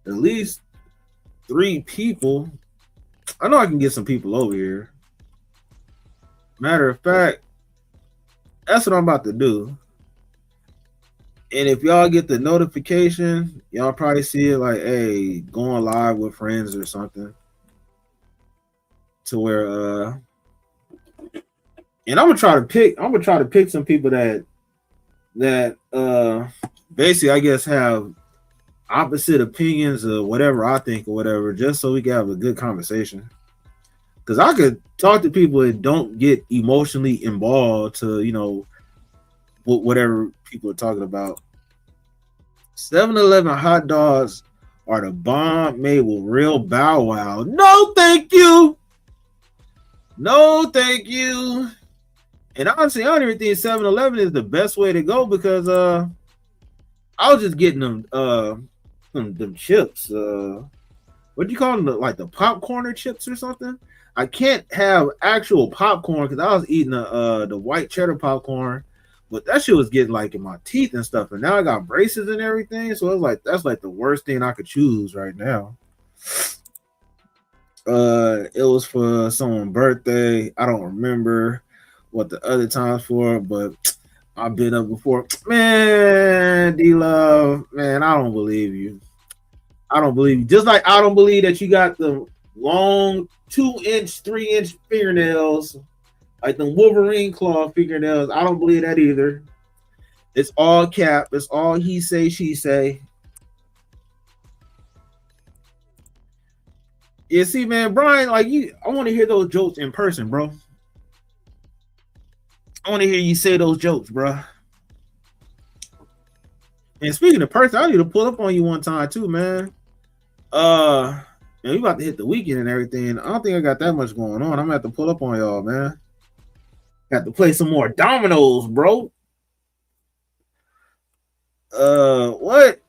at least 3 people. I know I can get some people over here. Matter of fact, that's what I'm about to do. And if y'all get the notification, y'all probably see it like, hey, going live with friends or something. To where and I'm gonna try to pick some people that basically, I guess, have opposite opinions of whatever I think or whatever, just so we can have a good conversation. Because I could talk to people that don't get emotionally involved to, you know, whatever people are talking about. 7-Eleven hot dogs are the bomb, made with real Bow Wow. No, thank you. No, thank you. And honestly, I don't even think 7-Eleven is the best way to go, because I was just getting them chips. What do you call them? Like the popcorner chips or something? I can't have actual popcorn because I was eating the white cheddar popcorn, but that shit was getting like in my teeth and stuff. And now I got braces and everything, so it's like that's like the worst thing I could choose right now. It was for someone's birthday. I don't remember what the other times for, but I've been up before. Man, D-Love, man, I don't believe you. I don't believe you. Just like I don't believe that you got the long 2-inch, 3-inch fingernails, like the Wolverine claw fingernails. I don't believe that either. It's all cap. It's all he say, she say. Yeah, see, man, Brian, like I want to hear those jokes in person, bro. I want to hear you say those jokes, bro. And speaking of person, I need to pull up on you one time too, man. We about to hit the weekend and everything. I don't think I got that much going on. I'm gonna have to pull up on y'all, man. Got to play some more dominoes, bro. What?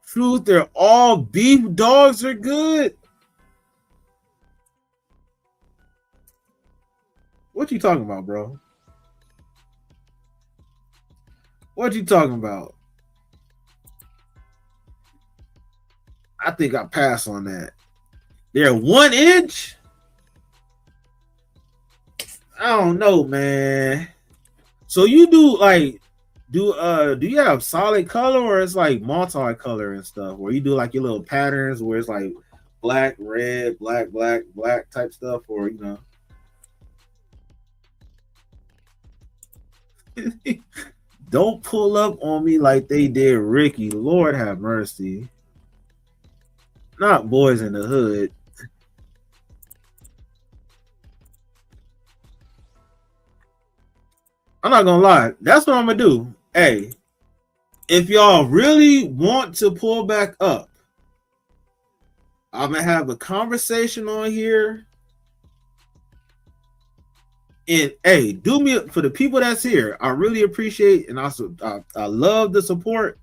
Truth, they're all beef dogs are good. What you talking about, bro? What you talking about? I think I pass on that. They're 1 inch. I don't know, man. So you do like do you have solid color or it's like multi-color and stuff where you do like your little patterns where it's like black, red, black, black, black type stuff, or don't pull up on me like they did Ricky. Lord have mercy. Not Boys in the Hood. I'm not gonna lie. That's what I'm gonna do. Hey, if y'all really want to pull back up, I'm gonna have a conversation on here. And hey, do me for the people that's here. I really appreciate and also I love the support.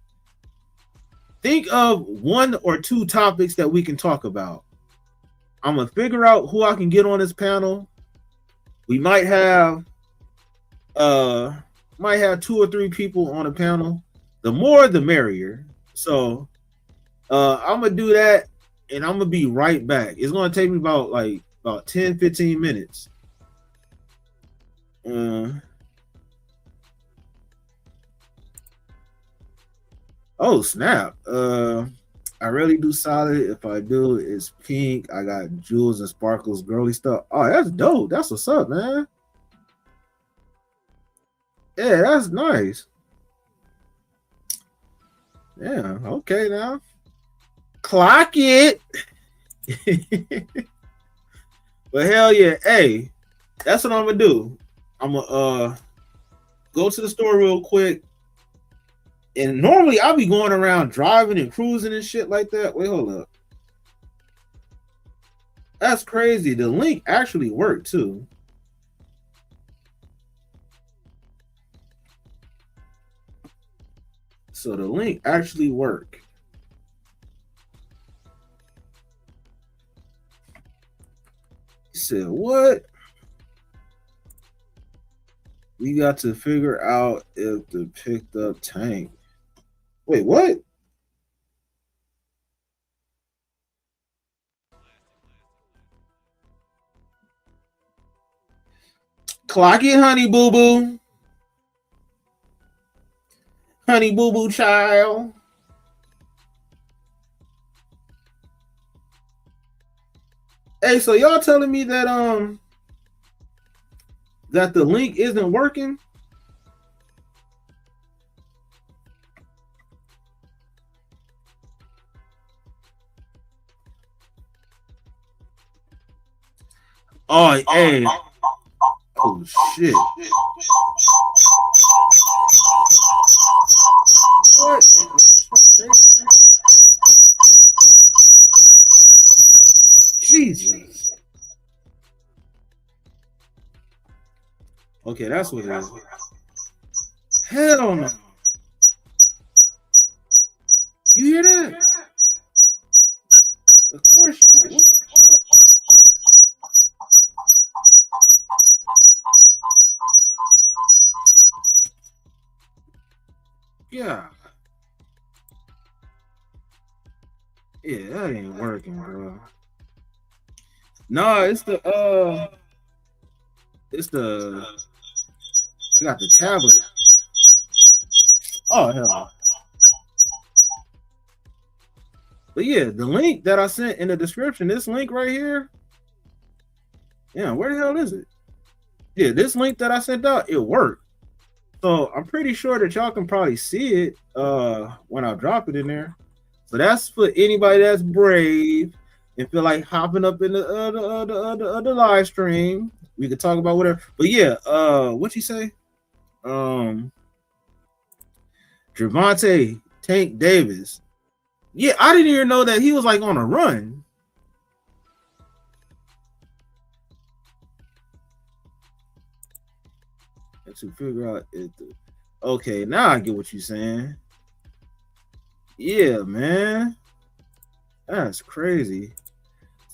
Think of 1 or 2 topics that we can talk about. I'm gonna figure out who I can get on this panel. We might have 2 or 3 people on the panel. The more the merrier. So I'm gonna do that and I'm gonna be right back. It's gonna take me about 10-15 minutes. Oh snap. I really do solid. If I do, it's pink. I got jewels and sparkles, girly stuff. Oh, that's dope. That's what's up, man. Yeah, that's nice. Yeah, okay now. Clock it. But hell yeah. Hey, that's what I'm gonna do. I'm gonna go to the store real quick. And normally I'll be going around driving and cruising and shit like that. Wait, hold up. That's crazy. The link actually worked too. So the link actually worked. He said, what? We got to figure out if the picked up tank. Wait, what? Clock it, honey boo boo. Honey boo boo child. Hey, so y'all telling me that that the link isn't working? Oh, hey. Oh shit. What? Jesus. Okay, that's what it is. Hell no. You hear that? Of course you do. Yeah. Yeah, that ain't working, bro. No, it's the I got the tablet. Oh hell. But yeah, the link that I sent in the description, this link right here. Yeah, where the hell is it? Yeah, this link that I sent out, it worked. So I'm pretty sure that y'all can probably see it when I drop it in there. So that's for anybody that's brave and feel like hopping up in the live stream. We could talk about whatever. But yeah, what you say? Gervonta Tank Davis. Yeah, I didn't even know that he was like on a run. To figure out it. Okay, now I get what you're saying. Yeah, man. That's crazy.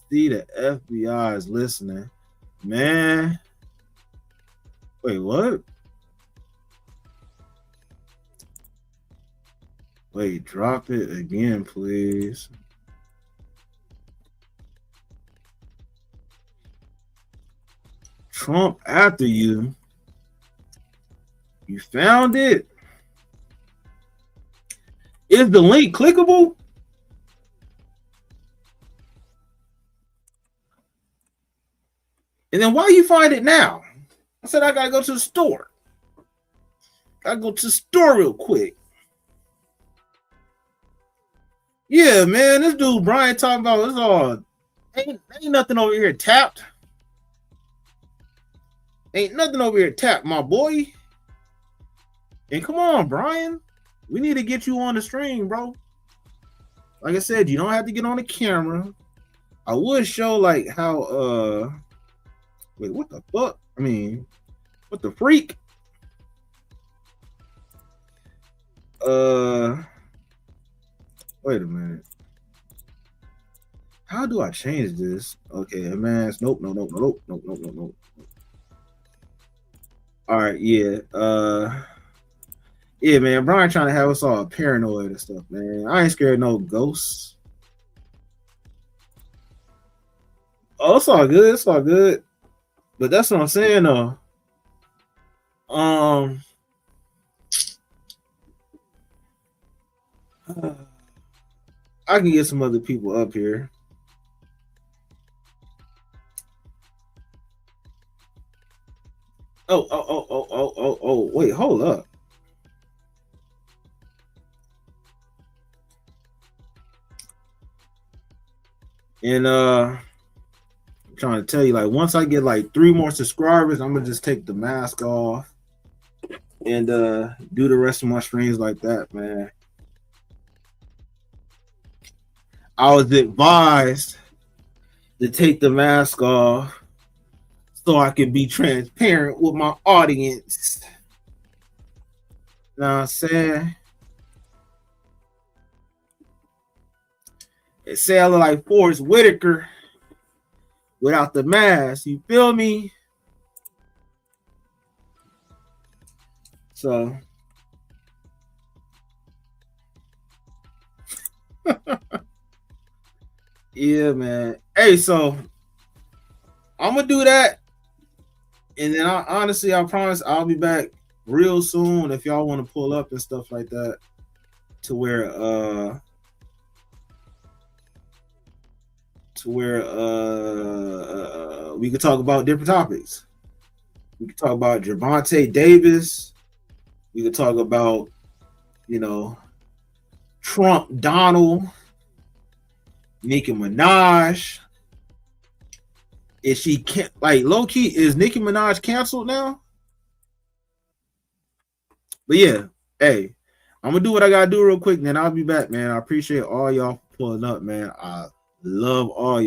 See, the FBI is listening. Man. Wait, what? Wait, drop it again, please. Trump after you. You found it? Is the link clickable? And then why you find it now? I said I gotta go to the store. Gotta go to the store real quick. Yeah, man, this dude Brian talking about it's all ain't nothing over here tapped. Ain't nothing over here tapped, my boy. And come on, Brian. We need to get you on the stream, bro. Like I said, you don't have to get on the camera. I would show like how wait, what the fuck? I mean, what the freak? Wait a minute. How do I change this? Okay, mask. Nope. All right, yeah. Yeah, man. Brian trying to have us all paranoid and stuff, man. I ain't scared of no ghosts. Oh, it's all good. It's all good. But that's what I'm saying, though. I can get some other people up here. Oh, wait, hold up. And I'm trying to tell you, like, once I get like 3 more subscribers, I'm gonna just take the mask off and do the rest of my streams like that, man. I was advised to take the mask off so I can be transparent with my audience. You know what I'm saying? It say I look like Forrest Whitaker without the mask. You feel me? So yeah, man. Hey, so I'm gonna do that, and then I promise I'll be back real soon if y'all want to pull up and stuff like that, to where we could talk about different topics. We could talk about Gervonta Davis. We could talk about, you know, Trump, Donald, Nicki Minaj. Is she like low key? Is Nicki Minaj canceled now? But yeah, hey, I'm gonna do what I gotta do real quick, and then I'll be back, man. I appreciate all y'all pulling up, man. I love all y'all.